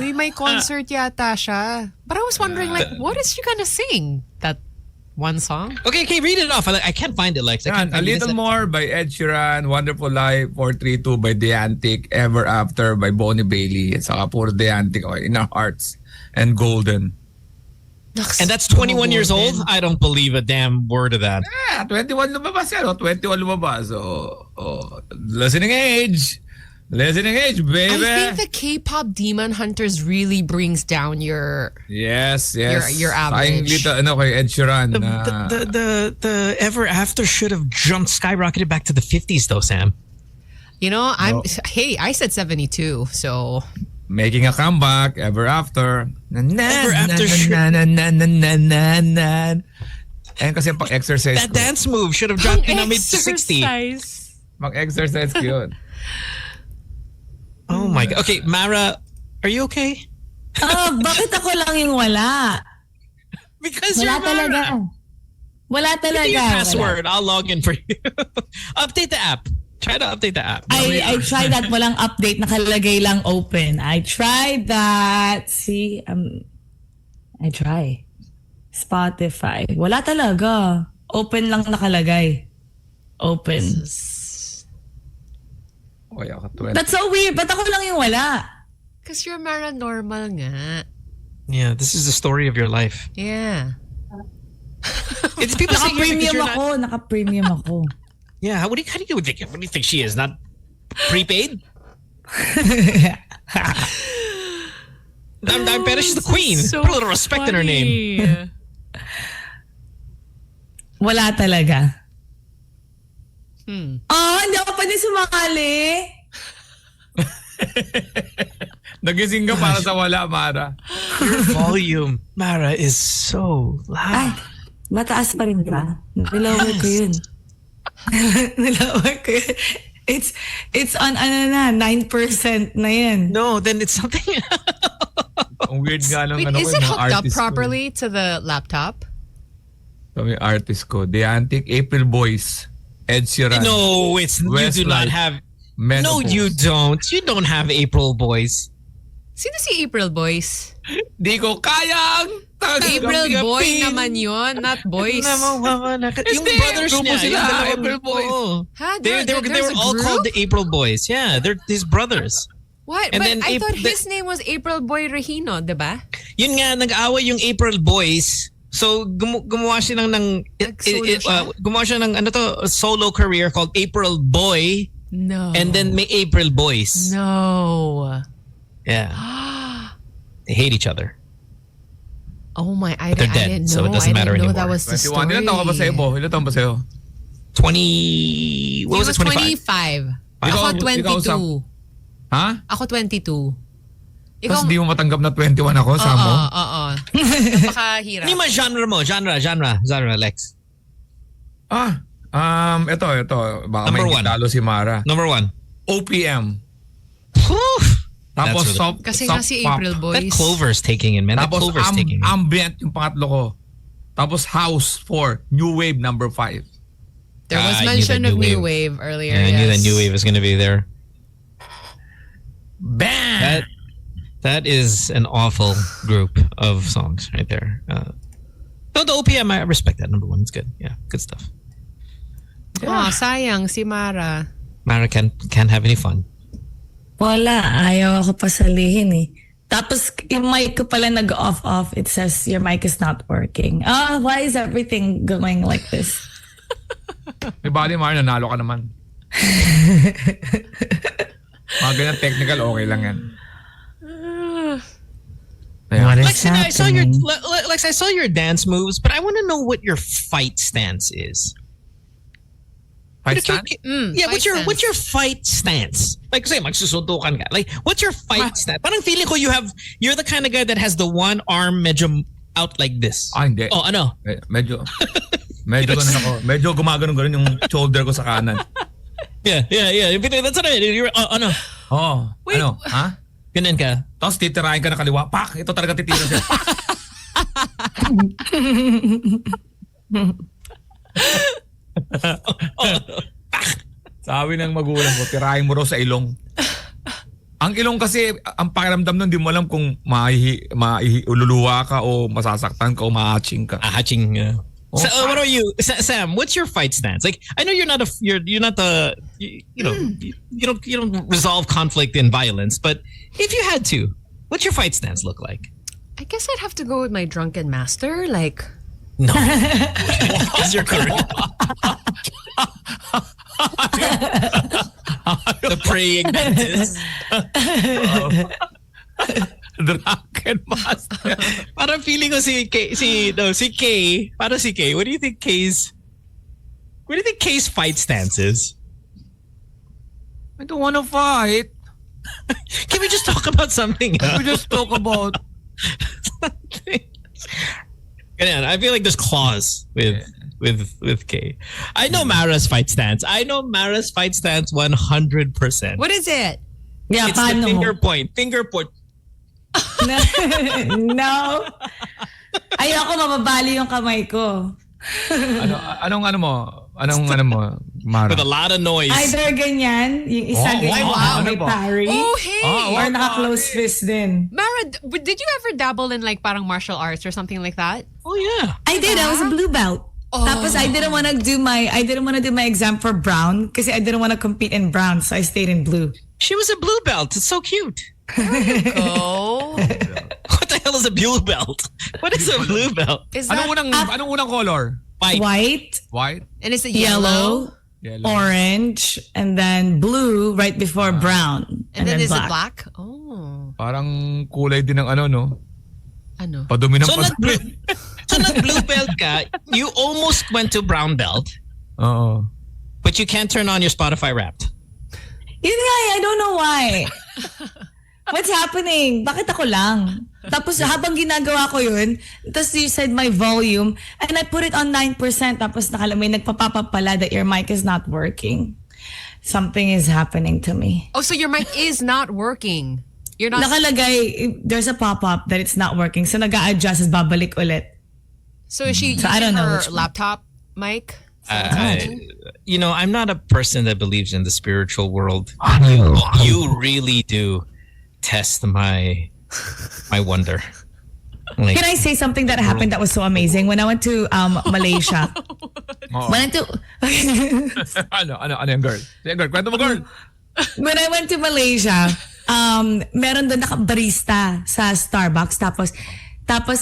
Uy, may concert yata siya. But I was wondering, like, what is she gonna sing? That one song? Okay, read it off. I can't find it, Lex. I can't A find it. Little More by Ed Sheeran, Wonderful Life, 432 by The Antic, Ever After by Bonnie Bailey, at saka puro The Antic, In Our Hearts, and Golden. And that's 21 years old? I don't believe a damn word of that. 21 lumabas yan, 21 lumabas. Listening age. Listening age, baby. I think the K-pop Demon Hunters really brings down your Yes. your average. Sayang kay Ed Sheeran. The Ever After should have jumped, skyrocketed back to the 50s though, Sam. You know, I said 72, so Making a comeback, Ever After. Ever After And kasi pang-exercise That dance move should have dropped mid to 60. exercise. Pang-exercise ko yun. Oh my God. Okay, Mara, are you okay? Bakit ako lang yung wala? Because Wala you're Mara. talaga. Wala Give talaga. me your Wala. password. I'll log in for you. Update the app. Try to update the app. I tried that. Walang update. Nakalagay lang open. I tried that. See, I try. Spotify. Wala talaga. Open lang nakalagay. Open. Okay, ako 20. That's so weird. Ba't ako lang yung wala? Because you're Mara normal nga. Yeah, this is the story of your life. Yeah. It's people saying here because Naka-premium you're not. ako. Naka-premium ako. Yeah, how do you think? What do you think she is? Not prepaid? I'm better. She's the queen. So Put a little respect in her name. funny. Wala talaga. Hindi ako pwede sumali. Nagising ka para sa wala, Mara. Your volume, Mara, is so loud. Ay, mataas pa rin ba? Nilower ko yun. Nilower ko yun. It's on 9% na yan. No, then it's something. Ang weird nga ng Wait, ano is ko, it yung hooked up artist ko. properly to the laptop? Yung artist ko. The Antic, April Boys, Ed Sheeran. No, it's you do not Westlife, have. Menopause. No, you don't. You don't have April boys. Sino si April Boys? Di ko kayang April tanggapin. Boy naman yon, not boys. Yung brothers grupo niya. sila, yung dalawang- April Boys. Oo. Ha? They There's were a all group? called the April Boys. Yeah, they're his brothers. What? And But then I thought the- his name was April Boy Regino, diba? Yun nga, nag-away yung April Boys. So, gumawa siya gumawa siya ng a solo career called April Boy. No. And then may April Boys. No. Yeah. They hate each other. Oh my, I But they're dead, didn't so know. it doesn't I matter didn't know anymore. that was the 21. story. Ilan taon ka ba sa'yo, Bo? Ilan taon ba sa'yo? 20... What was it? 25? 25. Ikaw, Ako ikaw 22. Ha? Ako 22. Tapos di mo matanggap na 21 ako, Samo? Oo. Napakahirap. Ano yung mga genre mo? Genre, Lex. Ito. Baka Number may one. talo si Mara. Number 1. OPM. Whew. Tapos That's soft, Kasi soft nga si pop. April That Boys. Clover's taking in, man. That Tapos Clover's taking in. ambient yung pangatlo ko. Tapos House 4. New Wave number 5. There was I knew mention that of New New Wave earlier. Yeah, I knew yes. that New Wave was going to be there. Bam! That is an awful group of songs right there. No, the OPM, I respect that. Number 1, it's good. Yeah, good stuff. Oh, sayang si Mara. Mara can't have any fun. Wala. Ayaw ako pasalihin eh. Tapos yung mic ko pala nag-off. It says your mic is not working. Why is everything going like this? May bali, Mara, nanalo ka naman. Mga ganyan technical, okay lang yan. What is Lex, I saw your happening? Lex, I saw your dance moves, but I want to know what your fight stance is. Fight stand? Yeah, fight what's your fight stance? Like, say, magsusuntukan ka. Like, what's your fight stance? Parang feeling ko you're the kind of guy that has the one arm medyo out like this. Hindi. Oh, ano? Medyo ganun ako. Medyo gumagano-ganon yung shoulder ko sa kanan. Yeah. That's what I mean. You're, ano? Oh, Wait. ano? Ha? Ganun ka. Tapos titirahin ka na kaliwa. Pak! Ito talaga titira siya. Sabi ng magulang ko, tirahin mo raw sa ilong. Ang ilong kasi, ang pakiramdam nun, di mo alam kung ululuwa ka o masasaktan ka o maaching ka. Hatching. So, what are you, Sam? What's your fight stance? Like, I know you're not the you don't resolve conflict in violence, but if you had to, what's your fight stance look like? I guess I'd have to go with my drunken master. Like, No, is your career? The praying mantis. Drunken master. Parang feeling ko si Kay. Parang si Kay. What do you think Kay's fight stance is? I don't want to fight. Can we just talk about something else? We just talk about... Ganyan, I feel like there's claws with Kay. I know Mara's fight stance. 100%. what is it? Yeah, It's the paano mo? finger point. No. Ayoko mababali yung kamay ko. Anong Mara? With a lot of noise. Either ganyan, yung isa ganyan, wow. may Ano ba? parry, Oh, hey! or naka-close fist din. Mara, did you ever dabble in like parang martial arts or something like that? Oh yeah. I did. I was a blue belt. Tapos I didn't want to do my exam for brown kasi I didn't want to compete in brown, so I stayed in blue. She was a blue belt. It's so cute. Oh. What the hell is a blue belt? What is a blue belt? Is that, Anong unang color? White, White? and is it yellow? orange, and then blue right before brown, And then is black. it black? Oh. Parang kulay din ng no? Ano? Padumi ng So padumi. blue belt ka, you almost went to brown belt, Oo. but you can't turn on your Spotify Wrapped. Yun nga, I don't know why. What's happening? Bakit ako lang? Tapos habang ginagawa ko yun, tapos you said my volume, and I put it on 9%, tapos may nagpapapa pala that your mic is not working. Something is happening to me. Oh, so your mic is not working. You're not. Nakalagay, there's a pop-up that it's not working. So nag-a-adjust, as babalik ulit. So is she So I using don't know her which one. laptop mic? I'm not a person that believes in the spiritual world. You really do test my wonder. Like, Can I say something that happened that was so amazing? When I went to Malaysia. When Ano yung girl? Yung girl, kwento mo girl. When I went to Malaysia, meron doon naka-barista sa Starbucks. Tapos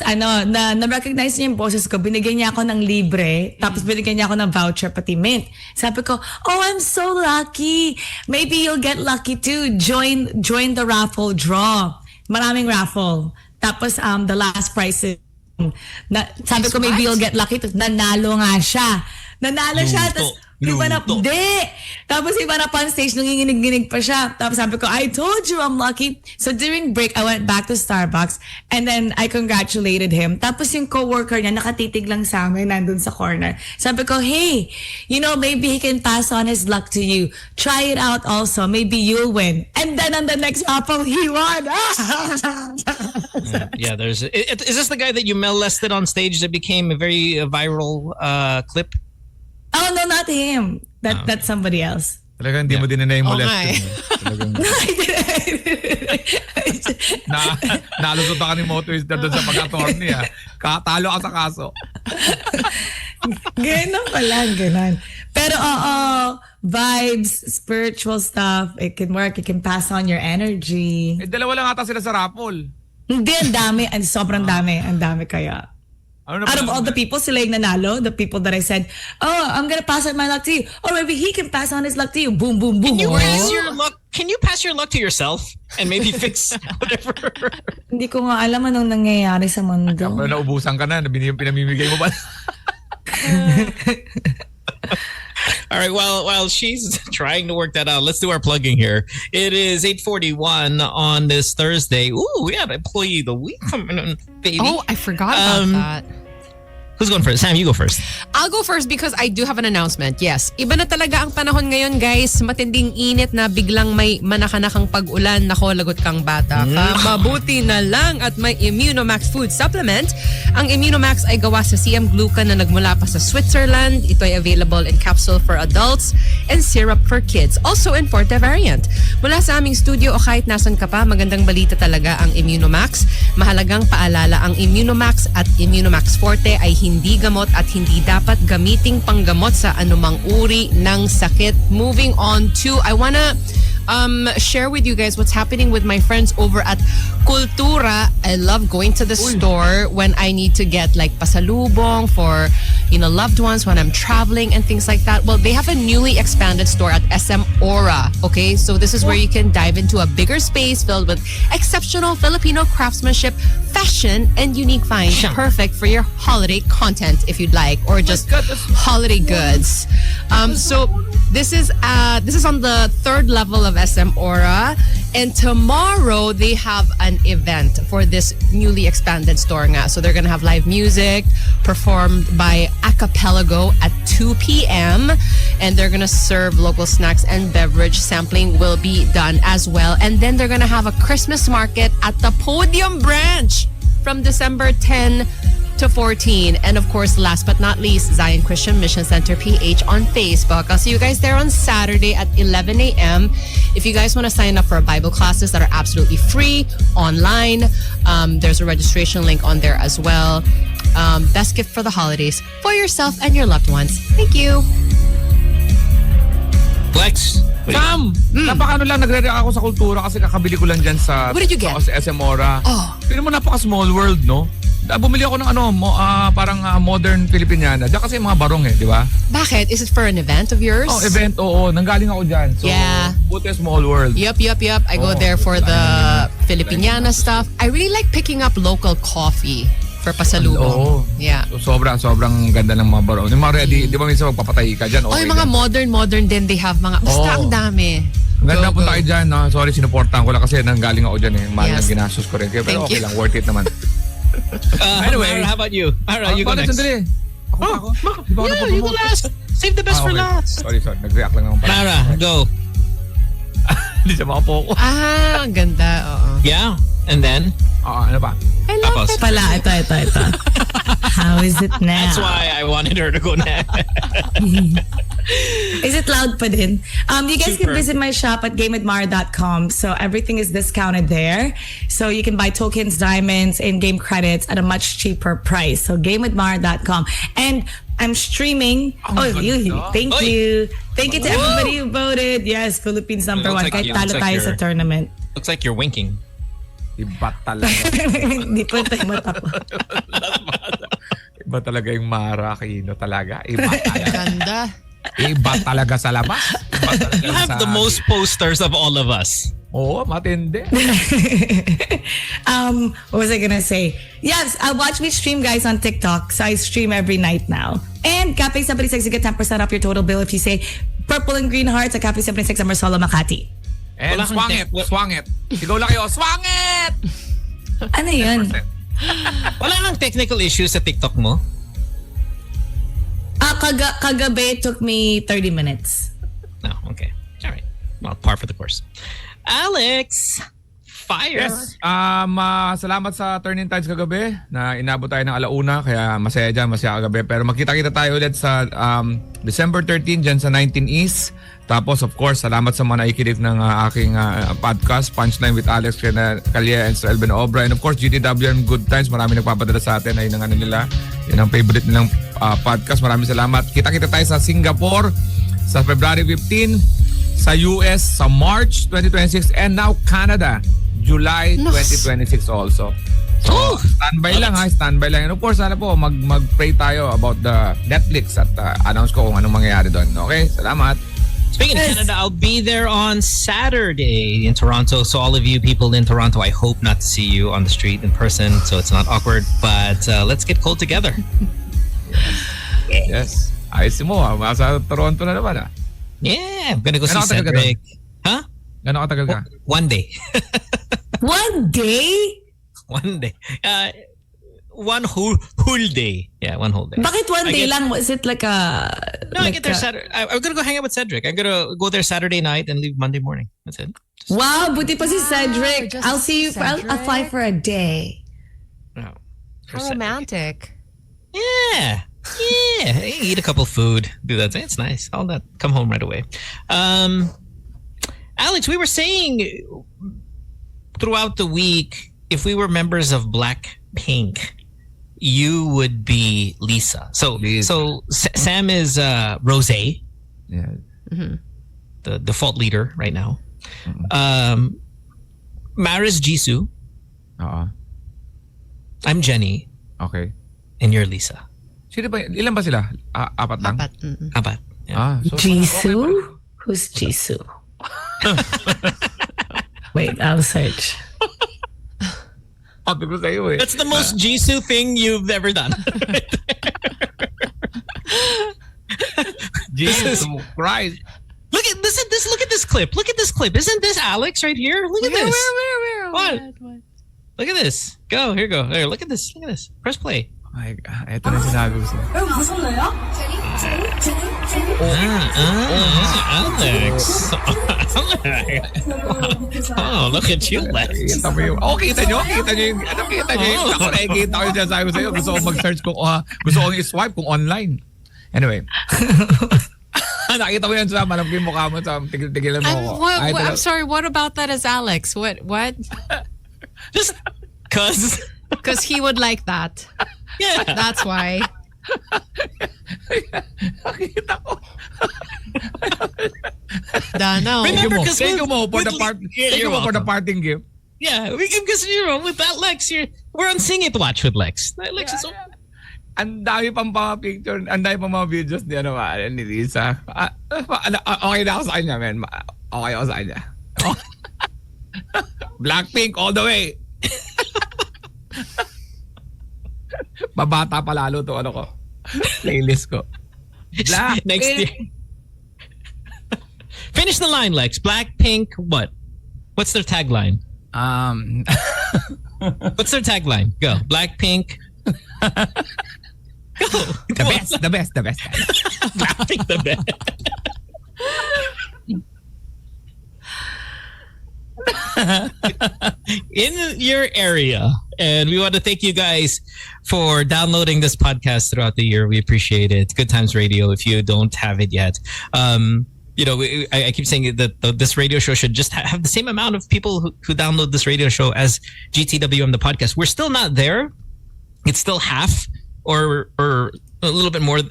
na-recognize niya yung boses ko. Binigyan niya ako ng libre. Tapos binigyan niya ako ng voucher pati mint. Sabi ko, oh, I'm so lucky. Maybe you'll get lucky too. Join the raffle draw. Maraming raffle. Tapos the last prize is, sabi ko, maybe you'll get lucky too. Nanalo nga siya. Tapos iba na, Tapos iba na pa on stage, nanginginig-ginig pa siya. Tapos sabi ko, I told you I'm lucky. So during break, I went back to Starbucks and then I congratulated him. Tapos yung coworker niya, nakatitig lang sa amin, nandun sa corner. Sabi ko, hey, maybe he can pass on his luck to you. Try it out also. Maybe you'll win. And then on the next raffle, he won. yeah, is this the guy that you molested on stage that became a very viral clip? Oh, no, not him. That's somebody else. Talagang hindi mo din na yung Okay. molested. Talagang nalusot ka ni motorist na doon sa pag-attorney. Talo ka sa kaso. Ganun pala, ganun. Pero vibes, spiritual stuff, it can work, it can pass on your energy. Dalawa lang ata sila sa raffle. Hindi, ang dami, sobrang dami, ang dami kaya. Ano Out of all the people, sila yung nanalo, the people that I said, oh, I'm gonna pass on my luck to you. Or maybe he can pass on his luck to you. Boom, boom, boom. Can you Oh. pass your luck? Can you pass your luck to yourself and maybe fix whatever? Hindi ko nga alam anong nangyayari sa mundo. Kapag naubusan ka na, pinamimigay mo ba? All right. Well, while she's trying to work that out, let's do our plugging here. It is 8:41 on this Thursday. Ooh, we have Employee of the Week coming in, baby. Oh, I forgot about that. Who's going first? Sam, you go first. I'll go first because I do have an announcement. Yes, iba na talaga ang panahon ngayon, guys. Matinding init na biglang may manakanakang pag-ulan. Nako, lagot kang bata ka. Mabuti na lang at may Immunomax food supplement. Ang Immunomax ay gawa sa CM glucan na nagmula pa sa Switzerland. Ito ay available in capsule for adults and syrup for kids. Also in Forte variant. Mula sa aming studio o kahit nasan ka pa, magandang balita talaga ang Immunomax. Mahalagang paalala, ang Immunomax at Immunomax Forte ay hindi gamot at hindi dapat gamiting panggamot sa anumang uri ng sakit. Moving on to, I wanna share with you guys what's happening with my friends over at Kultura. I love going to the store when I need to get like pasalubong for, you know, loved ones when I'm traveling and things like that. Well, they have a newly expanded store at SM Aura. Okay, so this is where you can dive into a bigger space filled with exceptional Filipino craftsmanship, fashion, and unique finds. Perfect for your holiday content if you'd like, or just holiday goods. So this is on the third level of SM Aura, and tomorrow they have an event for this newly expanded store nga. So they're gonna have live music performed by Acapelago at 2 p.m. and they're gonna serve local snacks and beverage. Sampling will be done as well, and then they're gonna have a Christmas market at the Podium branch from December 10 to 14. And of course, last but not least, Zion Christian Mission Center PH on Facebook. I'll see you guys there on Saturday at 11 a.m. If you guys want to sign up for Bible classes that are absolutely free online, there's a registration link on there as well. Best gift for the holidays for yourself and your loved ones. Thank you. Lex. Sam, napakano lang nagre-react ako sa kultura kasi kakabili ko lang dyan sa What did you get? Sa SM Aura. Oh. Pero mo napaka-small world, no? Bumili ako ng parang modern Filipiniana. Diyan kasi mga barong di ba? Bakit? Is it for an event of yours? Oh, event, oo. Nanggaling ako dyan. So, Yeah. buti small world. Yup. I go there for the Filipiniana stuff. I really like picking up local coffee for pasalubong. Oo. Yeah. So, sobrang ganda ng mga barong. Yung mga ready, di ba minsan magpapatay ka dyan? Oh, Okay yung mga dyan. modern din, they have mga, basta ang dami. Ang ganda Go, punta go. kayo dyan. No? Sorry, sinuportahan ko lang kasi nanggaling ako dyan. Mahal Yes. ng ginastos ko rin. Pero Thank okay you. lang, worth it naman. Anyway, how about you? All right, you go next. Sandali. Ako? Di ba ako Yeah, you go napapromote? last. Save the best for Okay. last. Sorry. Nag-react lang ako. Mara, go. Hindi siya makapokus. Ang ganda, oo. Yeah, and then? Ano ba? I love Tapos. it. Pala, ito. How is it now? That's why I wanted her to go next. Is it loud pa din? You guys Super. can visit my shop at gamewithmara.com. So everything is discounted there. So you can buy tokens, diamonds, and game credits at a much cheaper price. So gamewithmara.com. And I'm streaming. Thank Oy. you. Thank you to everybody who voted. Yes, Philippines number Looks one. like Kahit you- talo looks like tayo sa you're- tournament. Looks like you're winking. Iba talaga. Hindi po tayo matapos. Iba talaga yung Mara Aquino talaga. Iba talaga. Ganda. Iba talaga sa labas. Iba talaga You have sa... the most posters of all of us. Oo, matindi. What was I gonna say? Yes, watch me stream, guys, on TikTok. So I stream every night now. And Cafe 76, you get 10% off your total bill if you say purple and green hearts at Cafe 76 at Marcelo Makati. And Wala kang swang it. Sigaw lang kayo, swang it! Ano yun? Wala kang technical issues sa TikTok mo? Kagabi took me 30 minutes. No, okay. All right. Well, par for the course. Alex, fire. Yes. Salamat sa Turning Tides kagabi na inabot tayo ng alauna kaya masaya kagabi. Pero magkita-kita tayo ulit sa December 13 dyan sa 19 East. Tapos of course, salamat sa mga naikinig ng aking podcast, Punchline with Alex, Karylle, and Sir Elben Obra. And of course, GTW and Good Times. Marami nagpapadala sa atin. Ayun ang nila. Yun ang favorite nilang podcast. Maraming salamat. Kita-kita tayo sa Singapore sa February 15, sa US sa March 2026, and now Canada, July 2026 also. So, standby lang ha, standby lang. And of course, sana po, mag-pray tayo about the Netflix at announce ko kung anong mangyayari doon. Okay? Salamat. Speaking of Canada, I'll be there on Saturday in Toronto. So all of you people in Toronto, I hope not to see you on the street in person, so it's not awkward. But let's get cold together. Yes. Ayos mo Sa Toronto na naman Yeah, I'm gonna go see Gano'ng katagal ka Cedric. Huh? Gano'ng katagal ka? One day. One day? One day. One whole day. Yeah, one whole day. Bakit one day lang? Was it like a... No, I get there Saturday. I'm gonna go hang out with Cedric. I'm gonna go there Saturday night and leave Monday morning. That's it. Wow, buti pa si Cedric. just I'll see you. Cedric? I'll fly for a day. No. For How Cedric. romantic. Yeah. Yeah. Eat a couple food. Do that. It's nice. All that. Come home right away. Alex, we were saying throughout the week, if we were members of Blackpink, you would be Lisa. So Sam is Rose, Yeah. the default leader right now. Mara's Jisoo. Oo. I'm Jenny. Okay. And you're Lisa. Sino ba? Ilan ba sila? Apat lang? Apat. Apat. Yeah. So Jisoo? Who's Jisoo? Wait, I'll search. Sabi ko sa'yo That's the most Jisoo thing you've ever done. Jesus Christ. Look at this. Look at this clip. Look at this clip. Isn't this Alex right here? Look at this. Where? What? Look at this. Go. Here. Go. There. Look at this. Look at this. Press play. My God. Ito na sinabi ko sa'yo. Alex. Oh, look at you, Lex. Kita mo yung... Oh, kita nyo yung... Ano kita nyo yung... Ako nakikita ko yung sinasabi ko sa'yo. Gusto ko mag-search kung... gusto ko i-swipe kung online. Anyway. Nakita mo yan sa malap yung mukha mo sa tigil-tigilan mo ako. I'm sorry, what about that as Alex? What? Just cause. Because he would like that. Yeah. That's why. Nakita ko. Dano. Remember, because Thank you mo for the parting gift. Yeah, because with that Lex, we're on Sing It Watch with Lex. Lex is. Ang dami pang mga picture, ang dami pang mga videos ni Lisa. Okay na ako sa kanya, man. Okay ako sa kanya. Blackpink all the way. Babata pa lalo to ko. Playlist ko. Next year. Finish the line, Lex. Blackpink, what? What's their tagline? What's their tagline? Go. Blackpink. Go. The best. Blackpink, the best. In your area, and we want to thank you guys for downloading this podcast throughout the year. We appreciate it. Good Times Radio. If you don't have it yet, I keep saying that this radio show should just have the same amount of people who download this radio show as GTWM the podcast. We're still not there. It's still half or a little bit more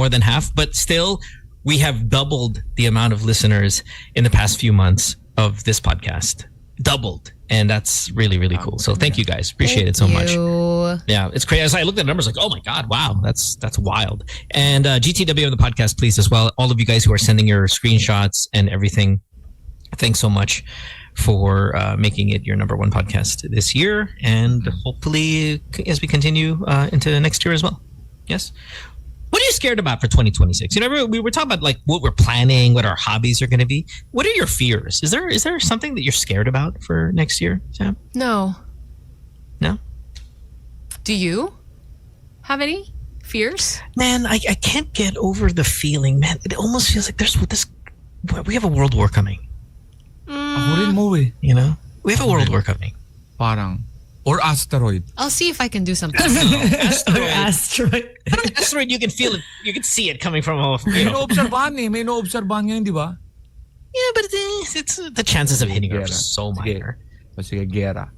than half, but still we have doubled the amount of listeners in the past few months of this podcast. Doubled. And that's really, really cool. So thank you guys. Appreciate it so much. Yeah, it's crazy. As I looked at the numbers, like, oh my God, wow, that's wild. And GTW on the podcast, please, as well. All of you guys who are sending your screenshots and everything, thanks so much for making it your number one podcast this year. And hopefully, as we continue into next year as well. Yes. What are you scared about for 2026? You know, we were talking about like what we're planning, what our hobbies are going to be. What are your fears? Is there something that you're scared about for next year, Sam? No. No? Do you have any fears? Man, I can't get over the feeling, man. It almost feels like we have a world war coming. Ako rin mo eh. You know? We have a world war coming. Parang. Or asteroid. I'll see if I can do something. Asteroid. Asteroid, you can feel it. You can see it coming from off. May naobserbahan eh. May naobserbahan ngayon, di ba? Yeah, but it's the chances of hitting are so minor. Sige, gera.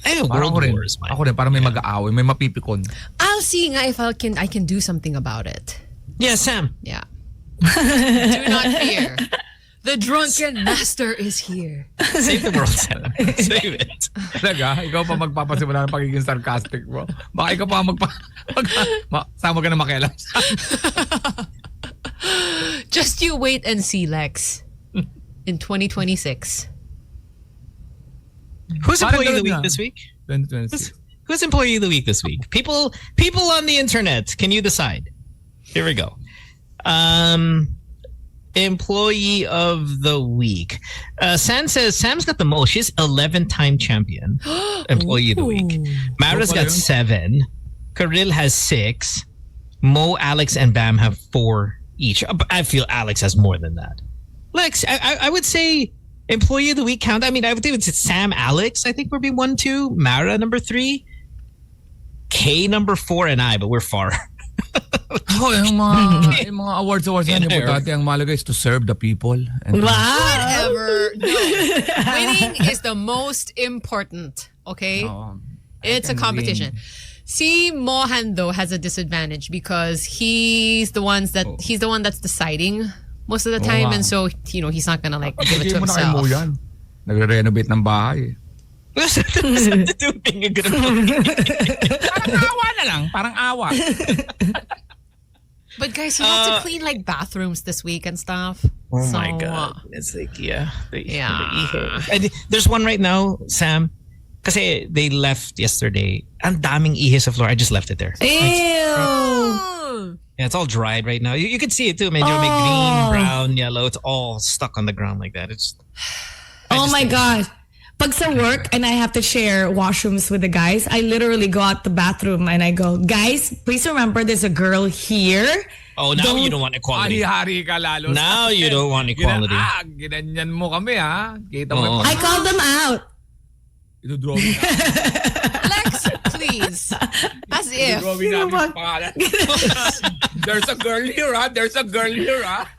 I have world wars, man. Ako rin, parang may mag-aaway, may mapipikon. I'll see nga if I can do something about it. Yeah, Sam. Yeah. Do not fear. The drunken master is here. Save the world, Sam. Save it. Talaga? Ikaw pa magpapasimula ng pagiging sarcastic mo. Baka ikaw pa sama ka na makialam. Just you wait and see, Lex. In 2026. Who's employee of the week this week? 2026. Who's employee of the week this week? People on the internet, can you decide? Here we go. Employee of the week. Sam says Sam's got the most. She's 11-time champion. Employee of the week. Mara's got 7. Karylle has 6. Mo, Alex, and Bam have 4 each. I feel Alex has more than that. Lex, I would say employee of the week count. I mean, I would think it's Sam, Alex. I think we're being 1, 2. Mara number 3. K number 4, and I, but we're far. Oh, yung mga awards yan, importante ang malaga is to serve the people. And Whatever. No. Winning is the most important. Okay? It's a competition. See, Mohan though has a disadvantage because he's the one that's deciding most of the time, and so he's not gonna give it to himself. Nagre-renovate ng bahay. Being a good employee. Parang awa na lang. Parang awa. But guys, he has to clean bathrooms this week and stuff. Oh so, my God. It's yeah. Yeah. There's one right now, Sam. Kasi they left yesterday. Ang daming ihi sa floor. I just left it there. Ew. Yeah, it's all dried right now. You can see it too. Medyo may green, brown, yellow. It's all stuck on the ground like that. Oh my God. Pag sa work and I have to share washrooms with the guys, I literally go out the bathroom and I go, guys, please remember there's a girl here. Oh, now you don't want equality. Hari-hari ka lalo. Now you don't want equality. Ginanyan mo kami ha. Kita mo. I call them out. Ito-drawing na. Lex, please. As if. Drawing namin yung pangalan. There's a girl here ha. There's a girl here ha.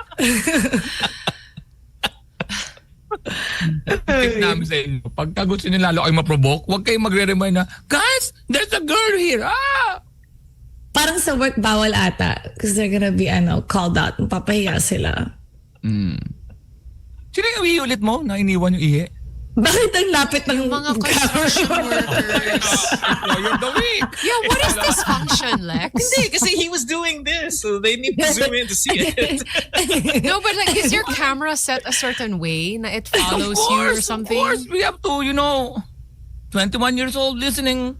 Tip namin sa inyo. Pagka gusto nyo lalo kayo ma-provoke, huwag kayong magre-remind na, guys, there's a girl here. Parang sa work, bawal ata. Because they're gonna be called out. Papahiya sila. Sino yung ihi ulit mo na iniwan yung ihi? Bakit ang lapit ng Mga construction workers. Employee of the week. Yeah, what is this function, Lex? Hindi, kasi he was doing this. So they need to zoom in to see it. No, but is your camera set a certain way na it follows you or something? Of course, we have to, 21 years old listening.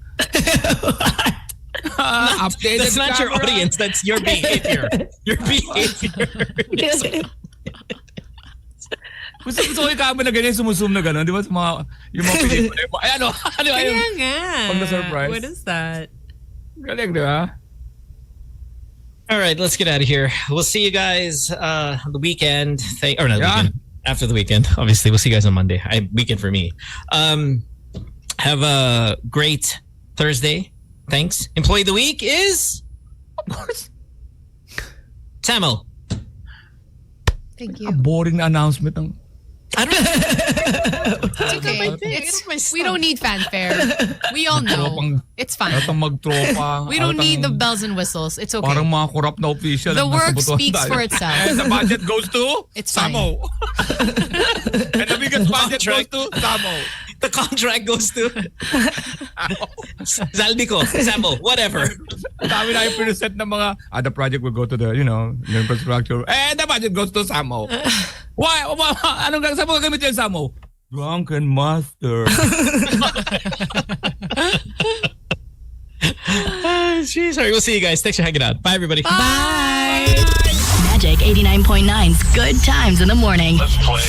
Updated That's not your camera. audience. That's your behavior. Your behavior. Gusto ko yung camera na ganyan, sumusum na gano'n. Di ba? Yung mga pelikula. Ay, ano? Kaya nga. Pag na-surprise. What is that? Galing, di ba? All right, let's get out of here. We'll see you guys on the weekend. Weekend. After the weekend. Obviously, we'll see you guys on Monday. Weekend for me. Have a great Thursday. Thanks. Employee of the week is... Of course. Samuel. Thank you. A boring na announcement ng... I don't know. It's okay. We don't need fanfare. We all know. It's fine. Magtropa. We don't need the bells and whistles. It's okay. Parang mga corrupt na official. The work speaks for itself. And the budget goes to It's fine. Samo. And the biggest budget goes to Samo. The contract goes to... Zaldico, Samo, whatever. Dami na yung pinuset ng mga... the project will go to the, infrastructure. And the budget goes to Samo. Why? Anong saan mo gagamit yung Samo? Drunken Master. Jeez, sorry. We'll see you guys. Thanks for hanging out. Bye, everybody. Bye. Magic 89.9's Good Times in the Morning. Let's play.